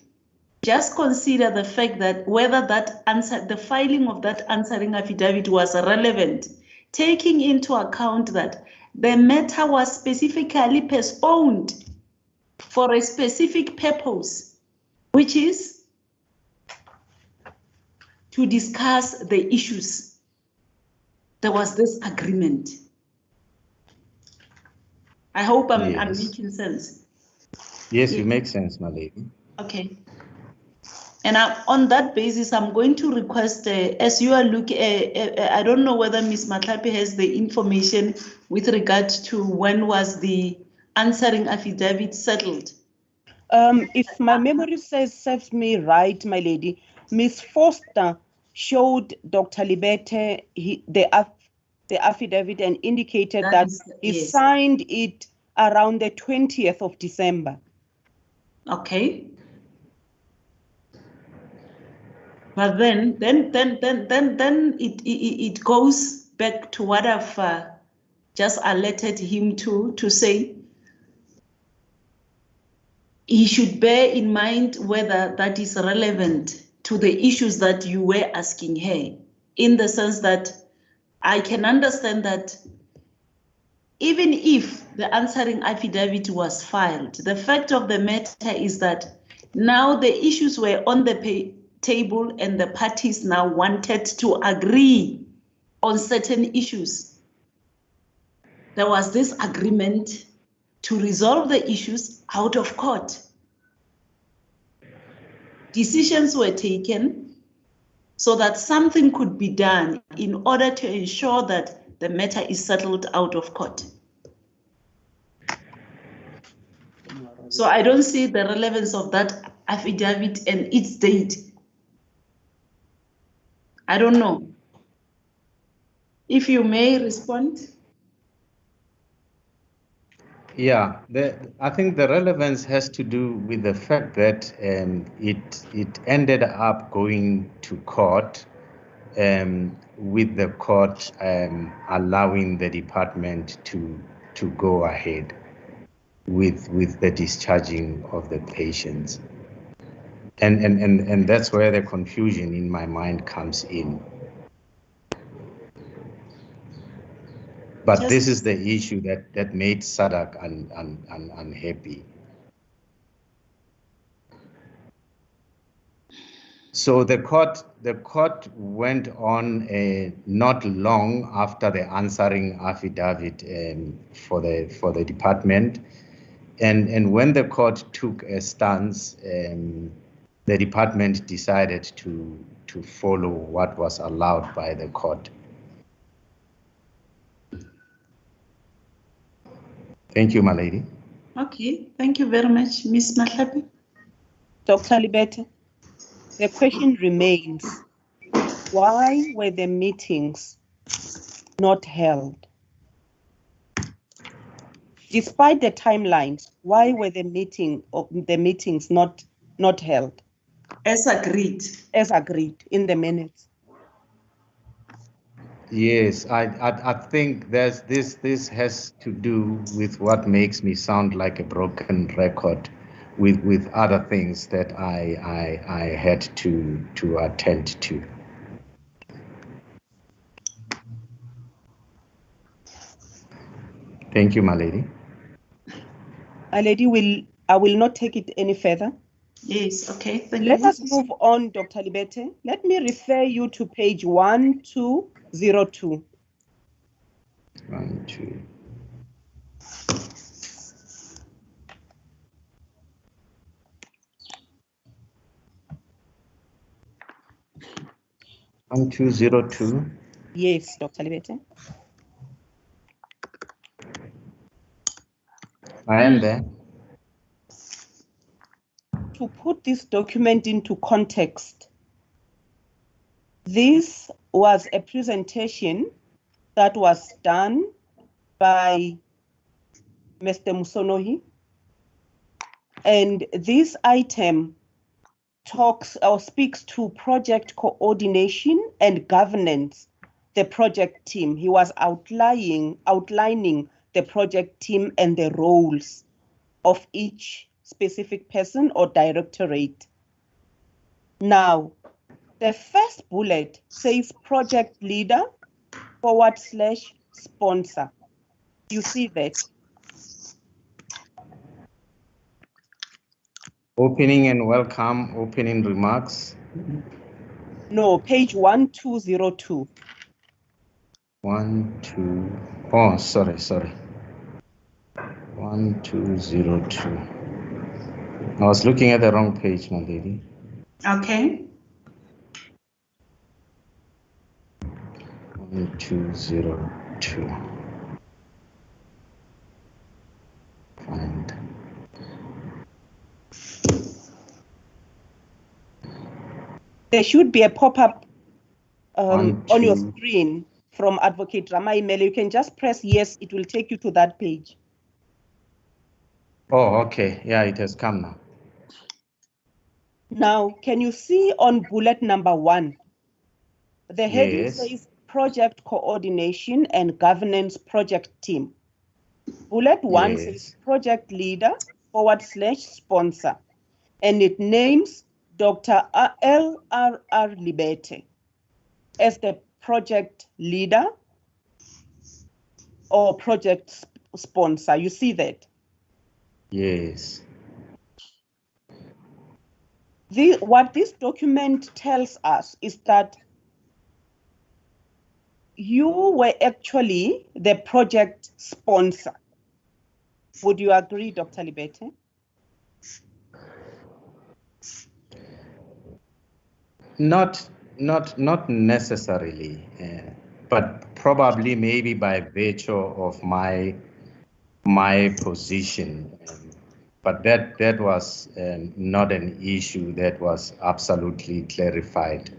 just consider the fact that whether the filing of that answering affidavit was relevant, taking into account that the matter was specifically postponed for a specific purpose, which is to discuss the issues. There was this agreement. I hope I'm making sense. Yes, you make sense, my lady. Okay. And on that basis, I'm going to request, as you are looking, I don't know whether Ms. Matlapi has the information with regard to when was the answering affidavit settled. If my memory serves me right, my lady, Ms. Foster showed Dr. Libete the affidavit and indicated that he signed it around the 20th of December. Okay. But then it goes back to what I've just alerted him to say he should bear in mind whether that is relevant to the issues that you were asking her, in the sense that I can understand that even if the answering affidavit was filed, the fact of the matter is that now the issues were on the table and the parties now wanted to agree on certain issues. There was this agreement to resolve the issues out of court. Decisions were taken so that something could be done in order to ensure that the matter is settled out of court. So I don't see the relevance of that affidavit and its date. I don't know. If you may respond. Yeah, I think the relevance has to do with the fact that it ended up going to court, with the court allowing the department to go ahead with the discharging of the patients. And that's where the confusion in my mind comes in. But this is the issue that made SADC unhappy. So the court went on not long after the answering affidavit for the department, and when the court took a stance, the department decided to follow what was allowed by the court. Thank you, my lady. Okay, thank you very much, Ms. Matlapi. Dr. Libete, the question remains, why were the meetings not held? Despite the timelines, why were the meetings not held? As agreed. As agreed in the minutes. Yes, I think this has to do with what makes me sound like a broken record with other things that I had to attend to. Thank you, my lady. My lady, I will not take it any further. Yes, okay. Thank you. Let us move on, Dr. Libete. Let me refer you to page 1202. 12. On 202. Yes, Dr. Libete. I am there. To put this document into context, this was a presentation that was done by Mr. Musonohi. And this item talks or speaks to project coordination and governance, the project team. He was outlining the project team and the roles of each specific person or directorate. Now, the first bullet says project leader / sponsor. You see that? Opening and welcome, opening remarks. No, page 1202. 1, 2, oh, sorry. 1202. I was looking at the wrong page, my lady. Okay. 1202. Find. There should be a pop-up on your 2. screen from Advocate Rama email. You can just press yes, it will take you to that page. Oh, okay. Yeah, it has come now. Now, can you see on bullet number 1? The heading Yes. says Project Coordination and Governance Project Team. Bullet 1 Yes. says Project Leader / Sponsor. And it names Dr. L.R.R. Libete as the project leader or project sponsor. You see that? Yes. What this document tells us is that you were actually the project sponsor. Would you agree, Dr. Libete? Not necessarily, but probably maybe by virtue of my position. But that was not an issue that was absolutely clarified.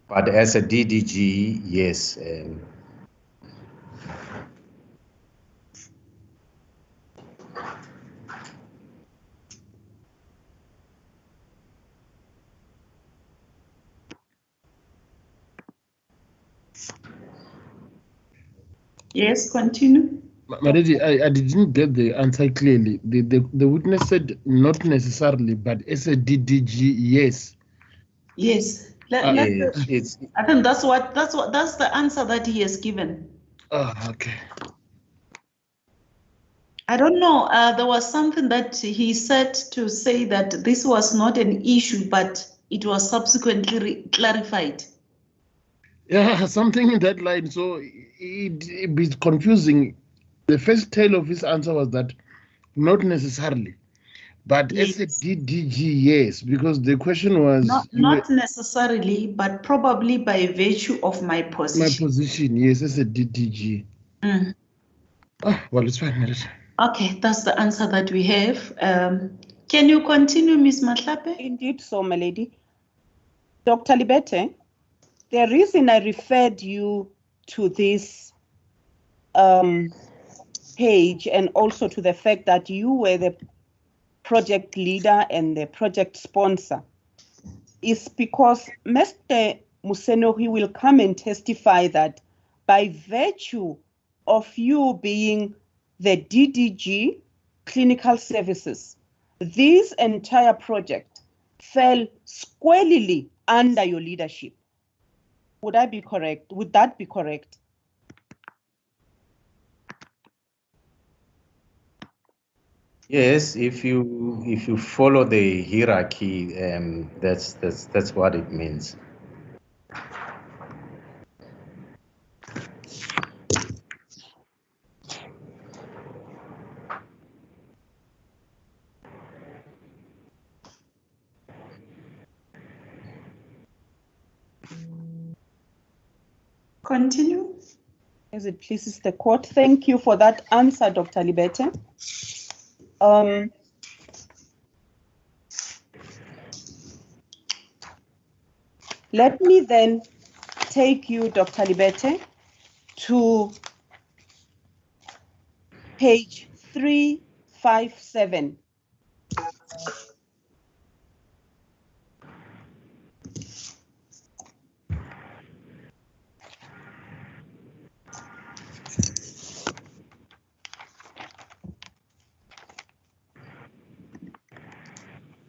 But as a DDG, yes. Yes, continue. Maredi, I didn't get the answer clearly. The witness said not necessarily, but as a DDG, yes. Yes. It's I think that's the answer that he has given. Oh, okay. I don't know. There was something that he said to say that this was not an issue, but it was subsequently clarified. Yeah, something in that line. So it be confusing. The first tail of his answer was that not necessarily, but as a Yes. DDG, yes, because the question was Not necessarily, but probably by virtue of my my position. position, yes, as a DDG. Mm. Oh, well, it's fine, Maredi. Okay, that's the answer that we have. Can you continue, Ms. Matlape? Indeed so, my lady. Dr. Libete, the reason I referred you to this page and also to the fact that you were the project leader and the project sponsor is because Mr. Musenohi will come and testify that by virtue of you being the DDG clinical services, this entire project fell squarely under your leadership. Would I be correct? Would that be correct? yes. If you follow the hierarchy, that's what it means. Continue. As it pleases the court. Thank you for that answer, Dr. Libete. Let me then take you, Dr. Libete, to page 357.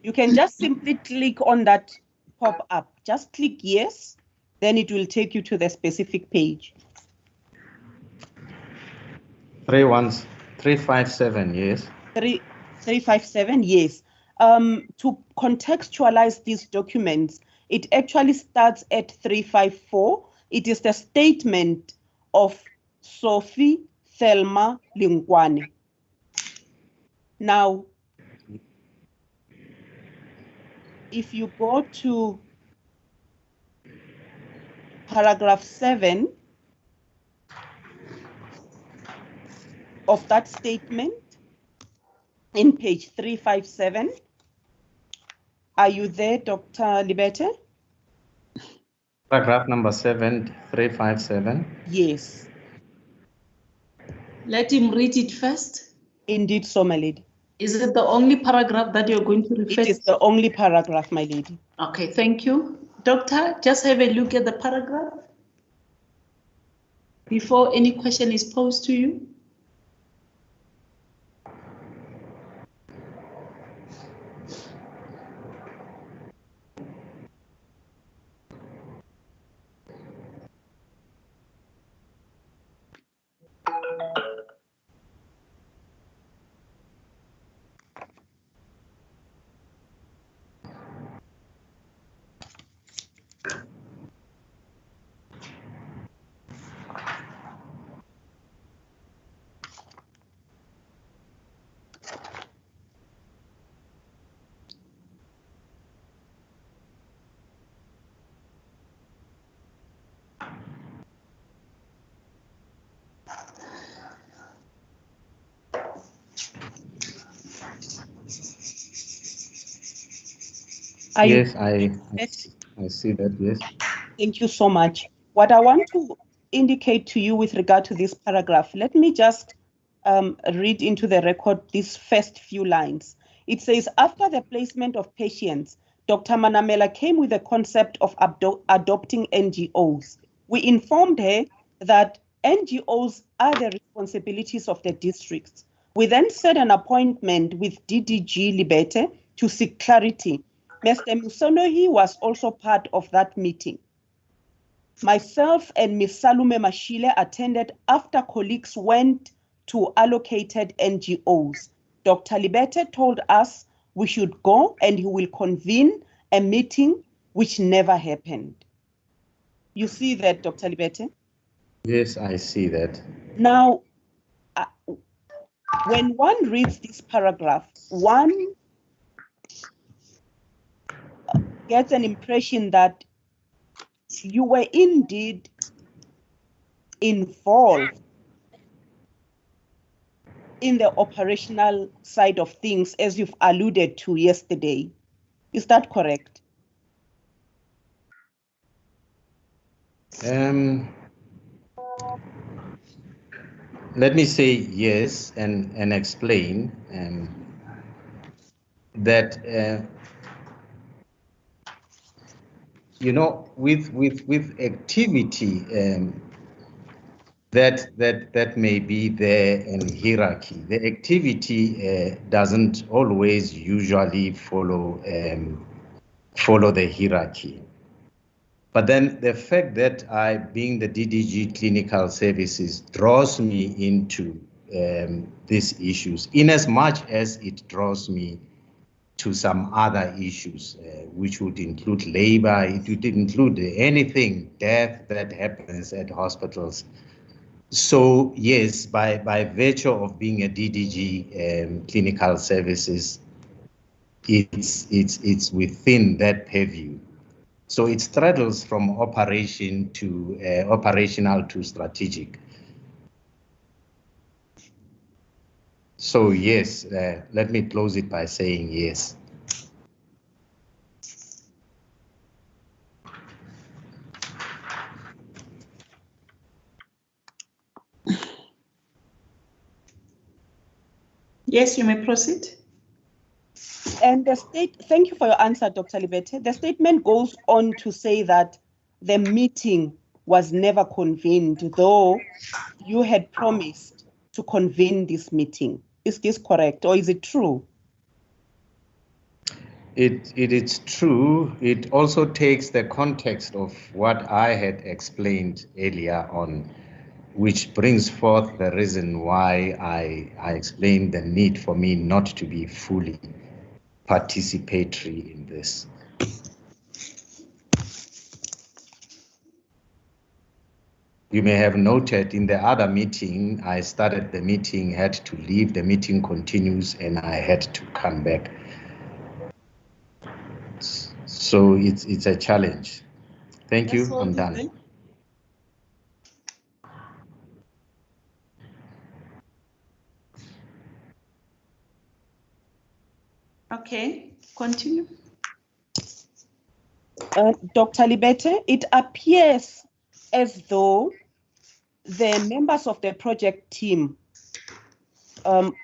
You can just simply click on that pop-up. Just click yes, then it will take you to the specific page. 357, yes. 357, yes. To contextualize these documents, it actually starts at 354. It is the statement of Sophie Thelma Lingwane. Now, if you go to paragraph 7 of that statement in page 357, are you there, Dr. Libete? Paragraph number 7, 357. Yes. Let him read it first. Indeed, so, my lady. Is it the only paragraph that you're going to refer It is the only paragraph, my lady. Okay, thank you. Doctor, just have a look at the paragraph before any question is posed to you. Yes, I see that, yes. Thank you so much. What I want to indicate to you with regard to this paragraph, let me just read into the record these first few lines. It says, after the placement of patients, Dr. Manamela came with the concept of adopting NGOs. We informed her that NGOs are the responsibilities of the districts. We then set an appointment with DDG Libete to seek clarity. Mr. Musonohi was also part of that meeting. Myself and Ms. Salume Mashile attended after colleagues went to allocated NGOs. Dr. Libete told us we should go and he will convene a meeting which never happened. You see that, Dr. Libete? Yes, I see that. Now, when one reads this paragraph, one gets an impression that you were indeed involved in the operational side of things, as you've alluded to yesterday. Is that correct? Let me say yes and explain that you know, with activity that may be there in hierarchy. The activity doesn't always usually follow the hierarchy. But then the fact that I, being the DDG Clinical Services, draws me into these issues, in as much as it draws me to some other issues, which would include labor, it would include anything, death that happens at hospitals. So yes, by virtue of being a DDG Clinical Services, it's within that purview. So it straddles from operation to operational to strategic. So yes, let me close it by saying yes. Yes, you may proceed. And thank you for your answer, Dr. Libete. The statement goes on to say that the meeting was never convened, though you had promised to convene this meeting. Is this correct, or is it true? It is true. It also takes the context of what I had explained earlier on, which brings forth the reason why I explained the need for me not to be fully participatory in this. You may have noted in the other meeting, I started the meeting, had to leave, the meeting continues, and I had to come back. So it's a challenge. Thank you, I'm done. Okay, continue. Dr. Libete, it appears as though the members of the project team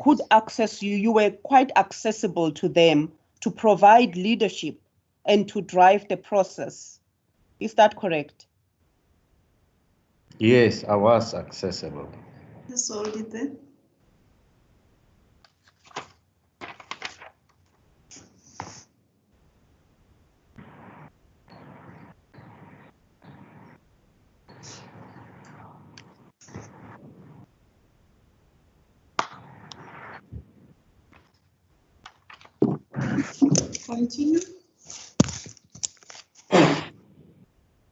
could access you. You were quite accessible to them to provide leadership and to drive the process. Is that correct? Yes, I was accessible. Just hold it there. Continue.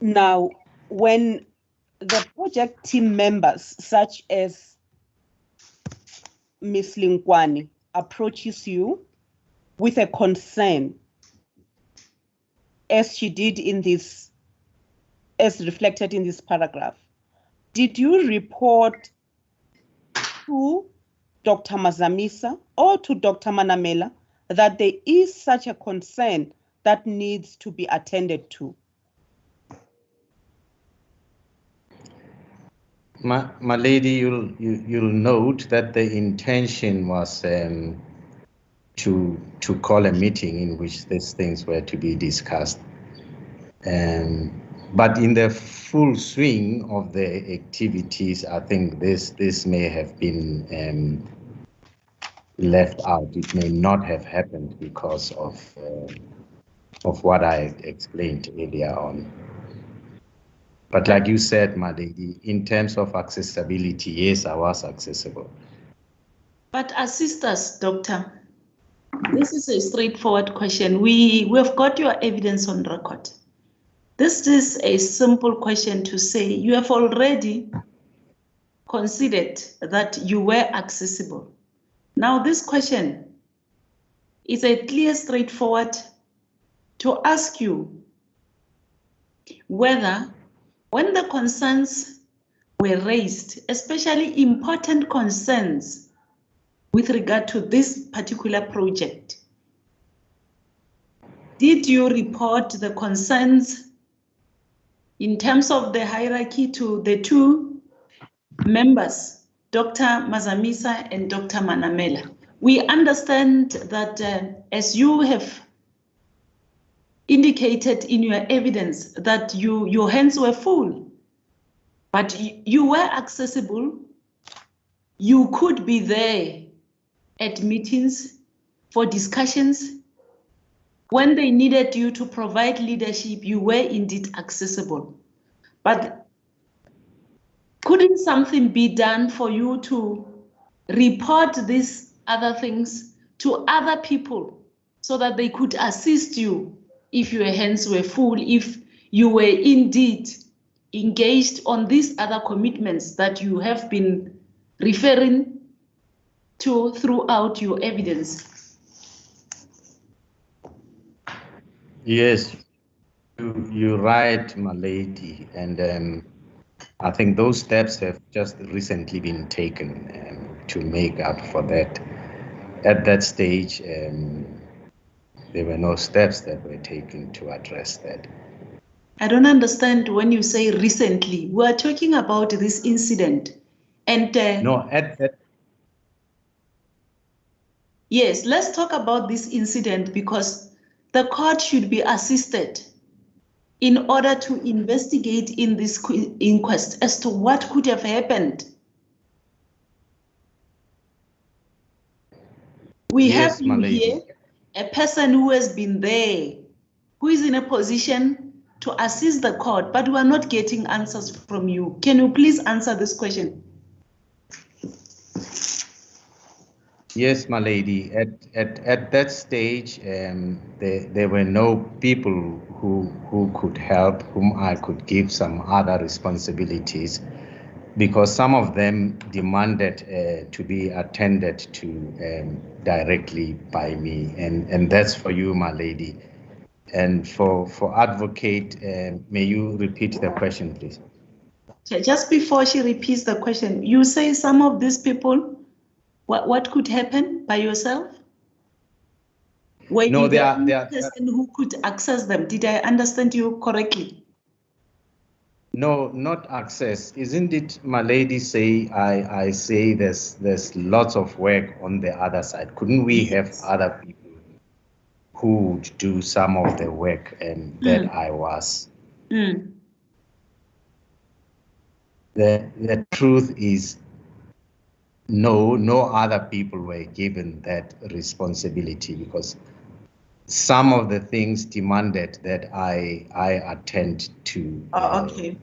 Now, when the project team members, such as Ms. Linkwani, approaches you with a concern, as she did in this, as reflected in this paragraph, did you report to Dr. Mazamisa or to Dr. Manamela that there is such a concern that needs to be attended to? My lady, you'll note that the intention was to call a meeting in which these things were to be discussed. But in the full swing of the activities, I think this may have been left out. It may not have happened because of what I explained earlier on. But like you said, my lady, in terms of accessibility, yes, I was accessible. But assist us, doctor. This is a straightforward question. We have got your evidence on record. This is a simple question to say you have already considered that you were accessible. Now this question is a clear, straightforward to ask you whether when the concerns were raised, especially important concerns with regard to this particular project, did you report the concerns in terms of the hierarchy to the two members, Dr. Mazamisa and Dr. Manamela? We understand that as you have indicated in your evidence that your hands were full, but you were accessible. You could be there at meetings for discussions. When they needed you to provide leadership, you were indeed accessible. But couldn't something be done for you to report these other things to other people so that they could assist you if your hands were full, if you were indeed engaged on these other commitments that you have been referring to throughout your evidence? Yes, you're right, my lady. And I think those steps have just recently been taken to make up for that. At that stage, there were no steps that were taken to address that. I don't understand when you say recently. We are talking about this incident. And no, at Yes, let's talk about this incident because the court should be assisted in order to investigate in this inquest as to what could have happened. We Yes, have you my lady. here, a person who has been there, who is in a position to assist the court, but we are not getting answers from you. Can you please answer this question? Yes, my lady. At that stage, there were no people who could help, whom I could give some other responsibilities, because some of them demanded to be attended to directly by me, and that's for you, my lady. And for advocate, may you repeat the question, please? Just before she repeats the question, you say some of these people, what could happen by yourself? Were No, you they the are only person who could access them? Did I understand you correctly? no, not access. Isn't it, my lady? Say I say there's lots of work on the other side. Couldn't we have other people who would do some of the work that I was? The truth is, no other people were given that responsibility, because some of the things demanded that I attend to okay.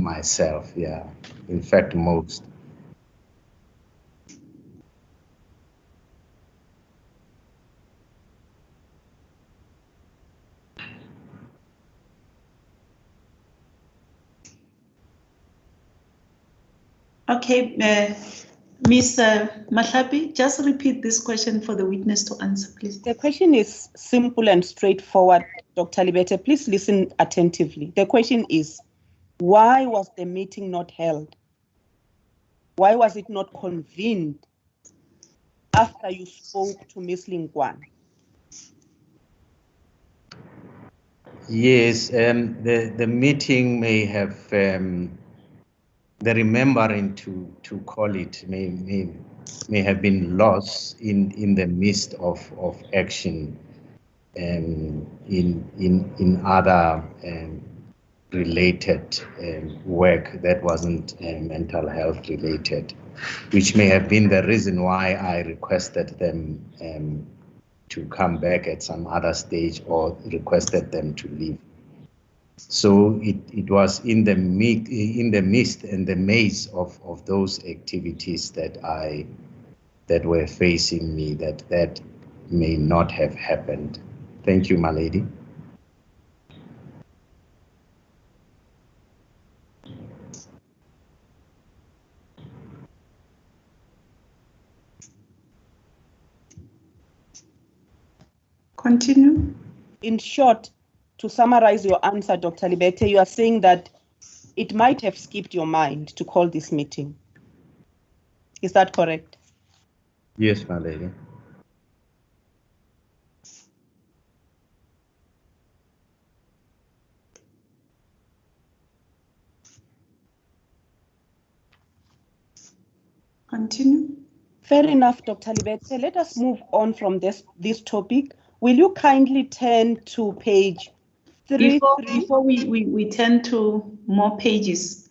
myself. Yeah, in fact, most. Okay, Ms. Mahlapi, just repeat this question for the witness to answer, please. The question is simple and straightforward, Dr. Libete. Please listen attentively. The question is, why was the meeting not held? Why was it not convened after you spoke to Ms. Lingwan? Yes, the meeting may have the remembering to call it may have been lost in the midst of action in other related work that wasn't mental health related, which may have been the reason why I requested them to come back at some other stage or requested them to leave. So it was in the midst and the maze of those activities that were facing me that may not have happened. Thank you, my lady. Continue. In short, to summarize your answer, Dr. Libete, you are saying that it might have skipped your mind to call this meeting. Is that correct? Yes, my lady. Continue. Fair enough, Dr. Libete. Let us move on from this topic. Will you kindly turn to page 3? Before we turn to more pages,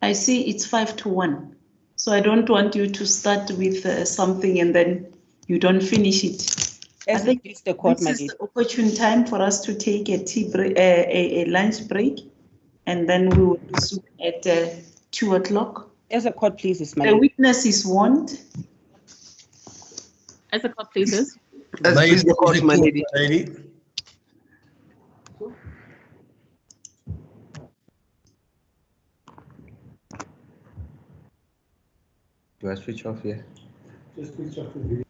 I see it's 5-1. So I don't want you to start with something and then you don't finish it. I think Is the court, this is the opportune time for us to take a tea break, a lunch break, and then we will resume at 2 o'clock. As a court, please, is the witness is warned. As a court, please. Please, the court, my lady. Do I switch off here? Just switch off the video.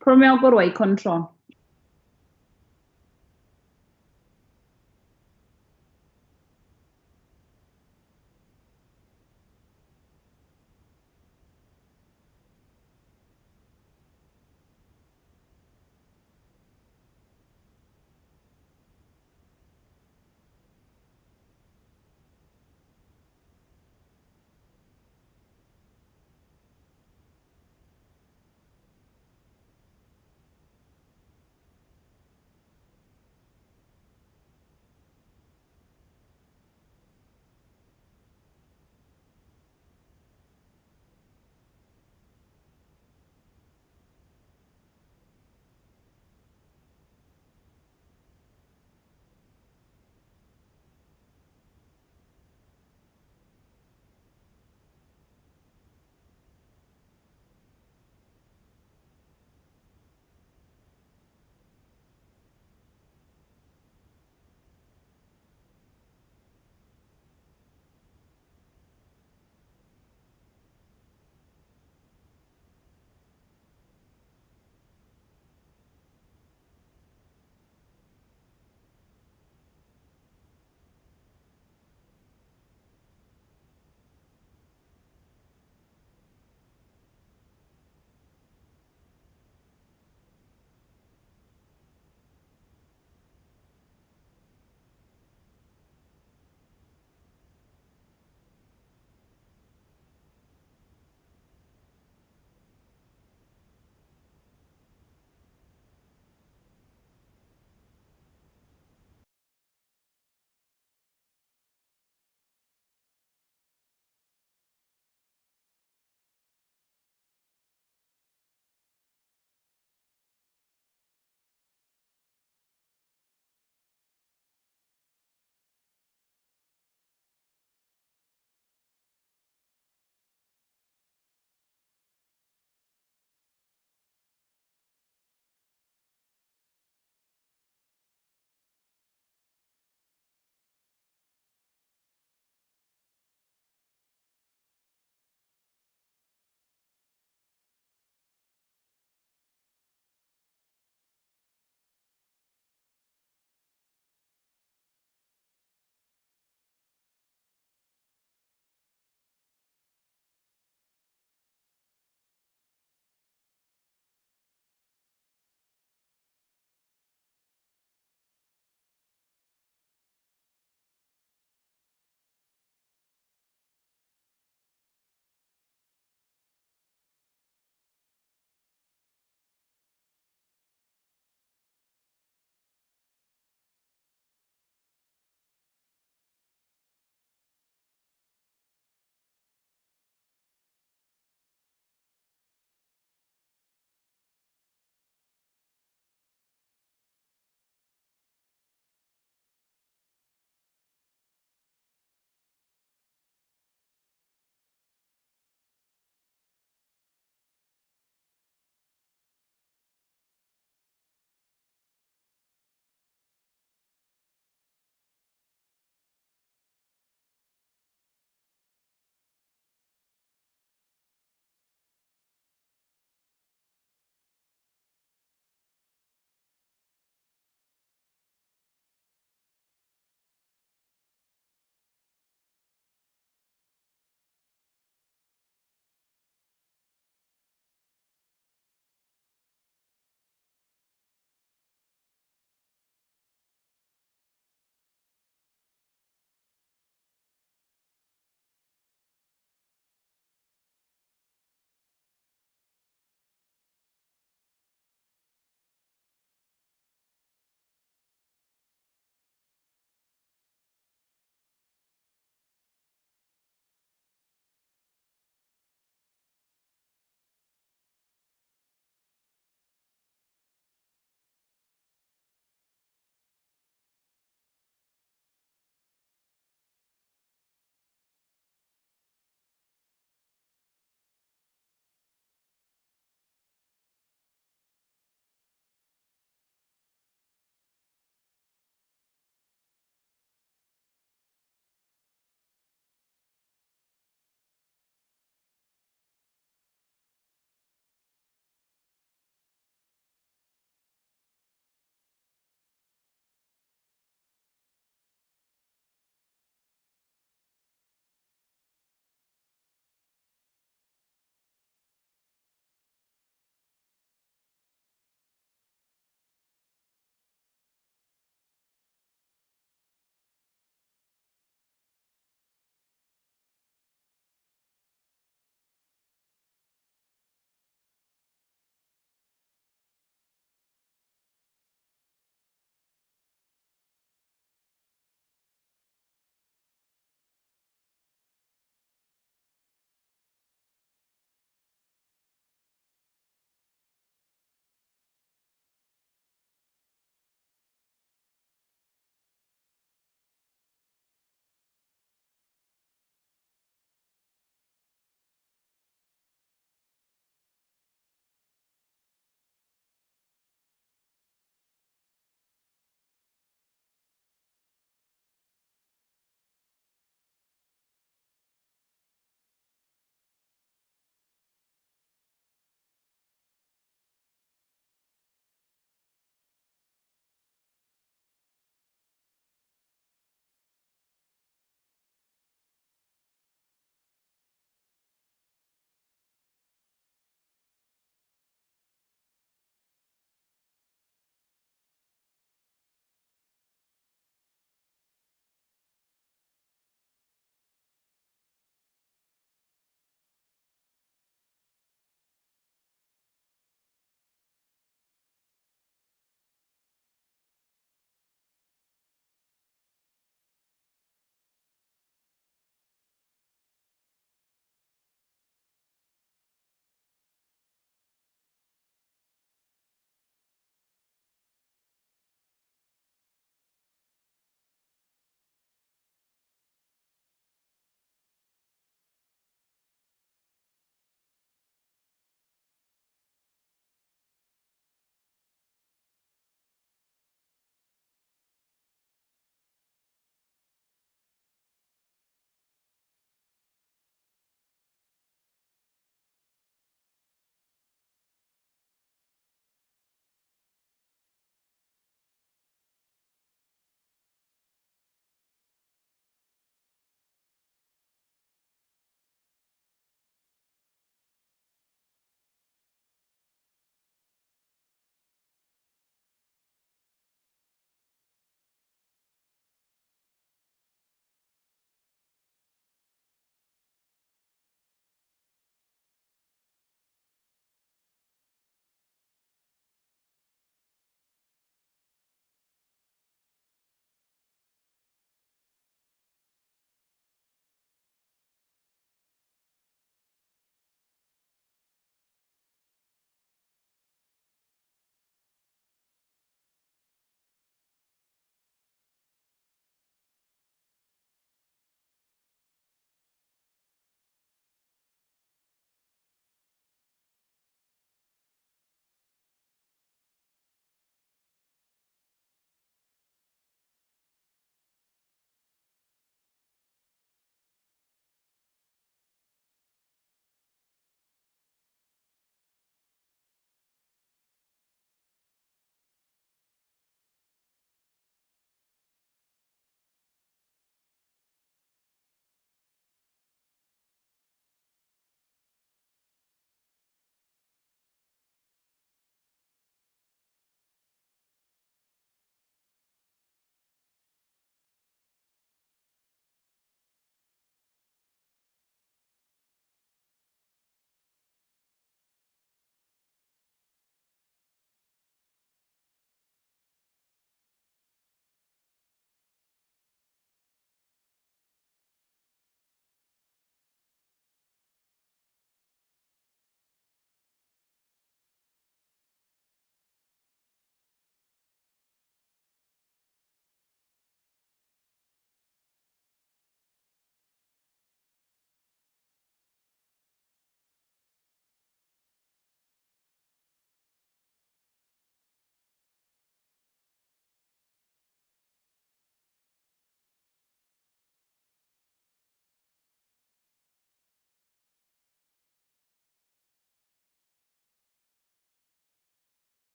Premier Gorway control.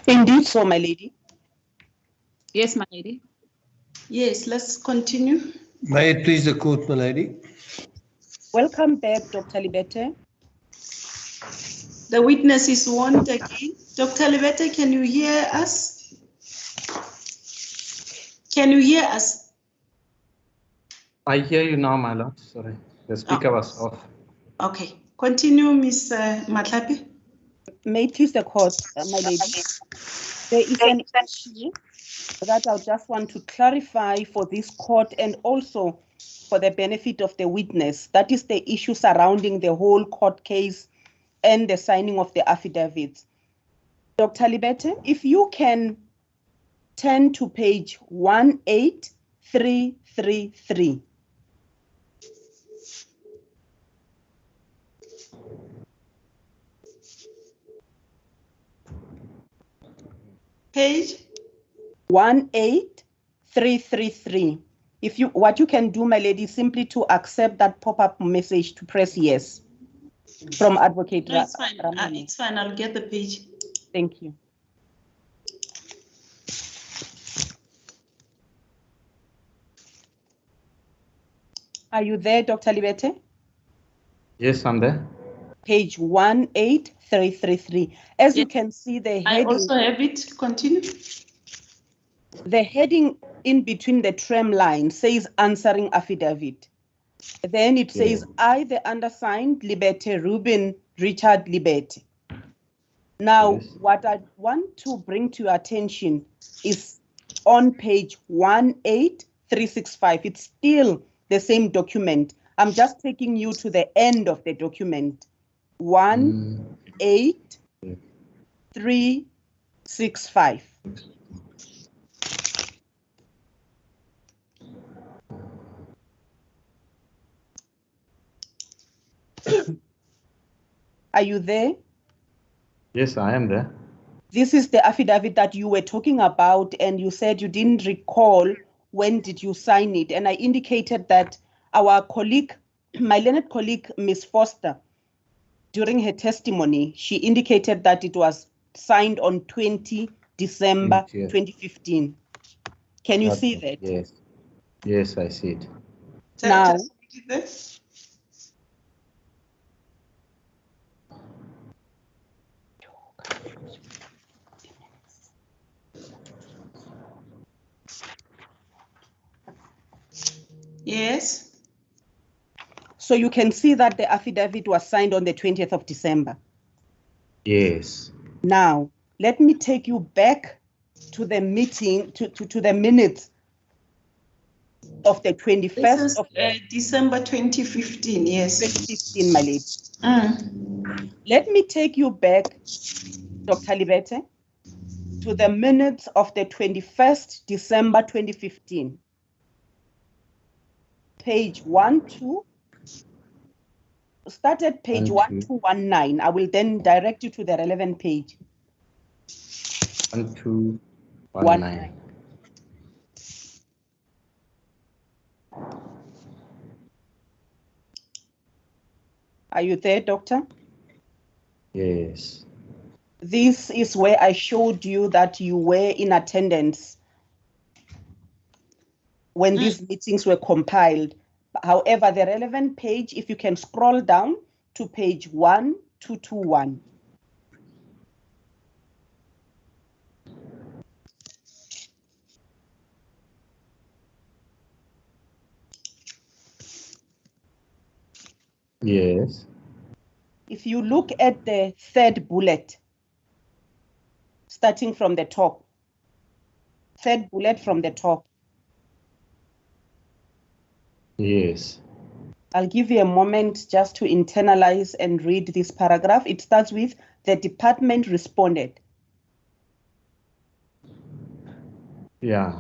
Indeed so, my lady. Yes, my lady. Yes, let's continue. May it please the court, my lady. Welcome back, Dr. Libete. The witness is warned again. Dr. Libete, can you hear us? Can you hear us? I hear you now, my lord. Sorry, the speaker was off. Okay, continue, Ms. Matlapi. May it please the court, my lady. There is an issue that I just want to clarify for this court and also for the benefit of the witness. That is the issue surrounding the whole court case and the signing of the affidavits. Dr. Libete, if you can turn to page 18333. Page 18333. If you, what you can do, my lady, simply to accept that pop-up message to press yes from Advocate No, it's fine. Ramani. It's fine. I'll get the page. Thank you. Are you there, Dr. Libete? Yes, I'm there. Page 18333. As you can see, the I heading. also have it. Continue. The heading in between the tram line says answering affidavit. Then it says, I, the undersigned, Libete Ruben Richard Libete. Now, what I want to bring to your attention is on page 18365. It's still the same document. I'm just taking you to the end of the document. 18365. Are you there? Yes, I am there. This is the affidavit that you were talking about, and you said you didn't recall when did you sign it. And I indicated that our colleague, my learned colleague, Ms. Foster, during her testimony, she indicated that it was signed on 20 December 2015. Can you see that? Yes. Yes, I see it. Now, yes. So you can see that the affidavit was signed on the 20th of December. Yes. Now, let me take you back to the meeting, to the minutes of the 21st This is, of December 2015, yes. 2015, my lady. Let me take you back, Dr. Libete, to the minutes of the 21st December 2015. Page 12. Start at page 1219. I will then direct you to the relevant page. 1219. Are you there, doctor? Yes. This is where I showed you that you were in attendance when these meetings were compiled. However, the relevant page, if you can scroll down to page 1221. Yes. If you look at the third bullet, starting from the top, third bullet from the top. Yes. I'll give you a moment just to internalize and read this paragraph. It starts with, the department responded. Yeah.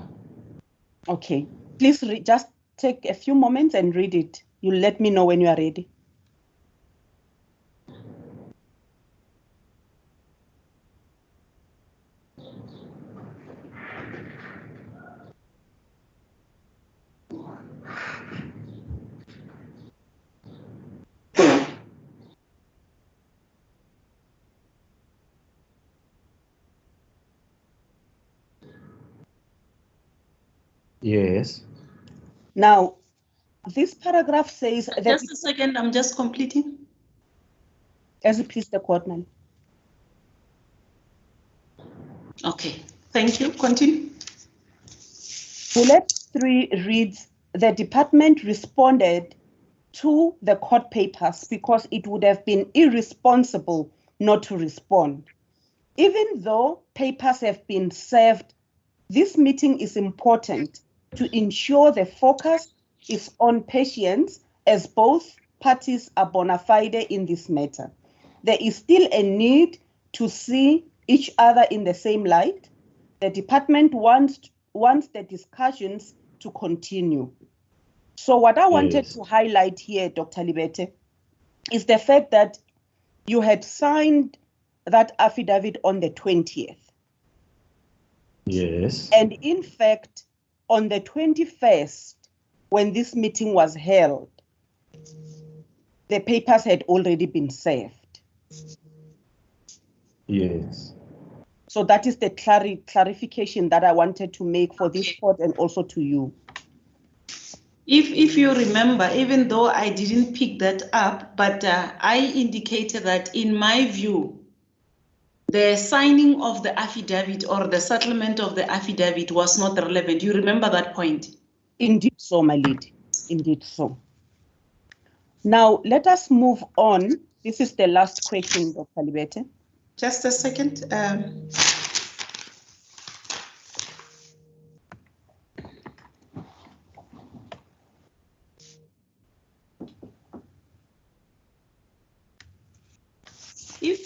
Okay, please just take a few moments and read it. You'll let me know when you are ready. Yes. Now, this paragraph says that... Just a second, I'm just completing. As you please, the court, ma'am. Okay, thank you. Continue. Bullet 3 reads, the department responded to the court papers because it would have been irresponsible not to respond. Even though papers have been served, this meeting is important to ensure the focus is on patients, as both parties are bona fide in this matter. There is still a need to see each other in the same light. The department wants the discussions to continue. So what I wanted to highlight here, Dr. Libete, is the fact that you had signed that affidavit on the 20th. Yes. And in fact, on the 21st, when this meeting was held, the papers had already been served. Yes. So that is the clarification that I wanted to make for this court and also to you. If you remember, even though I didn't pick that up, but I indicated that in my view, the signing of the affidavit or the settlement of the affidavit was not relevant. You remember that point? Indeed so, my lady. Indeed so. Now, let us move on. This is the last question, Dr. Libete. Just a second.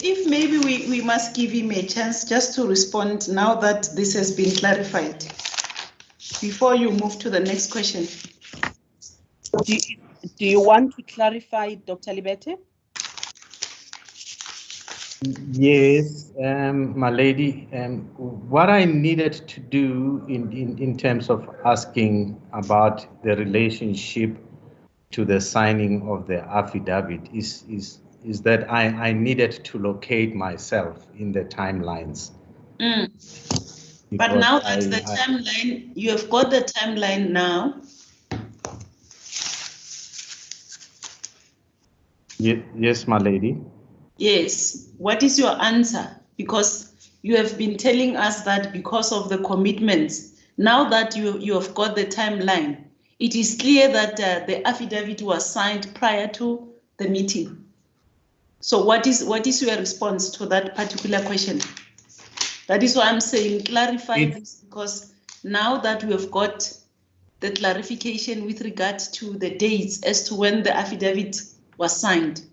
If maybe we must give him a chance just to respond now that this has been clarified, before you move to the next question. Do you want to clarify, Dr. Libete? Yes, my lady. What I needed to do in terms of asking about the relationship to the signing of the affidavit is that I needed to locate myself in the timelines. But now that the timeline, you have got the timeline now. Yes, my lady. Yes. What is your answer? Because you have been telling us that because of the commitments, now that you have got the timeline, it is clear that the affidavit was signed prior to the meeting. So what is your response to that particular question? That is why I'm saying clarify this, because now that we have got the clarification with regard to the dates as to when the affidavit was signed.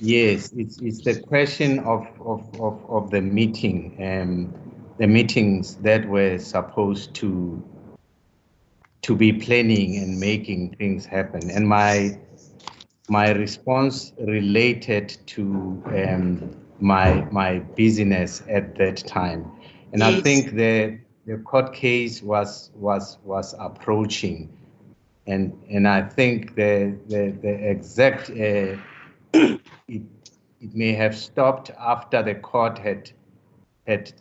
Yes, it's the question of the meeting, the meetings that were supposed to be planning and making things happen, and my response related to my business at that time, and yes. I think the court case was approaching, and I think the exact it may have stopped after the court had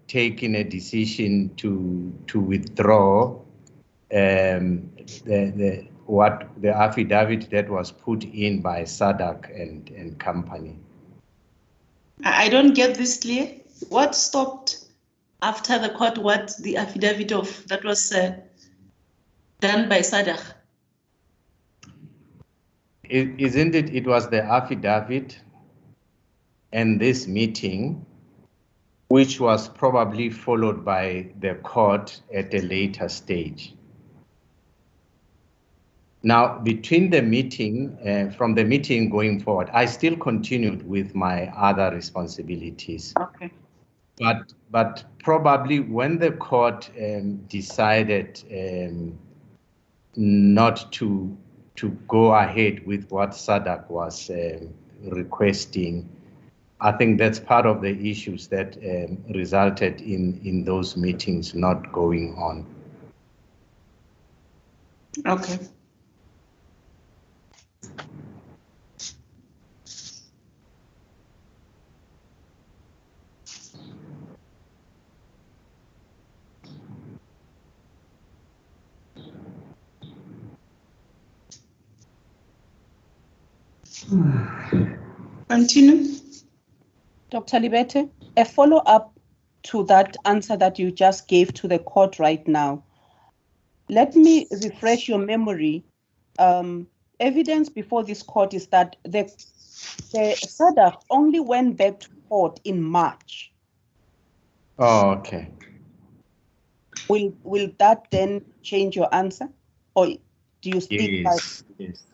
taken a decision to withdraw the affidavit that was put in by SADC and company. I don't get this clear. What stopped after the court? What the affidavit of that was done by SADC? Isn't it? It was the affidavit and this meeting, which was probably followed by the court at a later stage. Now, between the meeting, from the meeting going forward, I still continued with my other responsibilities. Okay. But probably when the court decided not to go ahead with what SADC was requesting, I think that's part of the issues that resulted in those meetings not going on. Okay. Continue. Dr. Libete, a follow-up to that answer that you just gave to the court right now. Let me refresh your memory. Evidence before this court is that the SADC only went back to court in March. Oh, okay. Will that then change your answer? Or do you stick by? Yes.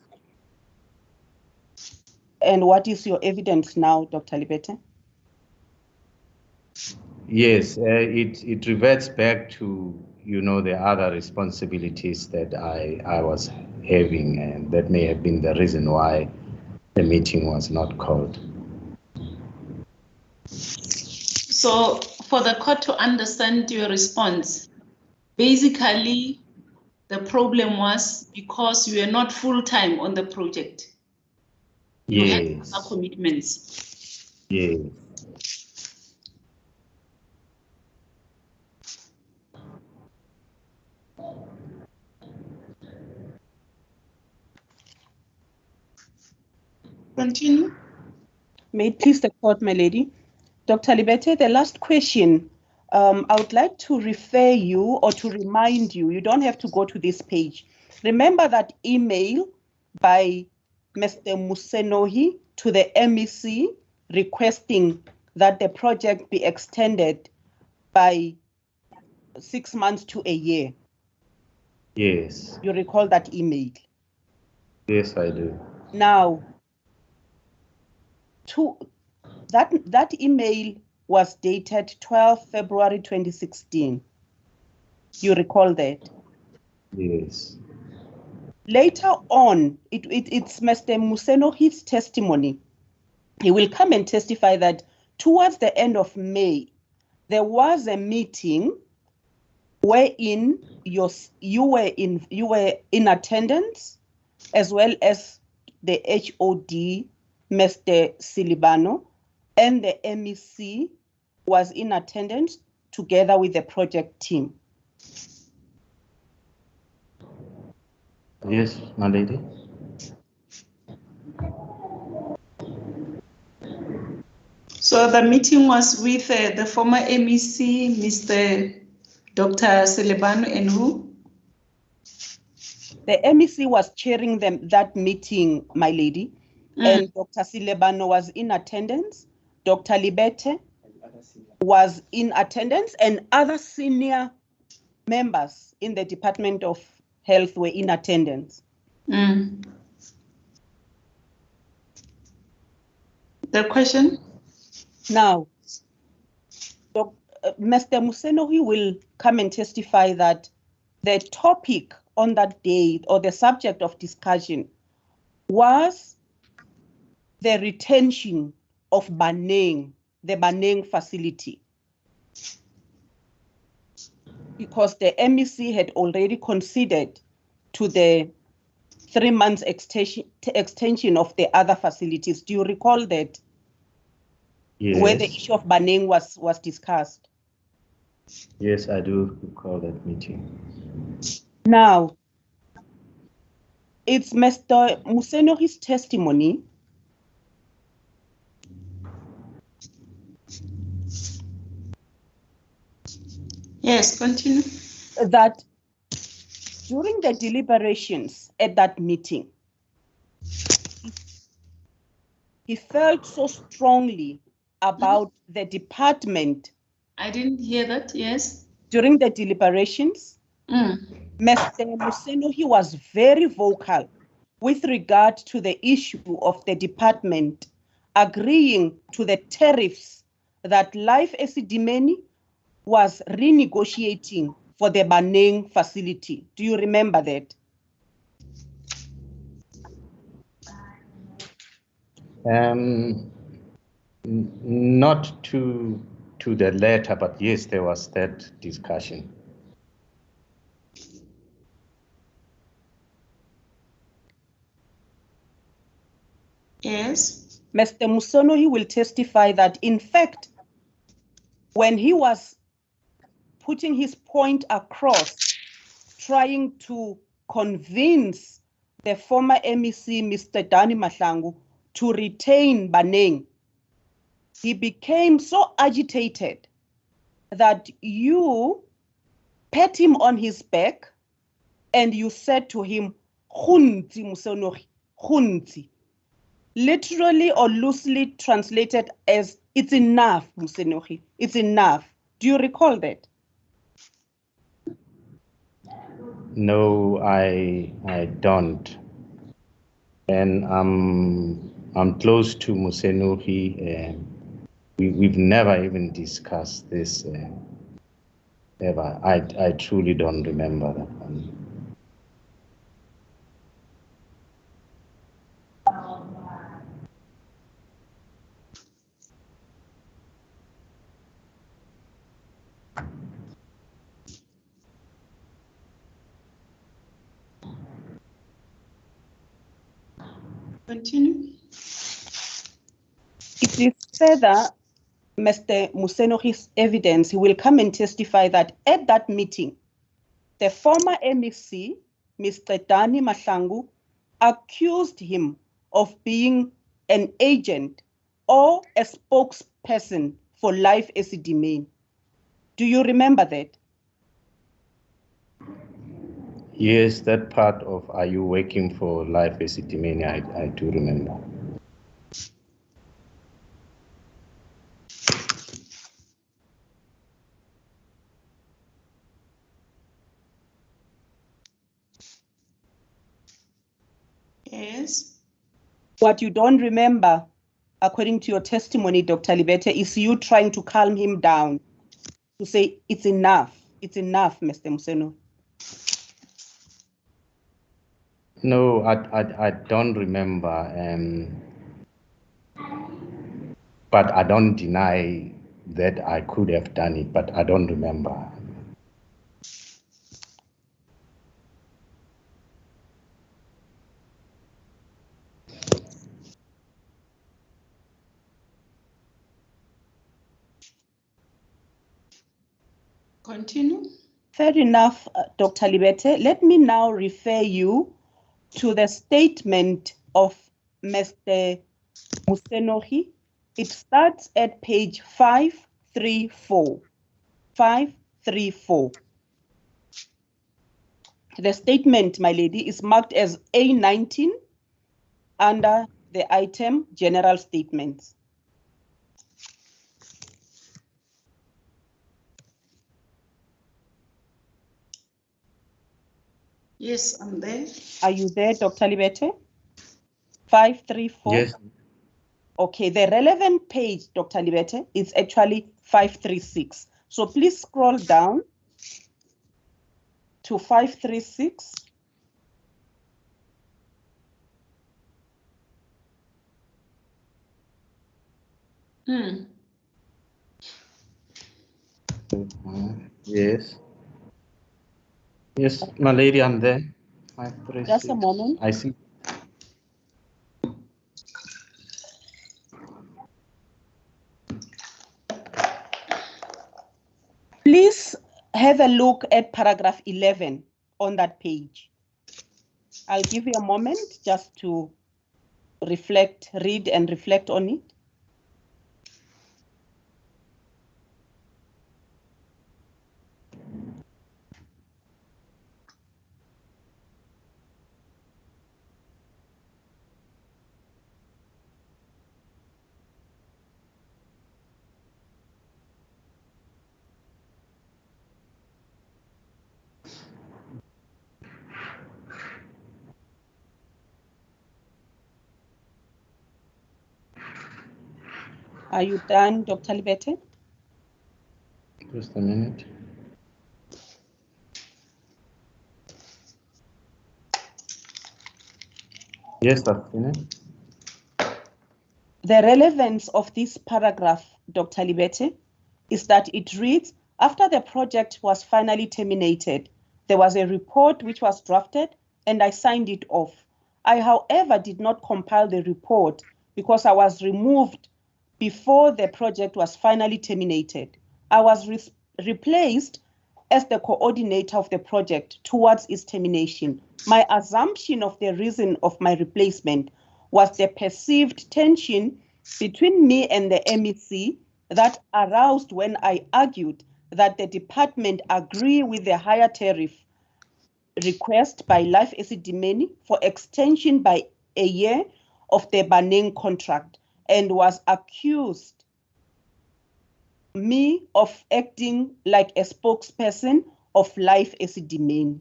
And what is your evidence now, Dr. Libete? Yes, it reverts back to, the other responsibilities that I was having, and that may have been the reason why the meeting was not called. So for the court to understand your response, basically the problem was because you were not full-time on the project. You had other commitments. Yes. Continue. May it please the court, my lady. Dr. Libete, the last question, I would like to refer you or to remind you, you don't have to go to this page. Remember that email by Mr. Musenohi to the MEC requesting that the project be extended by 6 months to a year? Yes. You recall that email? Yes, I do. Now, that email was dated 12 February 2016. You recall that? Yes. Later on, it's Mr. Musenohi's testimony. He will come and testify that towards the end of May, there was a meeting wherein you were in attendance, as well as the HOD, Mr. Silibano, and the MEC was in attendance together with the project team. Yes, my lady. So the meeting was with the former MEC, Mr. Dr. Silibano, and who? The MEC was chairing that meeting, my lady, and Dr. Silibano was in attendance. Dr. Libete was in attendance, and other senior members in the Department of Health were in attendance. The question? Now, Mr. Musenohi will come and testify that the topic on that day, or the subject of discussion, was the retention of Baneng, the Baneng facility, because the MEC had already conceded to the 3 months extension of the other facilities. Do you recall that? Yes. Where the issue of Baneng was discussed? Yes, I do recall that meeting. Now, it's Mr. Musenohi's testimony Yes, continue. that during the deliberations at that meeting, he felt so strongly about the department. I didn't hear that, yes. During the deliberations, Mr. Musenohi was very vocal with regard to the issue of the department agreeing to the tariffs that Life Esidimeni was renegotiating for the Baneng facility. Do you remember that? Not to the letter, but yes, there was that discussion. Yes. Mr. Musenohi will testify that, in fact, when he was putting his point across, trying to convince the former MEC, Mr. Dani Mahlangu, to retain Baneng, he became so agitated that you pat him on his back and you said to him, "Khunzi Musenogi, khunzi." Literally or loosely translated as, "It's enough, Musenogi, it's enough." Do you recall that? No, I don't. And I'm close to Musenogi, and we've never even discussed this ever. I truly don't remember that one. Continue. It is further, Mr. Musenogi's evidence, he will come and testify that at that meeting, the former MEC, Mr. Dani Mahlangu, accused him of being an agent or a spokesperson for Life Esidimeni. Do you remember that? Yes, that part of "Are you working for Life Esidimeni," I do remember. Yes. What you don't remember, according to your testimony, Dr. Libete, is you trying to calm him down, to say, "It's enough, Mr. Museno." No, I don't remember, but I don't deny that I could have done it, but I don't remember. Continue. Fair enough, Dr. Libete. Let me now refer you to the statement of Mr. Musenogi. It starts at page 534. 534. The statement, my lady, is marked as A19 under the item General Statements. Yes, I'm there. Are you there, Dr. Libete? 534? Yes. Okay, the relevant page, Dr. Libete, is actually 536. So please scroll down to 536. Yes. Yes, my lady, I'm there. 536. Just a moment. I see. Please have a look at paragraph 11 on that page. I'll give you a moment just to read and reflect on it. Are you done, Dr. Libete? Just a minute. Yes, I've finished. The relevance of this paragraph, Dr. Libete, is that it reads, after the project was finally terminated, there was a report which was drafted and I signed it off. I, however, did not compile the report because I was removed before the project was finally terminated. I was replaced as the coordinator of the project towards its termination. My assumption of the reason of my replacement was the perceived tension between me and the MEC that aroused when I argued that the department agree with the higher tariff request by Life Esidimeni for extension by a year of the Baneng contract, and was accused me of acting like a spokesperson of Life Esidimeni.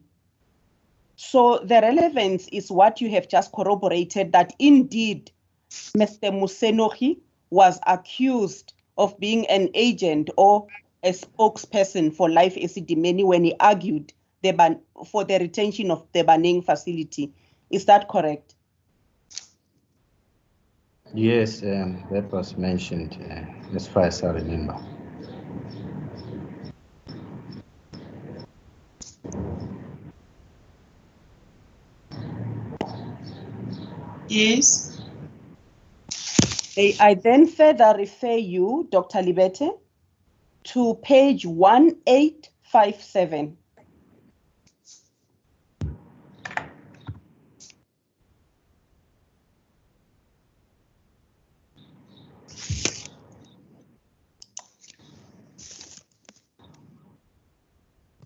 So the relevance is what you have just corroborated, that indeed Mr. Musenohi was accused of being an agent or a spokesperson for Life Esidimeni when he argued for the retention of the Baneng facility. Is that correct? Yes, that was mentioned as far as I remember. Yes. I then further refer you, Dr. Libete, to page 1857.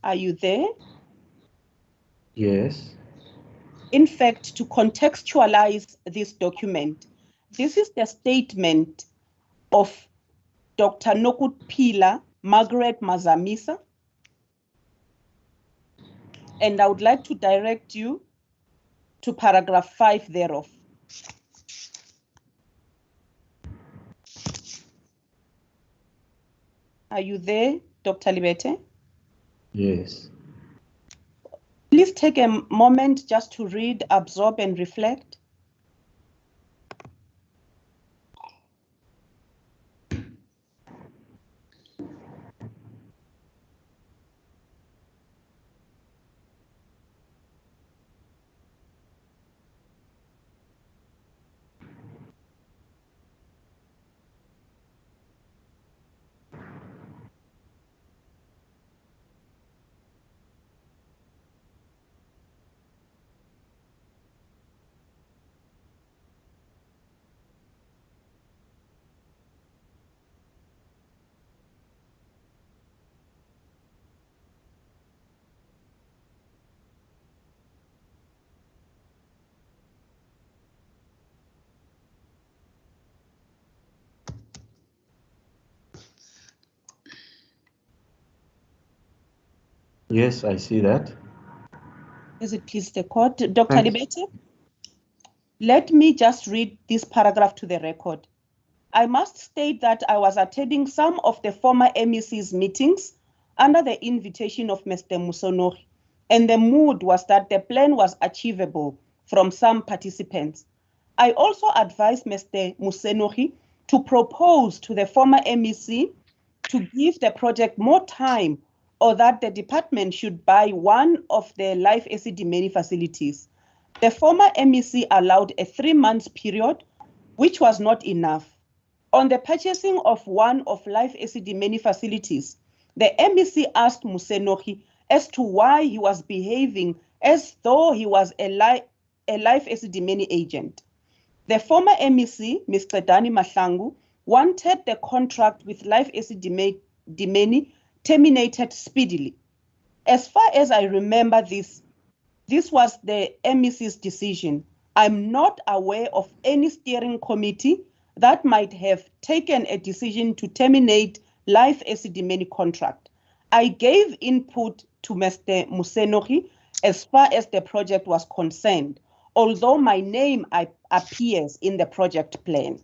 Are you there? Yes. In fact, to contextualize this document, this is the statement of Dr. Nokuphila Margaret Mazamisa, and I would like to direct you to paragraph 5 thereof. Are you there, Dr. Libete? Yes. Please take a moment just to read, absorb, and reflect. Yes, I see that. Is it please the court? Dr. Libete, let me just read this paragraph to the record. I must state that I was attending some of the former MEC's meetings under the invitation of Mr. Musonori, and the mood was that the plan was achievable from some participants. I also advised Mr. Musonori to propose to the former MEC to give the project more time, or that the department should buy one of the Life Esidimeni facilities. The former MEC allowed a 3-month period, which was not enough. On the purchasing of one of Life Esidimeni facilities, the MEC asked Musenohi as to why he was behaving as though he was a Life Esidimeni agent. The former MEC, Mr. Dani Mahlangu, wanted the contract with Life Esidimeni terminated speedily. As far as I remember, this was the MEC's decision. I'm not aware of any steering committee that might have taken a decision to terminate Life Esidimeni contract. I gave input to Mr. Musenohi as far as the project was concerned, although my name appears in the project plan.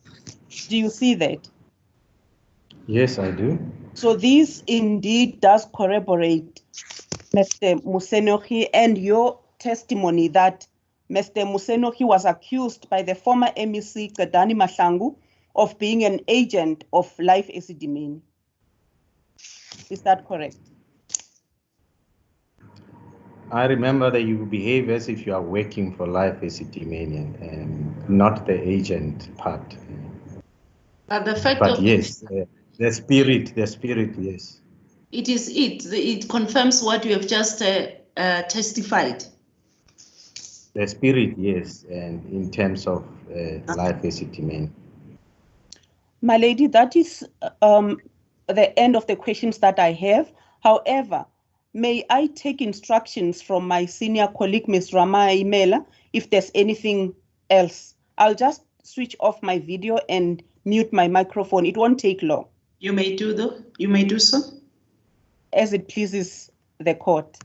Do you see that? Yes, I do. So this indeed does corroborate Mr. Musenohi and your testimony that Mr. Musenohi was accused by the former MEC Dani Mahlangu of being an agent of Life Esidimeni. Is that correct? I remember that you behave as if you are working for Life Esidimeni and not the agent part. The fact But of yes, the spirit, yes. It is it. It confirms what you have just testified. The spirit, yes, and in terms of life Esidimeni. My lady, that is the end of the questions that I have. However, may I take instructions from my senior colleague, Ms. Rama Imela, if there's anything else? I'll just switch off my video and mute my microphone. It won't take long. You may do so. As it pleases the court.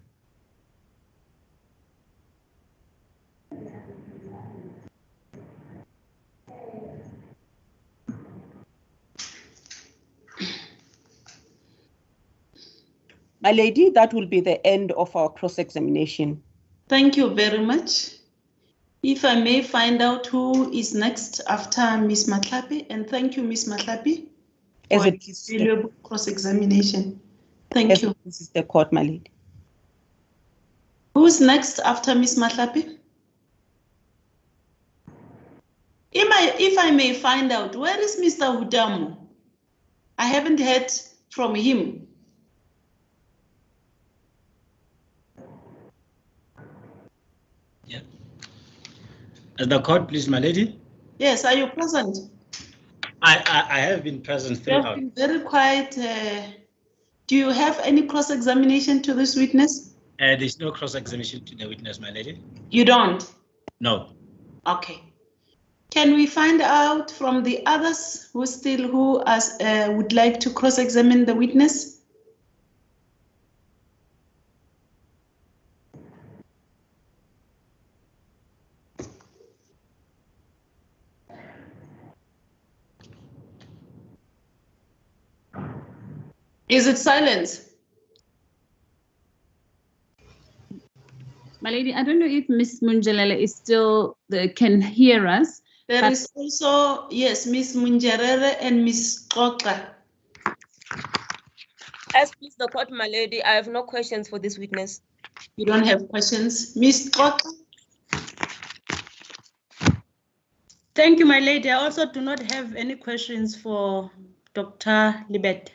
My lady, that will be the end of our cross-examination. Thank you very much. If I may find out who is next after Ms. Matlapi, and thank you, Ms. Matlapi, for this valuable cross-examination. Thank you. This is the court, my lady. Who's next after Ms. Matlapi? If I may find out, where is Mr. Hudamu? I haven't heard from him. Yeah. The court, please, my lady. Yes, are you present? I have been present You throughout. have been very quiet. Do you have any cross-examination to this witness? There's no cross-examination to the witness, my lady. You don't? No. Okay. Can we find out from the others who would like to cross-examine the witness? Is it silence? My lady, I don't know if Ms. Munjalele is still can hear us. There is also, yes, Ms. Munjarere and Ms. Koka. As please the court, my lady, I have no questions for this witness. You don't have questions? Ms. Koka? Thank you, my lady. I also do not have any questions for Dr. Libet.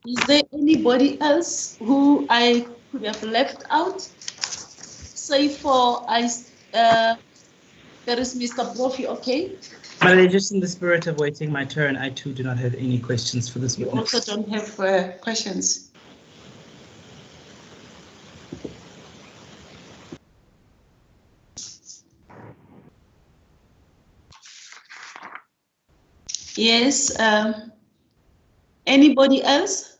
Is there anybody else who I could have left out? Say for there is Mr. Brophy, okay? My lady, just in the spirit of waiting my turn, I too do not have any questions for this witness. You also don't have questions. Yes. Anybody else?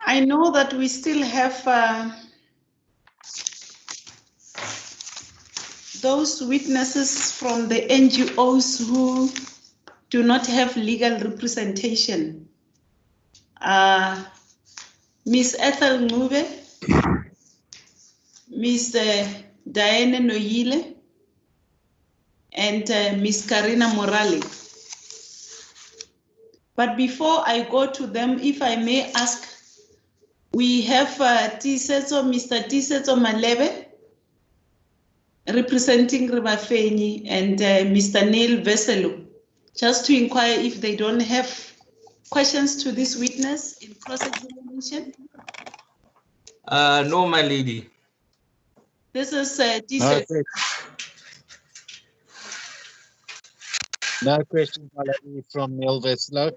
I know that we still have those witnesses from the NGOs who do not have legal representation. Ms. Ethel Ngube, Ms. Diane Noyile, and Ms. Karina Morale. But before I go to them, if I may ask, we have Mr. Tisetso Malebe, representing Ribafeni, and Mr. Neil Veselu, just to inquire if they don't have questions to this witness in cross-examination. No, my lady. This is Tisetso. No questions, my lady, from Neil Veselu.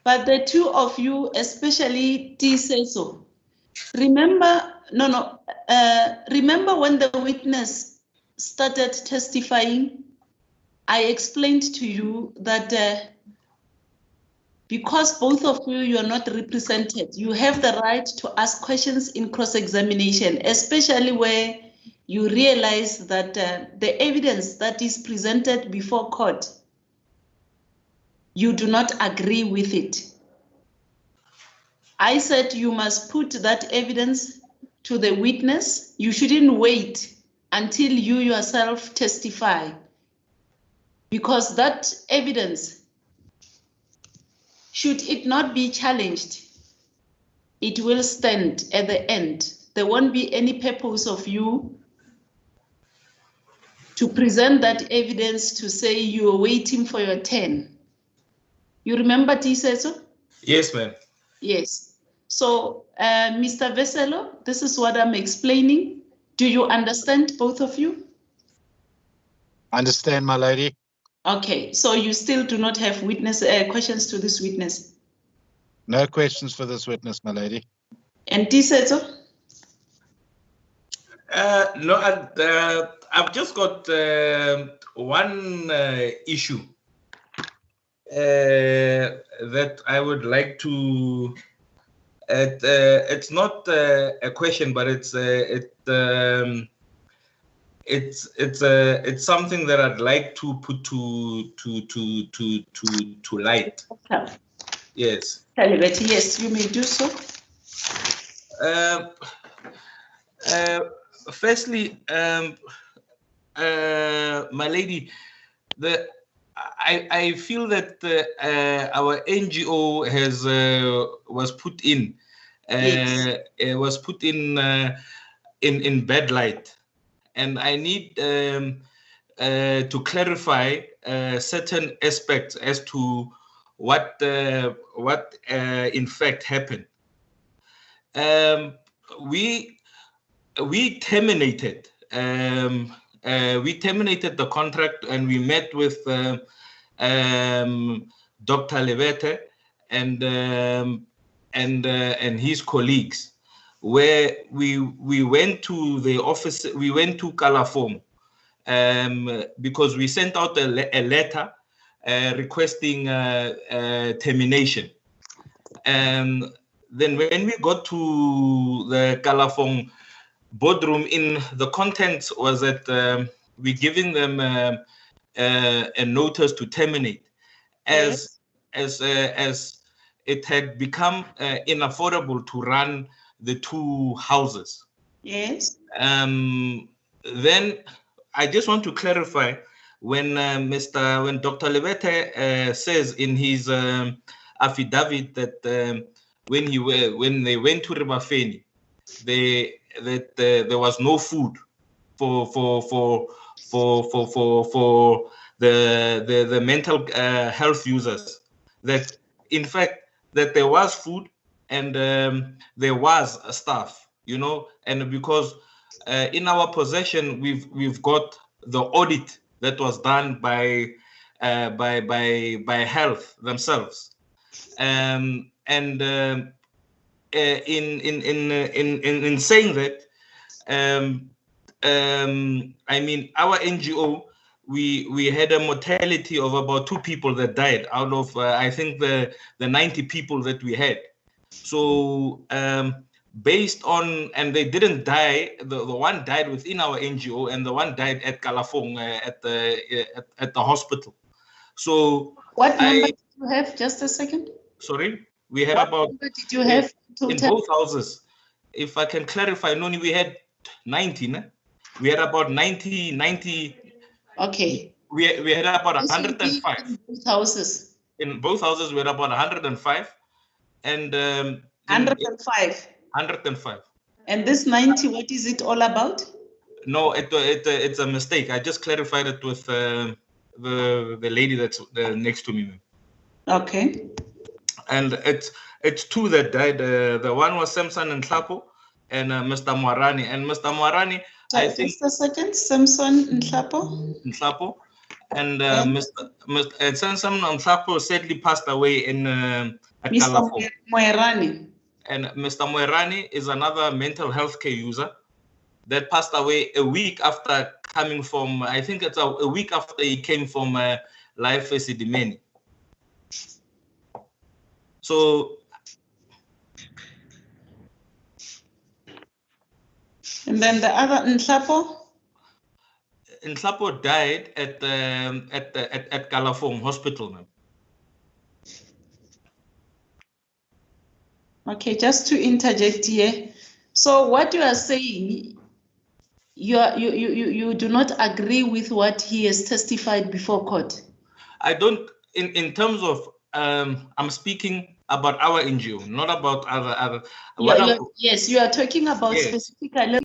But the two of you, especially Tisetso, remember when the witness started testifying, I explained to you that because both of you are not represented, you have the right to ask questions in cross-examination, especially where you realize that the evidence that is presented before court, you do not agree with it. I said you must put that evidence to the witness. You shouldn't wait until you yourself testify. because that evidence, should it not be challenged, it will stand at the end. There won't be any purpose of you to present that evidence to say you are waiting for your turn. You remember Tiseso? Yes, ma'am. Yes. So, Mr. Veselo, this is what I'm explaining. Do you understand, both of you? Understand, my lady. Okay, so you still do not have witness questions to this witness? No questions for this witness, my lady. And Tiseso? No, I've just got one issue that I would like to. It's not a question, but it's something that I'd like to put to light. Okay. Yes. Yes, you may do so. Firstly, my lady, I feel that our NGO was put in in bad light, and I need to clarify certain aspects as to what in fact happened. We terminated the contract, and we met with Dr. Lebete and his colleagues, where we went to the office. We went to Kalafong because we sent out a letter requesting termination. And then when we got to the Kalafong boardroom, in the contents was that we're giving them a notice to terminate, as it had become inaffordable to run the two houses. Yes. Then I just want to clarify, when Dr. Lebete says in his affidavit that when they went to Ribafeni, there was no food for the mental health users. That in fact that there was food and there was staff, and because in our possession we've got the audit that was done by health themselves, in saying that, I mean, our NGO, we had a mortality of about 2 people that died out of I think the 90 people that we had. So based on, and they didn't die, the one died within our NGO and the one died at Kalafong at the hospital. So what number did you have? Just a second. Sorry, we had what about. Number did you have in both houses? If I can clarify, Noni, we had 19. We had about 90. Okay. We had about 105. In both houses. In both houses, we had about 105, and 105. 105. And this 90, what is it all about? No, it's a mistake. I just clarified it with the lady that's next to me. Okay. And it's 2 that died. The one was Samson and Tlapo, and Mr. Moarani. And Mr. Moarani, I think. Just a second. Samson and Tlapo. And Mr. Samson and Tlapo sadly passed away in at Mr. Kalafong. Moerani. And Mr. Moerani is another mental health care user that passed away a week after coming from, I think it's a week after he came from Life Esidimeni. So. And then the other Nhlapo? Nhlapo died at Kalafong Hospital, ma'am. Okay, just to interject here. So what you are saying, you do not agree with what he has testified before court? I don't, in terms of, I'm speaking about our NGO, not about other. Yes, you are talking about Yes. specifically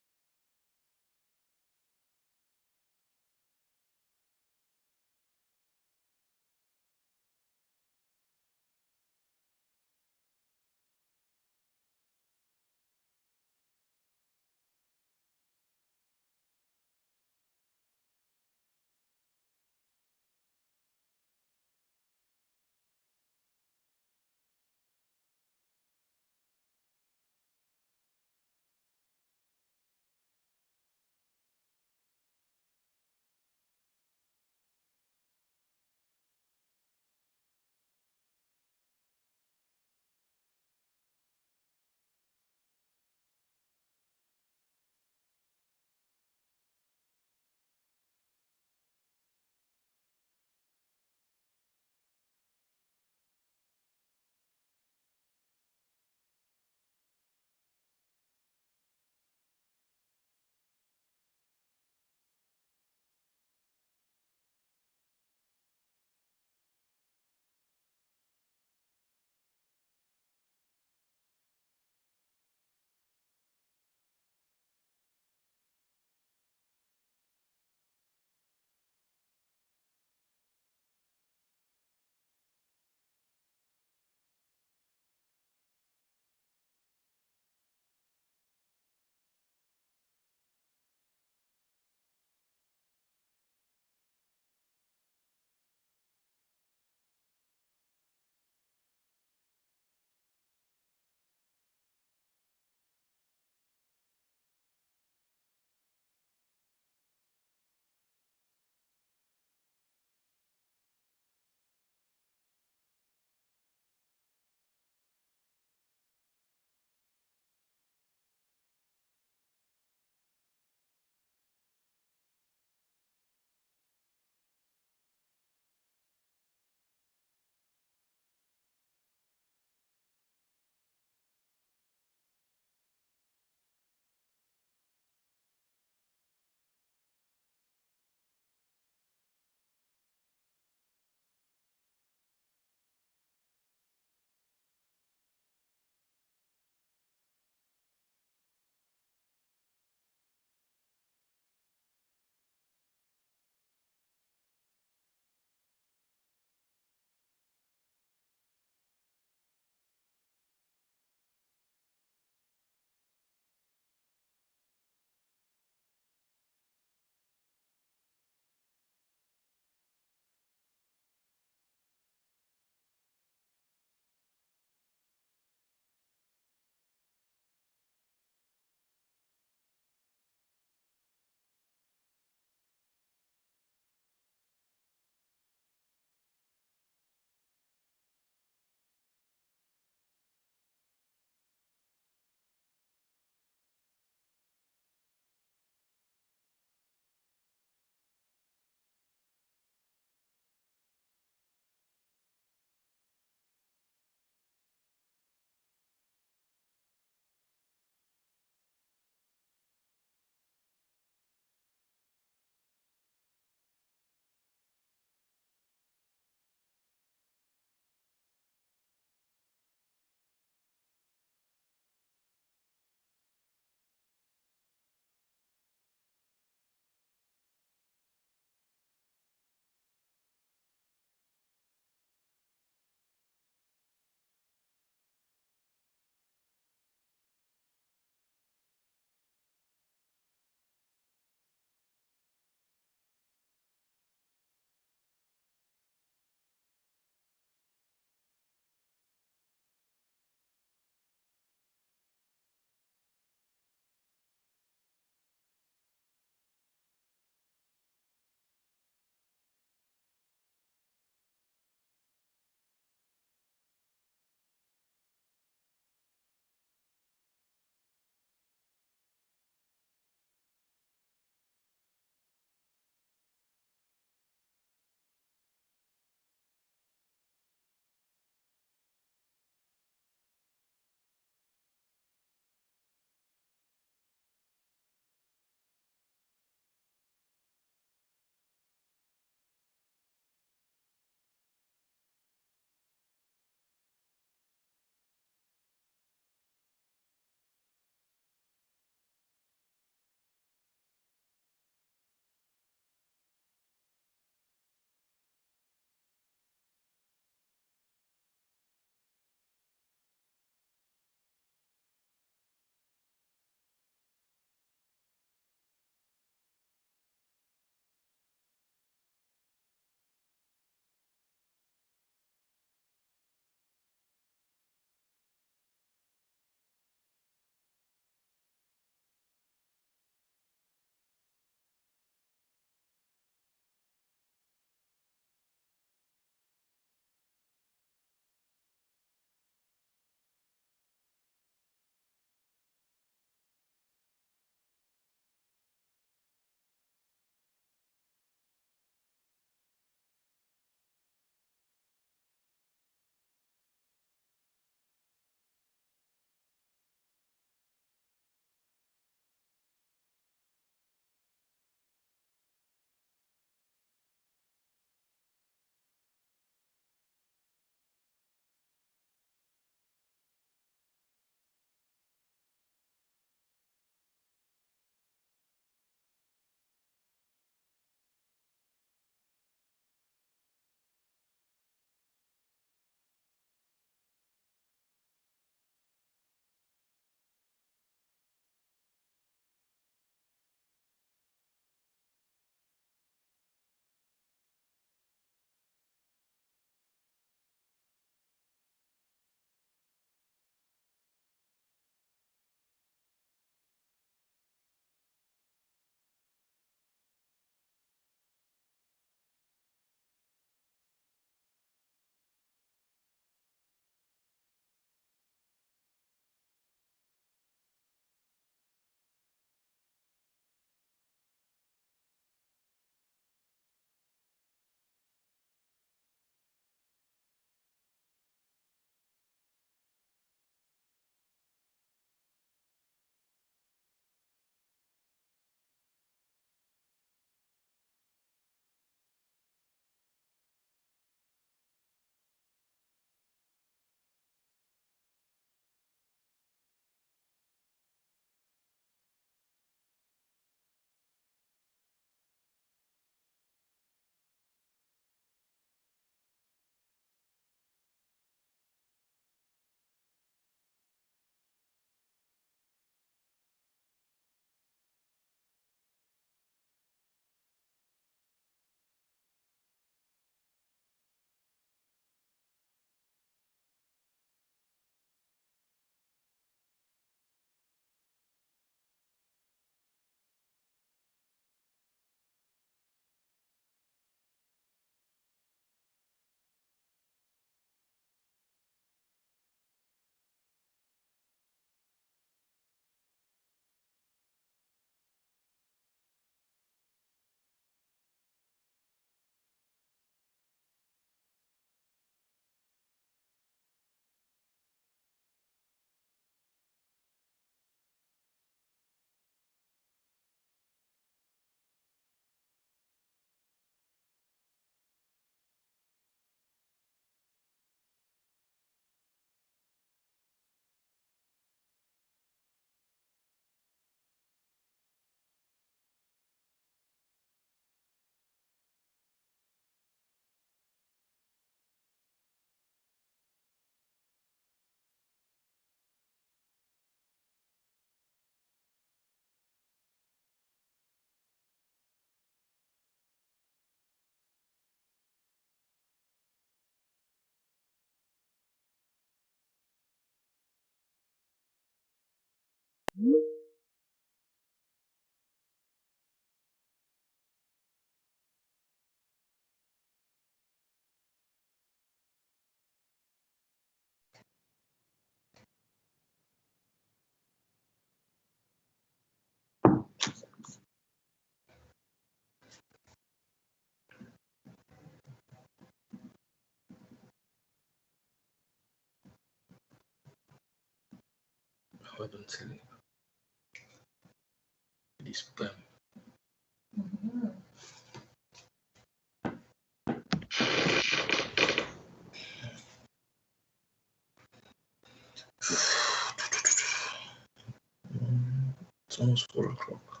It's almost 4 o'clock.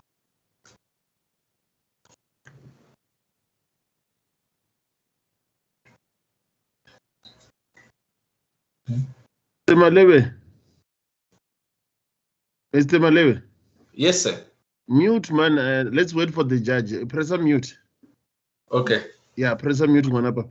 Mr. Malebe. Mr. Malebe. Yes, sir. Mute, man. Let's wait for the judge. Press on mute. Okay. Yeah, press on mute, Manapa.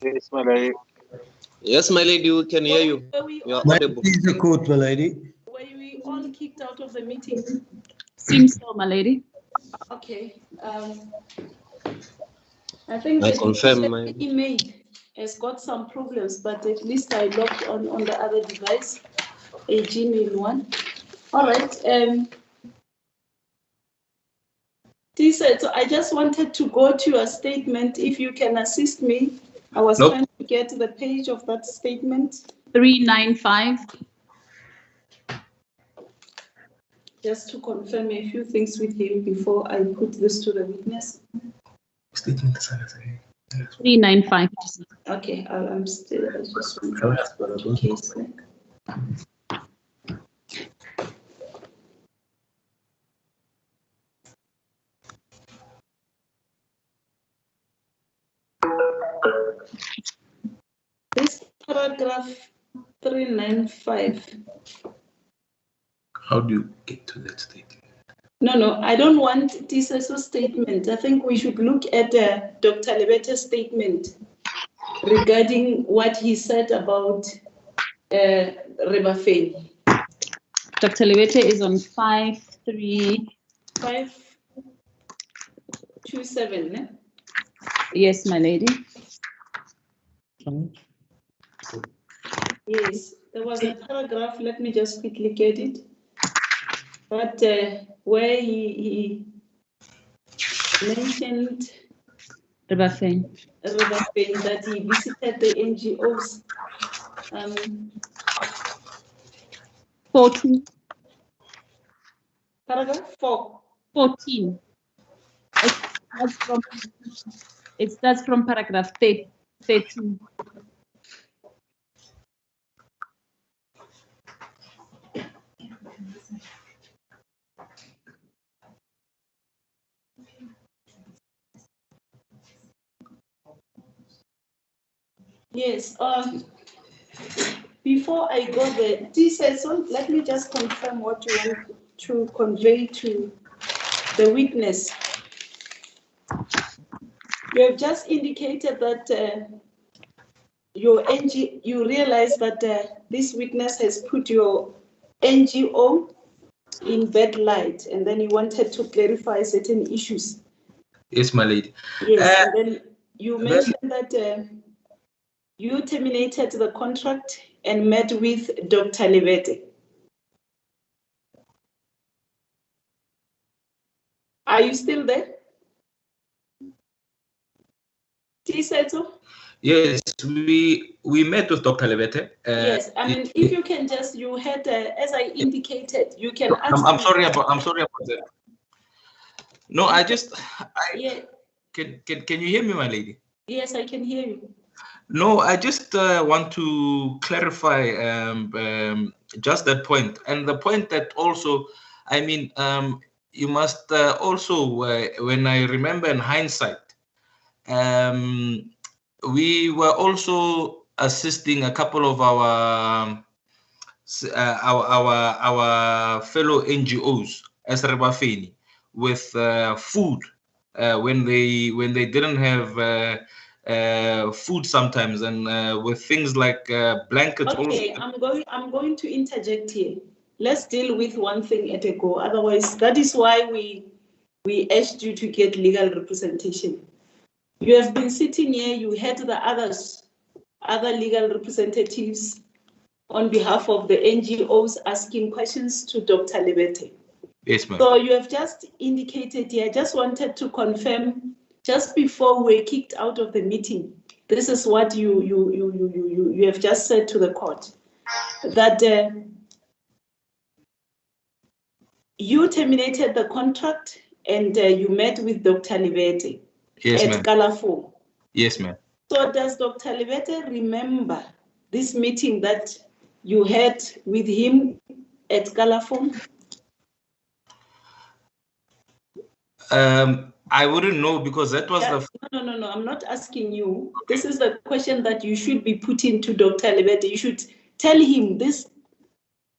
Yes, my lady. Yes, my lady, we can hear you. You are audible. Please the court, my lady. Were we all kicked out of the meeting? Seems so, my lady. Okay. I think I the confirm decision he made has got some problems, but at least I logged on the other device, a Gmail one. All right. Tisa, so I just wanted to go to your statement. If you can assist me, I was trying to get to the page of that statement. 395. Just to confirm a few things with him before I put this to the witness. Statement 395. Okay, I'm still, I just want to go to case. This paragraph 395. How do you get to that statement? No, I don't want Tisa's statement. I think we should look at Dr. Lebete's statement regarding what he said about Rebafeni. Dr. Lebete is on 527. Eh? Yes, my lady. Yes, there was a paragraph. Let me just quickly get it. But where he mentioned Rebafeni that he visited the NGOs. 14. Paragraph 4. 14. It starts from paragraph 13. Yes. Before I go there, so let me just confirm what you want to convey to the witness. You have just indicated that you realize that this witness has put your NGO in bad light, and then you wanted to clarify certain issues. Yes, my lady. Yes, and then you mentioned that you terminated the contract and met with Dr. Lebete. Are you still there? Tiseto? Yes, we met with Dr. Lebete. Yes, I mean, if you can just, you had, as I indicated, you can ask. I'm sorry about that. No, Yeah. Can you hear me, my lady? Yes, I can hear you. No, I just want to clarify just that point, and the point that also, I mean, you must also, when I remember in hindsight, we were also assisting a couple of our fellow NGOs as Rebafeni with food when they didn't have food sometimes, and with things like blankets. Okay, also. I'm going to interject here. Let's deal with one thing at a go. Otherwise, that is why we asked you to get legal representation. You have been sitting here, you had the other legal representatives on behalf of the NGOs asking questions to Dr. Lebete. Yes, ma'am. So you have just indicated here, I just wanted to confirm, just before we were kicked out of the meeting, this is what you have just said to the court, that you terminated the contract and you met with Dr. Lebete. Yes, at Kalafo. Yes, ma'am. So does Dr. Lebete remember this meeting that you had with him at Kalafo? I wouldn't know, because that was No, I'm not asking you. This is the question that you should be putting to Dr. Lebete. You should tell him this,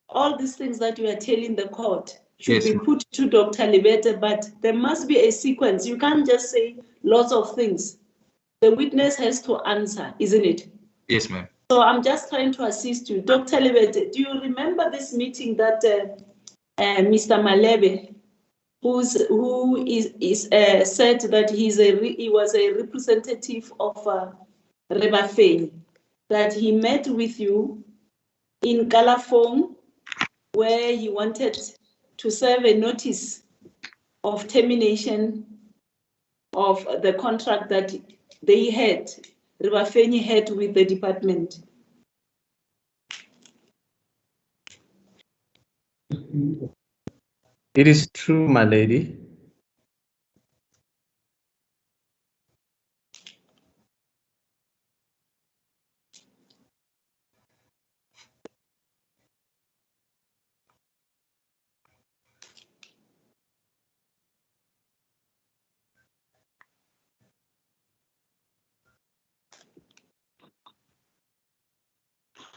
all these things that you are telling the court should be put to Dr. Lebete, but there must be a sequence. You can't just say lots of things. the witness has to answer, isn't it? Yes, ma'am. So I'm just trying to assist you. Dr. Lebete, do you remember this meeting that Mr. Malebe, who said that he was a representative of Rebafeni, that he met with you in Kalafong, where he wanted to serve a notice of termination of the contract that they had, Rebafeni had with the department? It is true, my lady.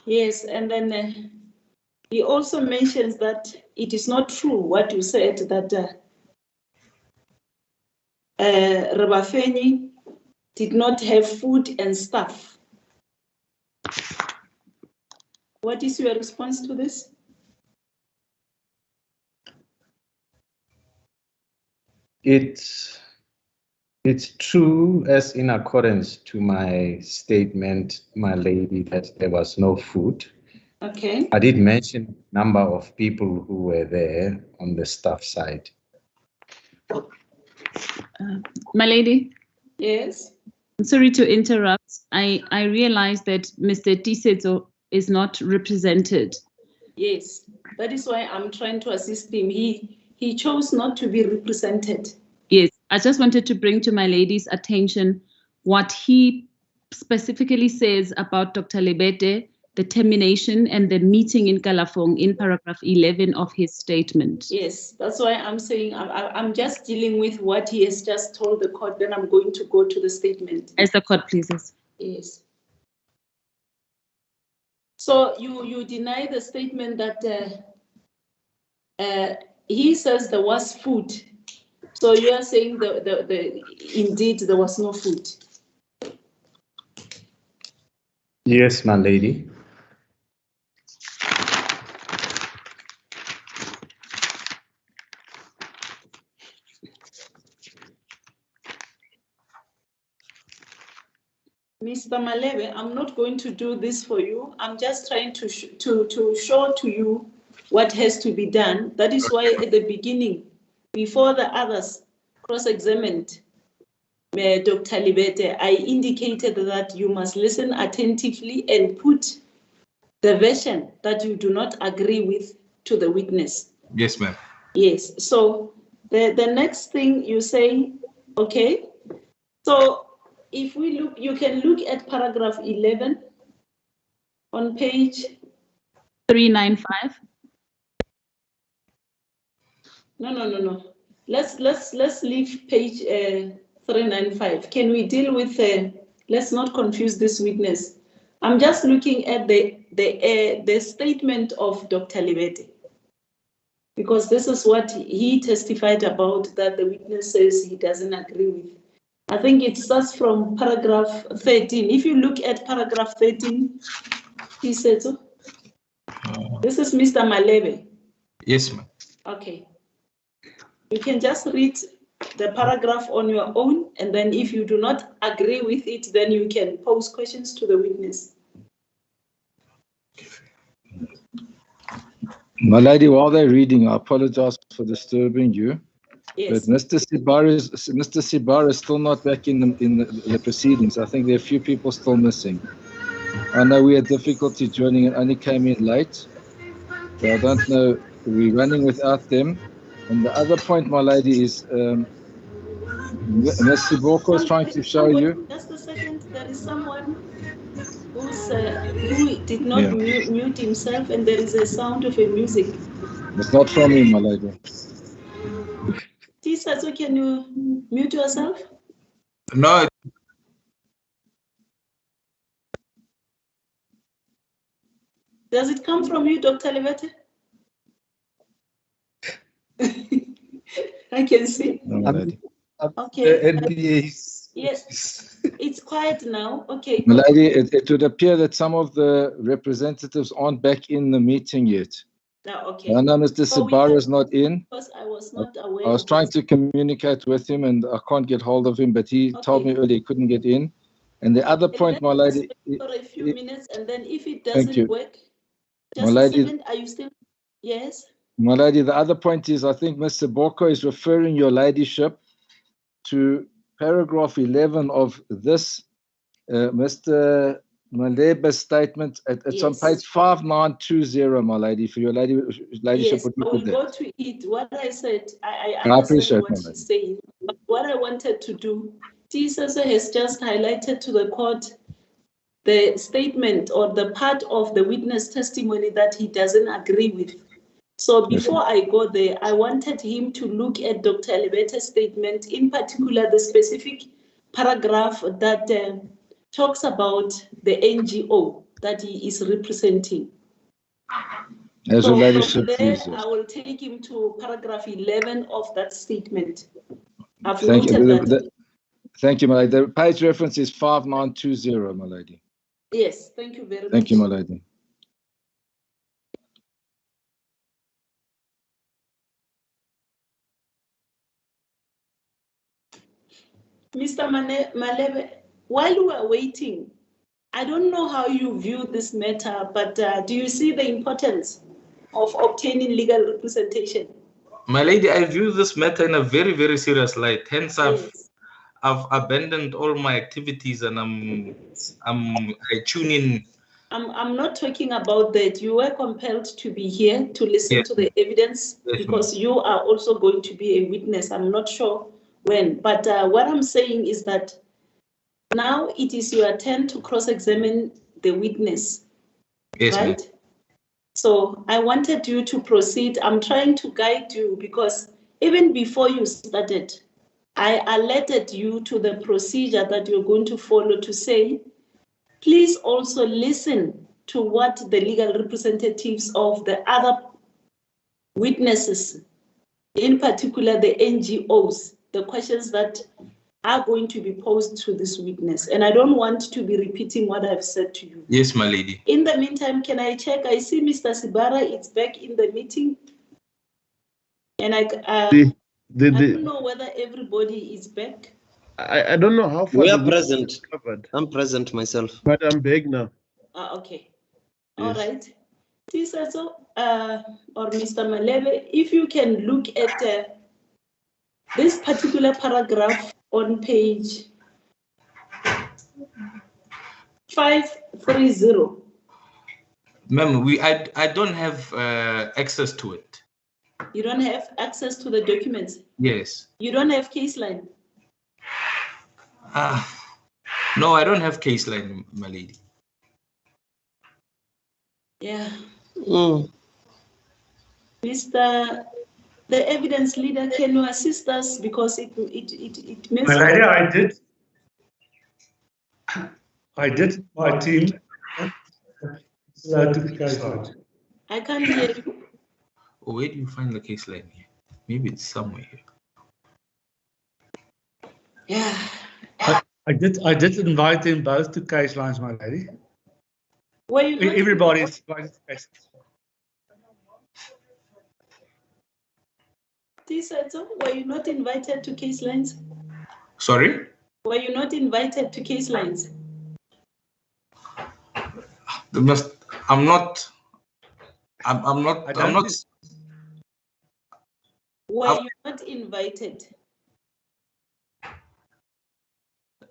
Yes, and then he also mentions that it is not true what you said, that Rebafeni did not have food and stuff. What is your response to this? It's true, as in accordance to my statement, my lady, that there was no food. Okay. I did mention number of people who were there on the staff side. My lady? Yes. I'm sorry to interrupt. I realize that Mr. Tisetso is not represented. Yes, that is why I'm trying to assist him. He chose not to be represented. Yes, I just wanted to bring to my lady's attention what he specifically says about Dr. Lebete, the termination and the meeting in Kalafong in paragraph 11 of his statement. Yes, that's why I'm saying I'm just dealing with what he has just told the court, then I'm going to go to the statement. As the court pleases. Yes. So you deny the statement that he says there was food. So you are saying indeed there was no food. Yes, my lady. Mr. Malebe, I'm not going to do this for you. I'm just trying to show to you what has to be done. That is why at the beginning, before the others cross-examined Dr. Lebete, I indicated that you must listen attentively and put the version that you do not agree with to the witness. Yes, ma'am. Yes. So the next thing you say, okay. So if we look, you can look at paragraph 11 on page 395. No. Let's leave page 395. Can we deal with? Let's not confuse this witness. I'm just looking at the statement of Dr. Lebete, because this is what he testified about that the witness says he doesn't agree with. I think it starts from paragraph 13. If you look at paragraph 13, he said so. This is Mr. Malebe. Yes, ma'am. Okay. You can just read the paragraph on your own, and then if you do not agree with it, then you can pose questions to the witness. My lady, while they're reading, I apologize for disturbing you. Yes. But Mr. Sibar is still not back in the proceedings. I think there are a few people still missing. I know we had difficulty joining and only came in late. So I don't know, we're running without them. And the other point, my lady, is Ms. Siboko is trying to show you. Just a second, there is someone who did not mute himself, and there is a sound of a music. It's not from me, my lady. Tisa, so can you mute yourself? No. Does it come from you, Dr. Lebete? I can see. No, my lady. Okay. NPA is Yes, it's quiet now. Okay. My lady, it would appear that some of the representatives aren't back in the meeting yet. No, okay. I know Mr. So we Sibara can- is not in. Because I was not aware. I was of trying it. to communicate with him and I can't get hold of him, but he told me earlier he couldn't get in. And the other point, my lady, For a few minutes, and then if it Thank you. doesn't work, My just a lady- second. Are you still? Yes. my lady, the other point is I think Mr. Boko is referring your ladyship to paragraph 11 of this Mr. Maleba's statement. It's on Yes. page 5920, my lady, for your ladyship. Yes, would I look will at that. go to it. What I said, I I understand appreciate what my she's lady. saying. But what I wanted to do, TSSA has just highlighted to the court the statement or the part of the witness testimony that he doesn't agree with. So before I go there, I wanted him to look at Dr. Lebete's statement, in particular the specific paragraph that talks about the NGO that he is representing. As So your from ladyship there, please. Yes. I will take him to paragraph 11 of that statement. I've Thank you. noted that. Thank you, my lady. The page reference is 5920, my lady. Yes, thank you very much. Thank you, my lady. Mr. Malebe, while we are waiting, I don't know how you view this matter, but do you see the importance of obtaining legal representation? My lady, I view this matter in a very, very serious light. Hence, I've abandoned all my activities and I tune in. I'm not talking about that. You were compelled to be here to listen to the evidence because you are also going to be a witness. I'm not sure when, but what I'm saying is that now it is your turn to cross-examine the witness, right? So I wanted you to proceed. I'm trying to guide you because even before you started, I alerted you to the procedure that you're going to follow to say, please also listen to what the legal representatives of the other witnesses, in particular the NGOs, the questions that are going to be posed to this witness. And I don't want to be repeating what I've said to you. Yes, my lady. In the meantime, can I check? I see Mr. Sibara is back in the meeting. And I don't know whether everybody is back. I don't know how far We are the present. covered, I'm present myself. but I'm back now. Okay. All right. Tisaso or Mr. Malebe, if you can look at this particular paragraph on page 530. Ma'am, I don't have access to it. You don't have access to the documents? Yes. You don't have case line? No, I don't have case line, my lady. Yeah. Mr. The evidence leader, can you assist us because it means. My lady, I did my team. I can't hear you. Oh, where do you find the case line here? Maybe it's somewhere here. Yeah. I did invite them both to case lines, my lady. Were you not Everybody's invited to case lines. Were you not invited to case lines? Sorry? Were you not invited to case lines? I'm not. Were you not invited?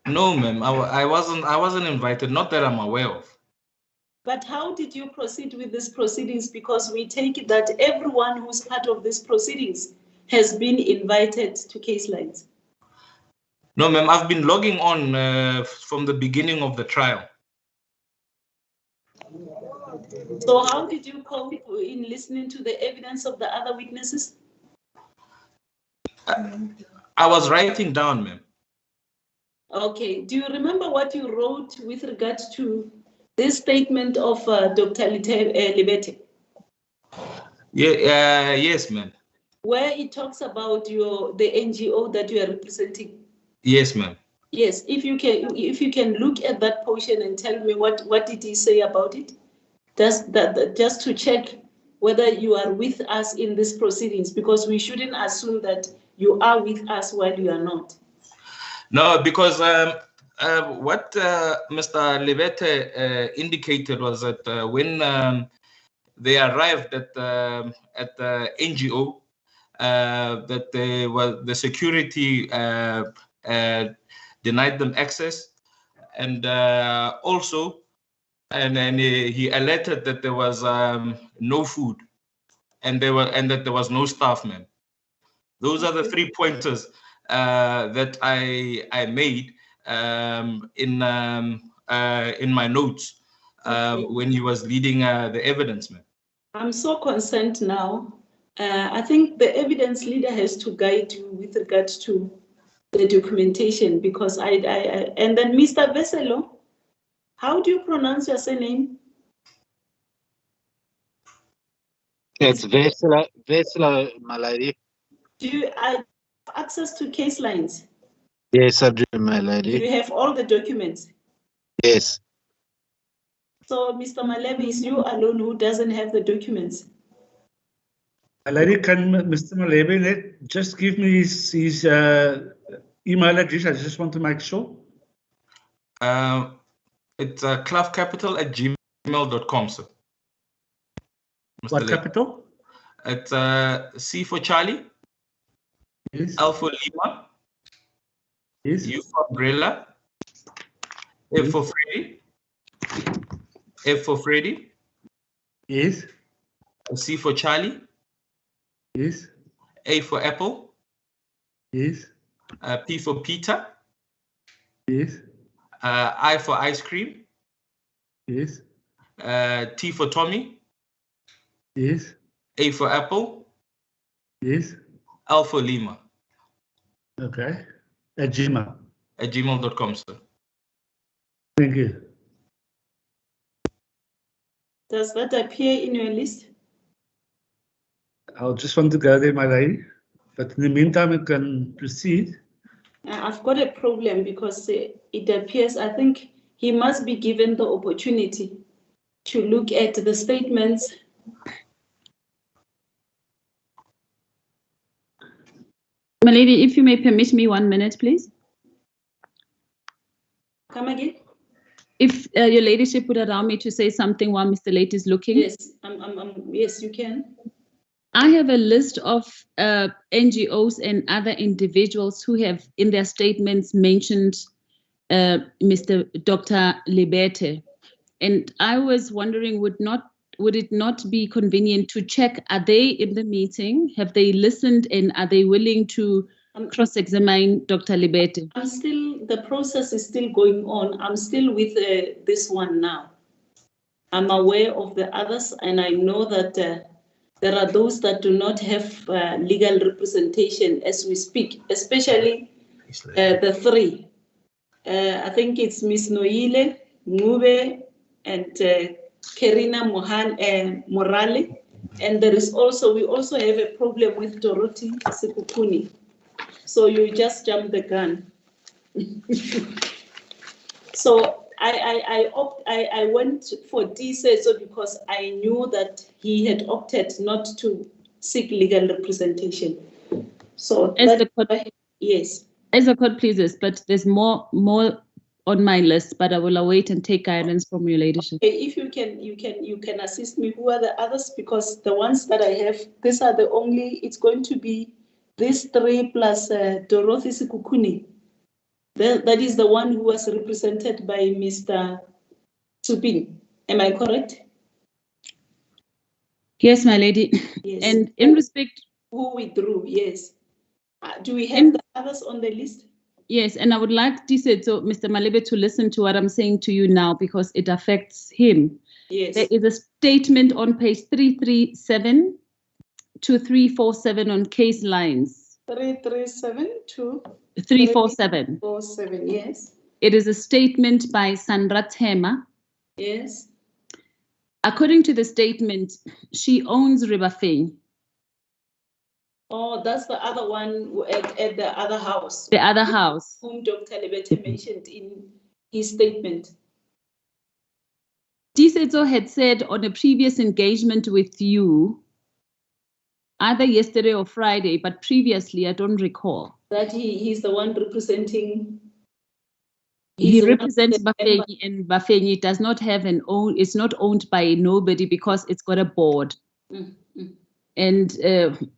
No, ma'am. I wasn't invited. Not that I'm aware of. But how did you proceed with these proceedings? Because we take it that everyone who's part of these proceedings has been invited to case lines. No, ma'am. I've been logging on from the beginning of the trial. So how did you cope in listening to the evidence of the other witnesses? I was writing down, ma'am. Okay. Do you remember what you wrote with regard to this statement of Dr. Libete? Yeah. Yes, ma'am. Where it talks about the NGO that you are representing. Yes, ma'am. Yes, if you can look at that portion and tell me what did he say about it, just to check whether you are with us in these proceedings, because we shouldn't assume that you are with us while you are not. No, because what Mr. Lebete indicated was that when they arrived at the NGO, that the security denied them access, and also, and then he alerted that there was no food, and that there was no staff, man. Those are the 3 pointers that I made in my notes when he was leading the evidence, man. I'm so concerned now. I think the evidence leader has to guide you with regard to the documentation, because and then Mr. Veselo, how do you pronounce your surname? It's Vesela, my lady. Do you have access to case lines? Yes, I do, my Do lady. you have all the documents? Yes. So, Mr. Malebe, is you alone who doesn't have the documents? My lady, can Mr. Malebe just give me his email address? I just want to make sure. It's clubcapital@gmail.com, sir. Mr. What Lake. capital? It's C for Charlie. Yes. L for Lima. Yes. U for umbrella. F for Freddy. F for Freddy. Yes. C for Charlie. Yes. A for Apple. Yes. P for Peter. Yes. I for ice cream. Yes. T for Tommy. Yes. A for Apple. Yes. L for Lima. Okay. At Gmail. At gmail.com, sir. Thank you. Does that appear in your list? I'll just want to go there, my lady. But in the meantime, I can proceed. I've got a problem because it appears, I think he must be given the opportunity to look at the statements. My lady, if you may permit me 1 minute, please. Come again? If your ladyship would allow me to say something while Mr. Late is looking. Yes, yes, you can. I have a list of NGOs and other individuals who have in their statements mentioned Dr. Lebete. And I was wondering, would it not be convenient to check, are they in the meeting? Have they listened, and are they willing to cross-examine Dr. Lebete? The process is still going on. I'm still with this one now. I'm aware of the others, and I know that there are those that do not have legal representation as we speak, especially the 3. I think it's Ms. Noile, Ngube, and Kerina Morale. And we also have a problem with Dorothy Sekukuni. So you just jumped the gun. So I went for DSESO because I knew that he had opted not to seek legal representation. So yes. As the court pleases, but there's more on my list, but I will await and take guidance from your ladyship. If you can assist me, who are the others? Because the ones that I have, these are the only, it's going to be these 3 plus Dorothy Sekukuni. That is the one who was represented by Mr. Supin. Am I correct? Yes, my lady. Yes. And in respect... Who withdrew, yes. Do we have the others on the list? Yes, and I would like so Mr. Malebe to listen to what I'm saying to you now because it affects him. Yes. There is a statement on page 337 to 347 on case lines. 337 to 347. 347, yes. It is a statement by Sandra Tema. Yes. According to the statement, she owns Ribafeng. Oh, that's the other one at the other house. The other house. Whom Dr. Lebete mentioned in his statement. Tisetso had said on a previous engagement with you, either yesterday or Friday, but previously, I don't recall. That he's the one representing. He represents Bafenyi, and Bafenyi does not have an own, it's not owned by nobody because it's got a board. And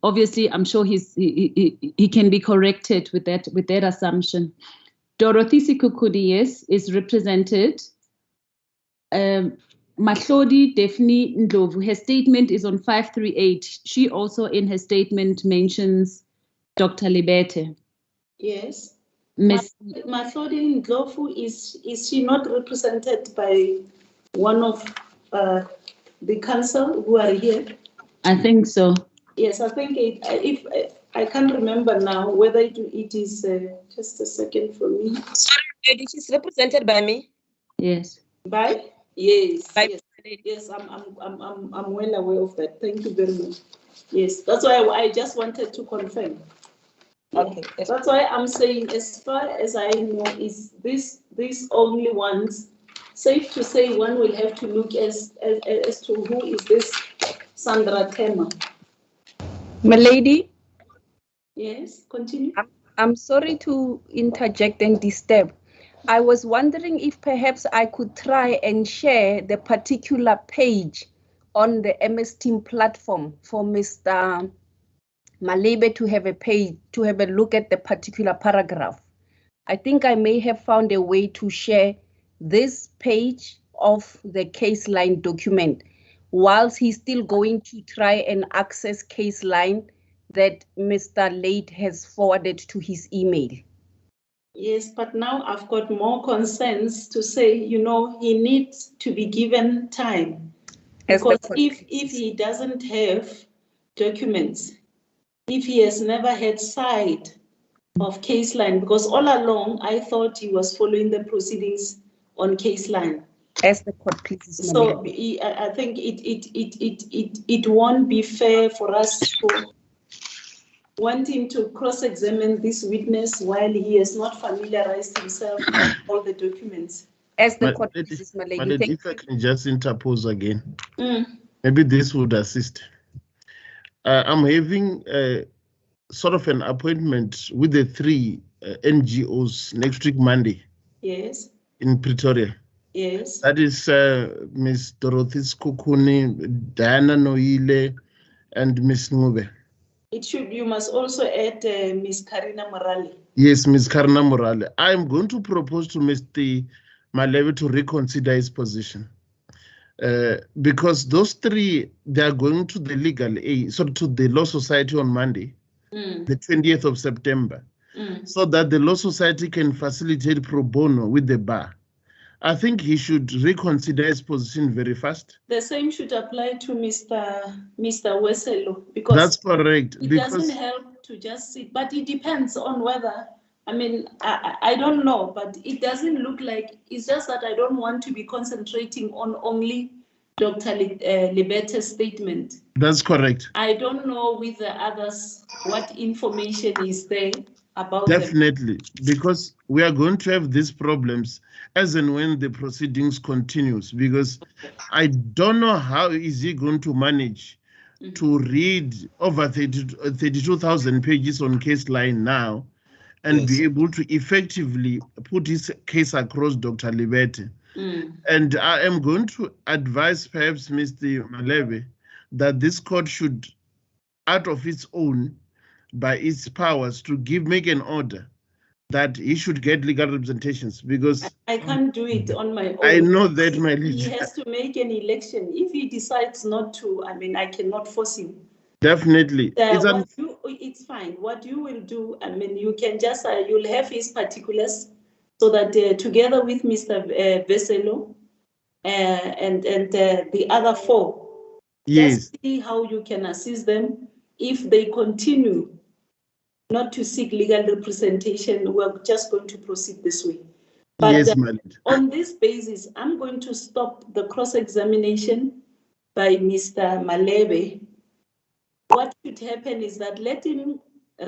obviously, I'm sure he can be corrected with that assumption. Dorothy Sikukudi, yes, is represented. Mahlodi Daphne Ndlovu, her statement is on 538. She also in her statement mentions Dr. Libete. Yes. Miss Mahlodi Ndlovu, is she not represented by one of the council who are here? I think so. Yes, I think if I can't remember now whether it is just a second for me. Sorry, lady, she's represented by me. Yes. By? Yes. By yes. I'm well aware of that. Thank you very much. Yes, that's why I just wanted to confirm. Okay. That's why I'm saying, as far as I know, is this only ones. Safe to say, one will have to look as to who is this Sandra Tema. My lady. Yes, continue. I'm sorry to interject and disturb. I was wondering if perhaps I could try and share the particular page on the MS Team platform for Mr. Malebe to have a page, to have a look at the particular paragraph. I think I may have found a way to share this page of the case line document whilst he's still going to try and access case line that Mr. Late has forwarded to his email. Yes, but now I've got more concerns to say, he needs to be given time. Because if he doesn't have documents, if he has never had sight of case line, because all along I thought he was following the proceedings on case line. As the court pleases. So I think it won't be fair for us to want him to cross-examine this witness while he has not familiarized himself with all the documents. As the court pleases, my lady. If I can just interpose again, maybe this would assist. I'm having sort of an appointment with the 3 NGOs next week, Monday. Yes. In Pretoria. Yes. That is Miss Dorothy Skukuni, Diana Noile, and Miss Ngube. You must also add Miss Karina Morale. Yes, Miss Karina Morale. I'm going to propose to Mr. Malebe to reconsider his position. Because those 3, they are going to the legal aid, to the Law Society on Monday, the 20th of September, so that the Law Society can facilitate pro bono with the bar. I think he should reconsider his position very fast. The same should apply to Mr. Weselo, because that's correct. It doesn't help to just sit, but it depends on whether, I don't know, but it doesn't look like, it's just that I don't want to be concentrating on only Dr. Libete's statement. That's correct. I don't know with the others what information is there about Definitely, because we are going to have these problems as and when the proceedings continues, because I don't know how is he going to manage to read over 32,000 pages on case line now and be able to effectively put his case across Dr. Libete. And I am going to advise perhaps Mr. Malebe that this court should, out of its own, by its powers, to make an order that he should get legal representations, because I can't do it on my own. I know that, my lady. He has to make an election. If he decides not to, I cannot force him. Definitely. It's fine. What you will do, you can just, you'll have his particulars so that together with Mr. Veselo and the other 4, just see how you can assist them. If they continue not to seek legal representation, we're just going to proceed this way. But on this basis, I'm going to stop the cross-examination by Mr. Malebe what should happen is that let him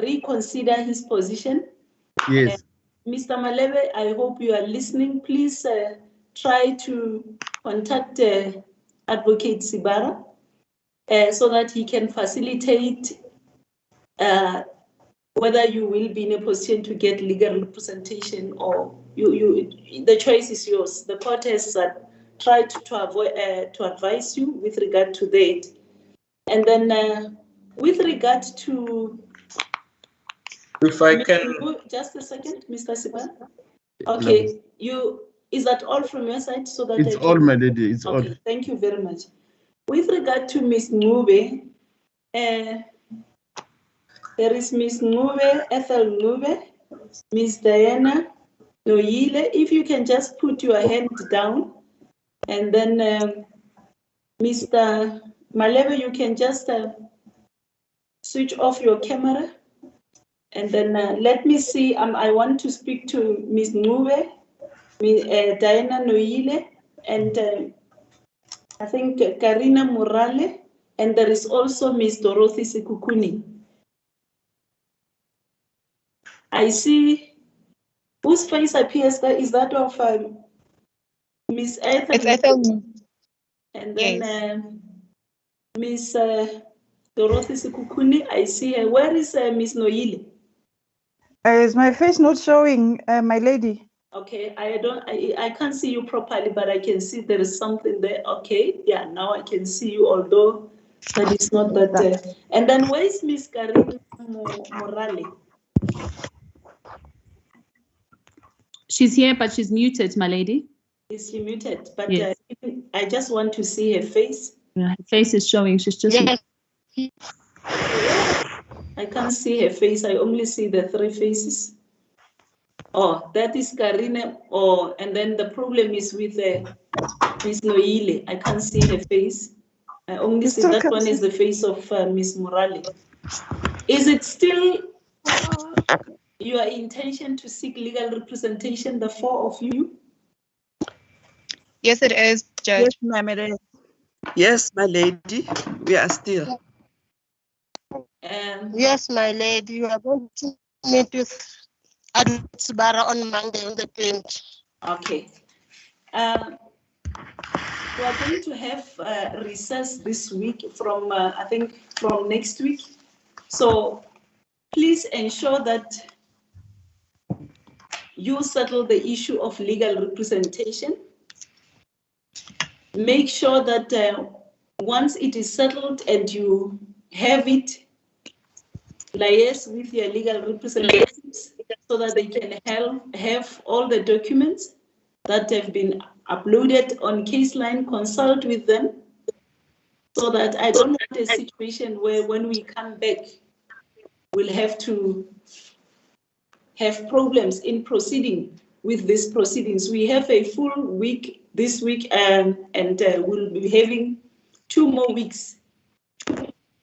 reconsider his position. Yes. Mr. Malebe, I hope you are listening. Please try to contact Advocate Sibara so that he can facilitate whether you will be in a position to get legal representation or the choice is yours. The court has tried to advise you with regard to that. And then with regard to... If I can... Just a second, Mr. Sibara. Okay, is that all from your side? So that it's all, my lady, it's all. Thank you very much. With regard to Ms. Ngube, there is Ms. Ngube, Ethel Ngube, Ms. Diana Noyile. If you can just put your hand down, and then Mr. Malebe, you can just switch off your camera. And then let me see, I want to speak to Ms. Ngube, Diana Noyile, and I think Karina Morale, and there is also Ms. Dorothy Sikukuni. I see whose face appears there is that of Ms. Ethel. It's Ethel. And then Ms. Dorothy Sikukuni, I see her. Where is Ms. Noyile? Is my face not showing, my lady? Okay, I can't see you properly, but I can see there is something there. Okay, yeah, now I can see you, although that is not that. And then where is Miss Karina Morale? She's here, but she's muted, my lady. Is she muted? But yes. I just want to see her face. Yeah, her face is showing. She's just... Yes. I can't see her face. I only see the three faces. Oh, that is Karina. Oh, and then the problem is with Miss Noyile. I can't see her face. I only see that one is the face of Miss Morale. Is it still your intention to seek legal representation, the four of you? Yes, it is, Judge. Yes, ma'am. Yes, my lady. We are still. Yes, my lady. You are going to meet with Sibara on Monday on the 20th. Okay. We are going to have recess this week from, I think, from next week. So please ensure that you settle the issue of legal representation. Make sure that once it is settled and you have it, liaise with your legal representatives so that they can have all the documents that have been uploaded on Caseline, consult with them so that I don't want a situation where when we come back, we'll have to have problems in proceeding with these proceedings. We have a full week this week and we'll be having 2 more weeks.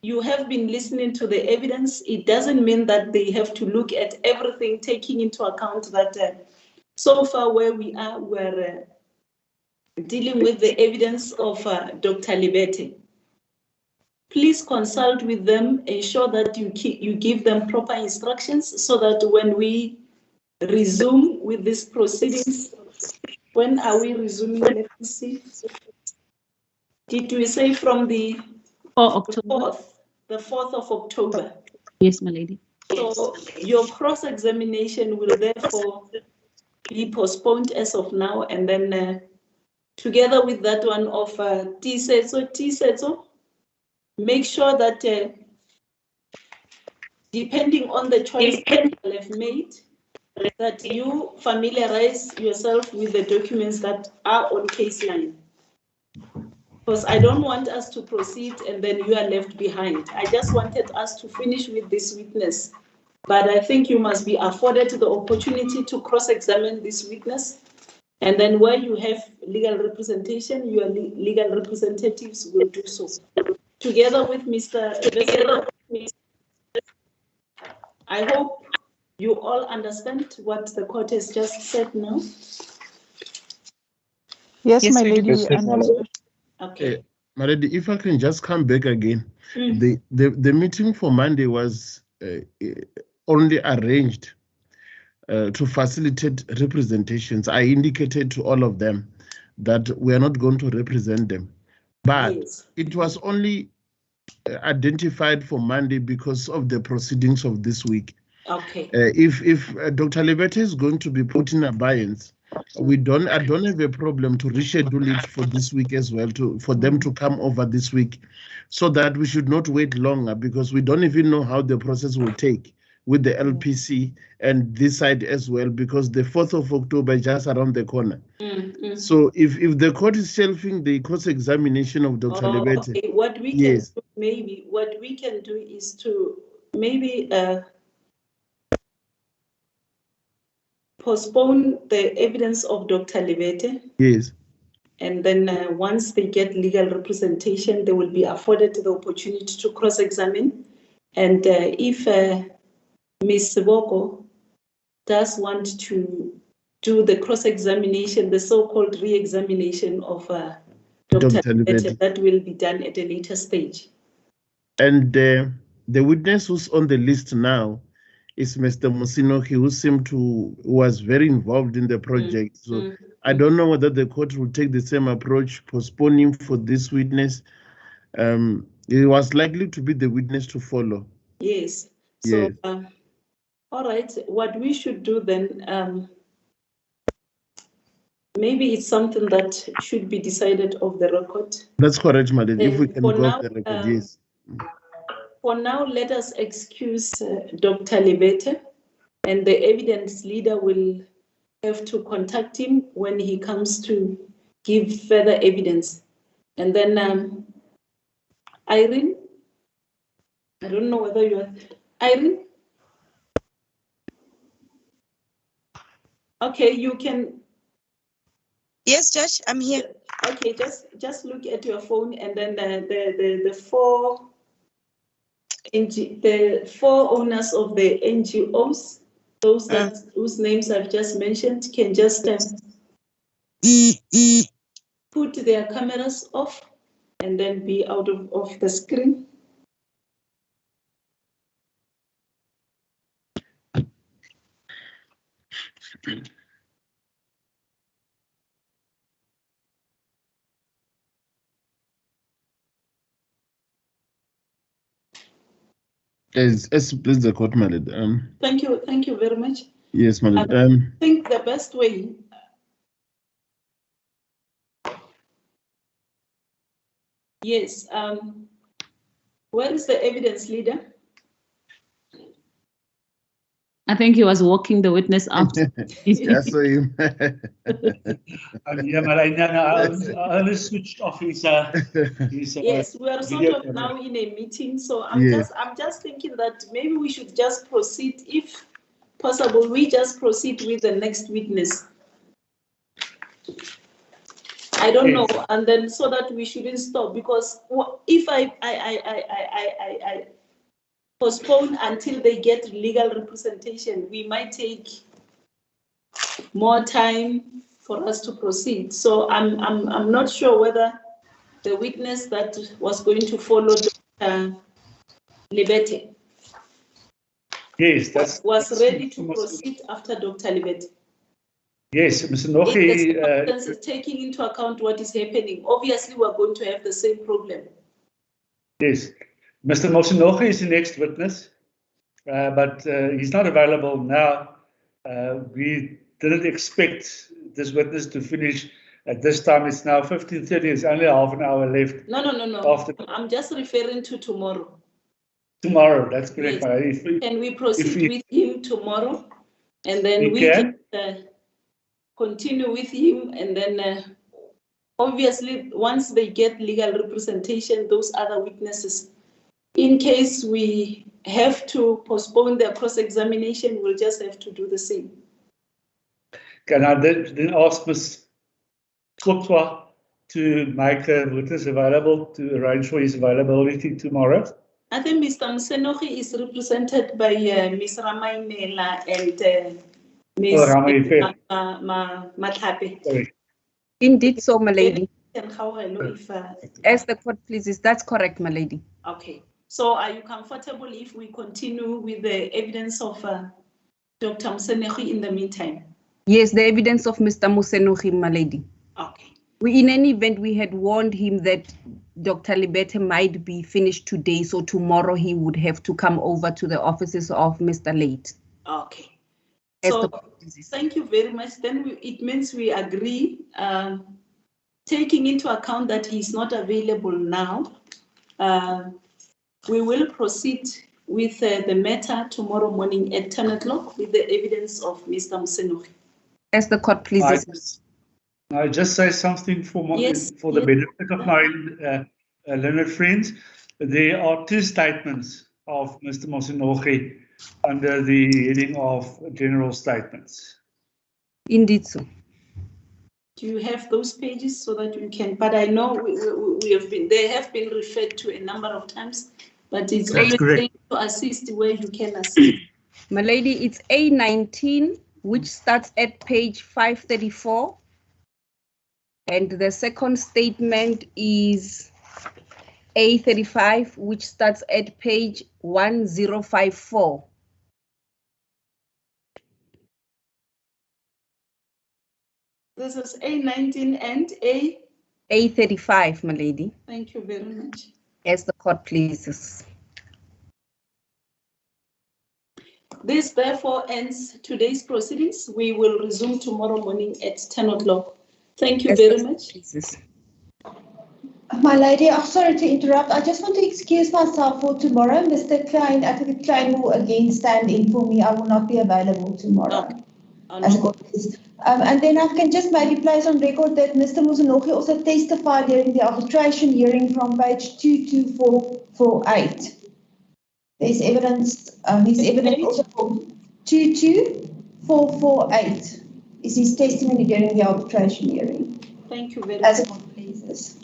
You have been listening to the evidence. It doesn't mean that they have to look at everything, taking into account that so far where we are, we're dealing with the evidence of Dr. Libete. Please consult with them, ensure that you give them proper instructions so that when we resume with these proceedings, when are we resuming? Let me see. Did we say from the 4th of October? Yes, my lady. So your cross-examination will therefore be postponed as of now, and then together with that one of Tisetso, make sure that depending on the choice that you have made, that you familiarize yourself with the documents that are on Caseline. Because I don't want us to proceed and then you are left behind. I just wanted us to finish with this witness. But I think you must be afforded the opportunity to cross-examine this witness. And then where you have legal representation, your legal representatives will do so. Together with Mr. Vesela, I hope you all understand what the court has just said now. Yes, my lady. Okay. My lady, if I can just come back again, the meeting for Monday was only arranged to facilitate representations. I indicated to all of them that we are not going to represent them, but it was only identified for Monday because of the proceedings of this week. Okay. If Dr. Libete is going to be put in abeyance, I don't have a problem to reschedule it for this week as well, for them to come over this week, so that we should not wait longer, because we don't even know how the process will take with the LPC and this side as well, because the 4th of October is just around the corner. So if the court is shelving the cross-examination of Dr. Libete, okay. What we can do, maybe what we can do is to maybe postpone the evidence of Dr. Libete. Yes. And then once they get legal representation, they will be afforded the opportunity to cross-examine. And if Ms. Siboko does want to do the cross-examination, the so-called re-examination of Dr. Libete, that will be done at a later stage. And the witness who's on the list now is Mr. Musinoki, who was very involved in the project. So I don't know whether the court will take the same approach, postponing for this witness. It was likely to be the witness to follow. Yes. So, all right, what we should do then, maybe it's something that should be decided off the record. That's correct, madam. If we can go off the record, yes. For now, let us excuse Dr. Libete, and the evidence leader will have to contact him when he comes to give further evidence. And then Irene, I don't know whether you are, Irene? Okay, you can. Yes, Judge, I'm here. Okay, just look at your phone, and then the four owners of the NGOs, those whose names I've just mentioned, can just put their cameras off and then be out of the screen. Please, the court, madam. Thank you very much. Yes, madam. I think the best way. Yes. Where is the evidence leader? I think he was walking the witness out. I saw him. Yeah, but I only switched off his yes, we are sort of now in a meeting, so I'm just thinking that maybe we should just proceed, if possible, we just proceed with the next witness. I don't know, and then so that we shouldn't stop, because if I postpone until they get legal representation, we might take more time for us to proceed. So I'm not sure whether the witness that was going to follow Dr. Libete was ready to proceed after Dr. Libete. Yes, Mr. Nochi. Taking into account what is happening, obviously we're going to have the same problem. Yes, Mr. Mosinochi is the next witness, but he's not available now. We didn't expect this witness to finish at this time. It's now 15:30. It's only half an hour left. No. I'm just referring to tomorrow. Tomorrow, that's correct. Yes. Can we proceed with him tomorrow? And then we can continue with him, and then obviously once they get legal representation, those other witnesses, in case we have to postpone their cross-examination, we'll just have to do the same. Can I then ask Ms. Kotwa to make a witness available, to arrange for his availability tomorrow? I think Mr. Msenochi is represented by Ms. Ramainela and Ms. Mathape. Indeed so, my lady. As the court pleases, that's correct, my lady. Okay. So are you comfortable if we continue with the evidence of Dr. Msenegi in the meantime? Yes, the evidence of Mr. Mosenogi, my lady. Okay. In any event, we had warned him that Dr. Libete might be finished today, so tomorrow he would have to come over to the offices of Mr. Late. Okay. So thank you very much. Then it means we agree, taking into account that he's not available now, we will proceed with the matter tomorrow morning at 10 o'clock with the evidence of Mr. Msenegi. As the court pleases. I just say something for the benefit of my learned friends. There are two statements of Mr. Mosenogi under the heading of general statements. Indeed, so. Do you have those pages so that you can? But I know they have been referred to a number of times, but it's always going to assist where you can assist. My lady, it's A19, which starts at page 534. And the second statement is A35, which starts at page 1054. This is A19 and A35, my lady. Thank you very much. As the court pleases. This therefore ends today's proceedings. We will resume tomorrow morning at 10 o'clock. Thank you very much. My lady, I'm sorry to interrupt. I just want to excuse myself for tomorrow. Mr. Klein, Advocate Klein will again stand in for me. I will not be available tomorrow. And then I can just maybe place on record that Mr. Mosenogi also testified during the arbitration hearing from page 22448. There's evidence, his evidence also from 22448 is his testimony during the arbitration hearing. Thank you very As much. a court pleases.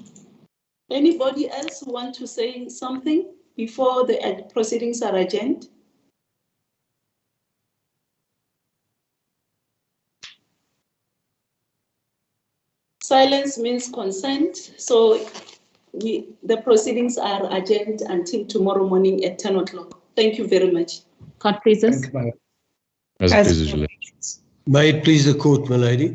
Anybody else want to say something before the proceedings are adjourned? Silence means consent, so the proceedings are adjourned until tomorrow morning at 10 o'clock. Thank you very much. Court pleases. May it please the court, my lady.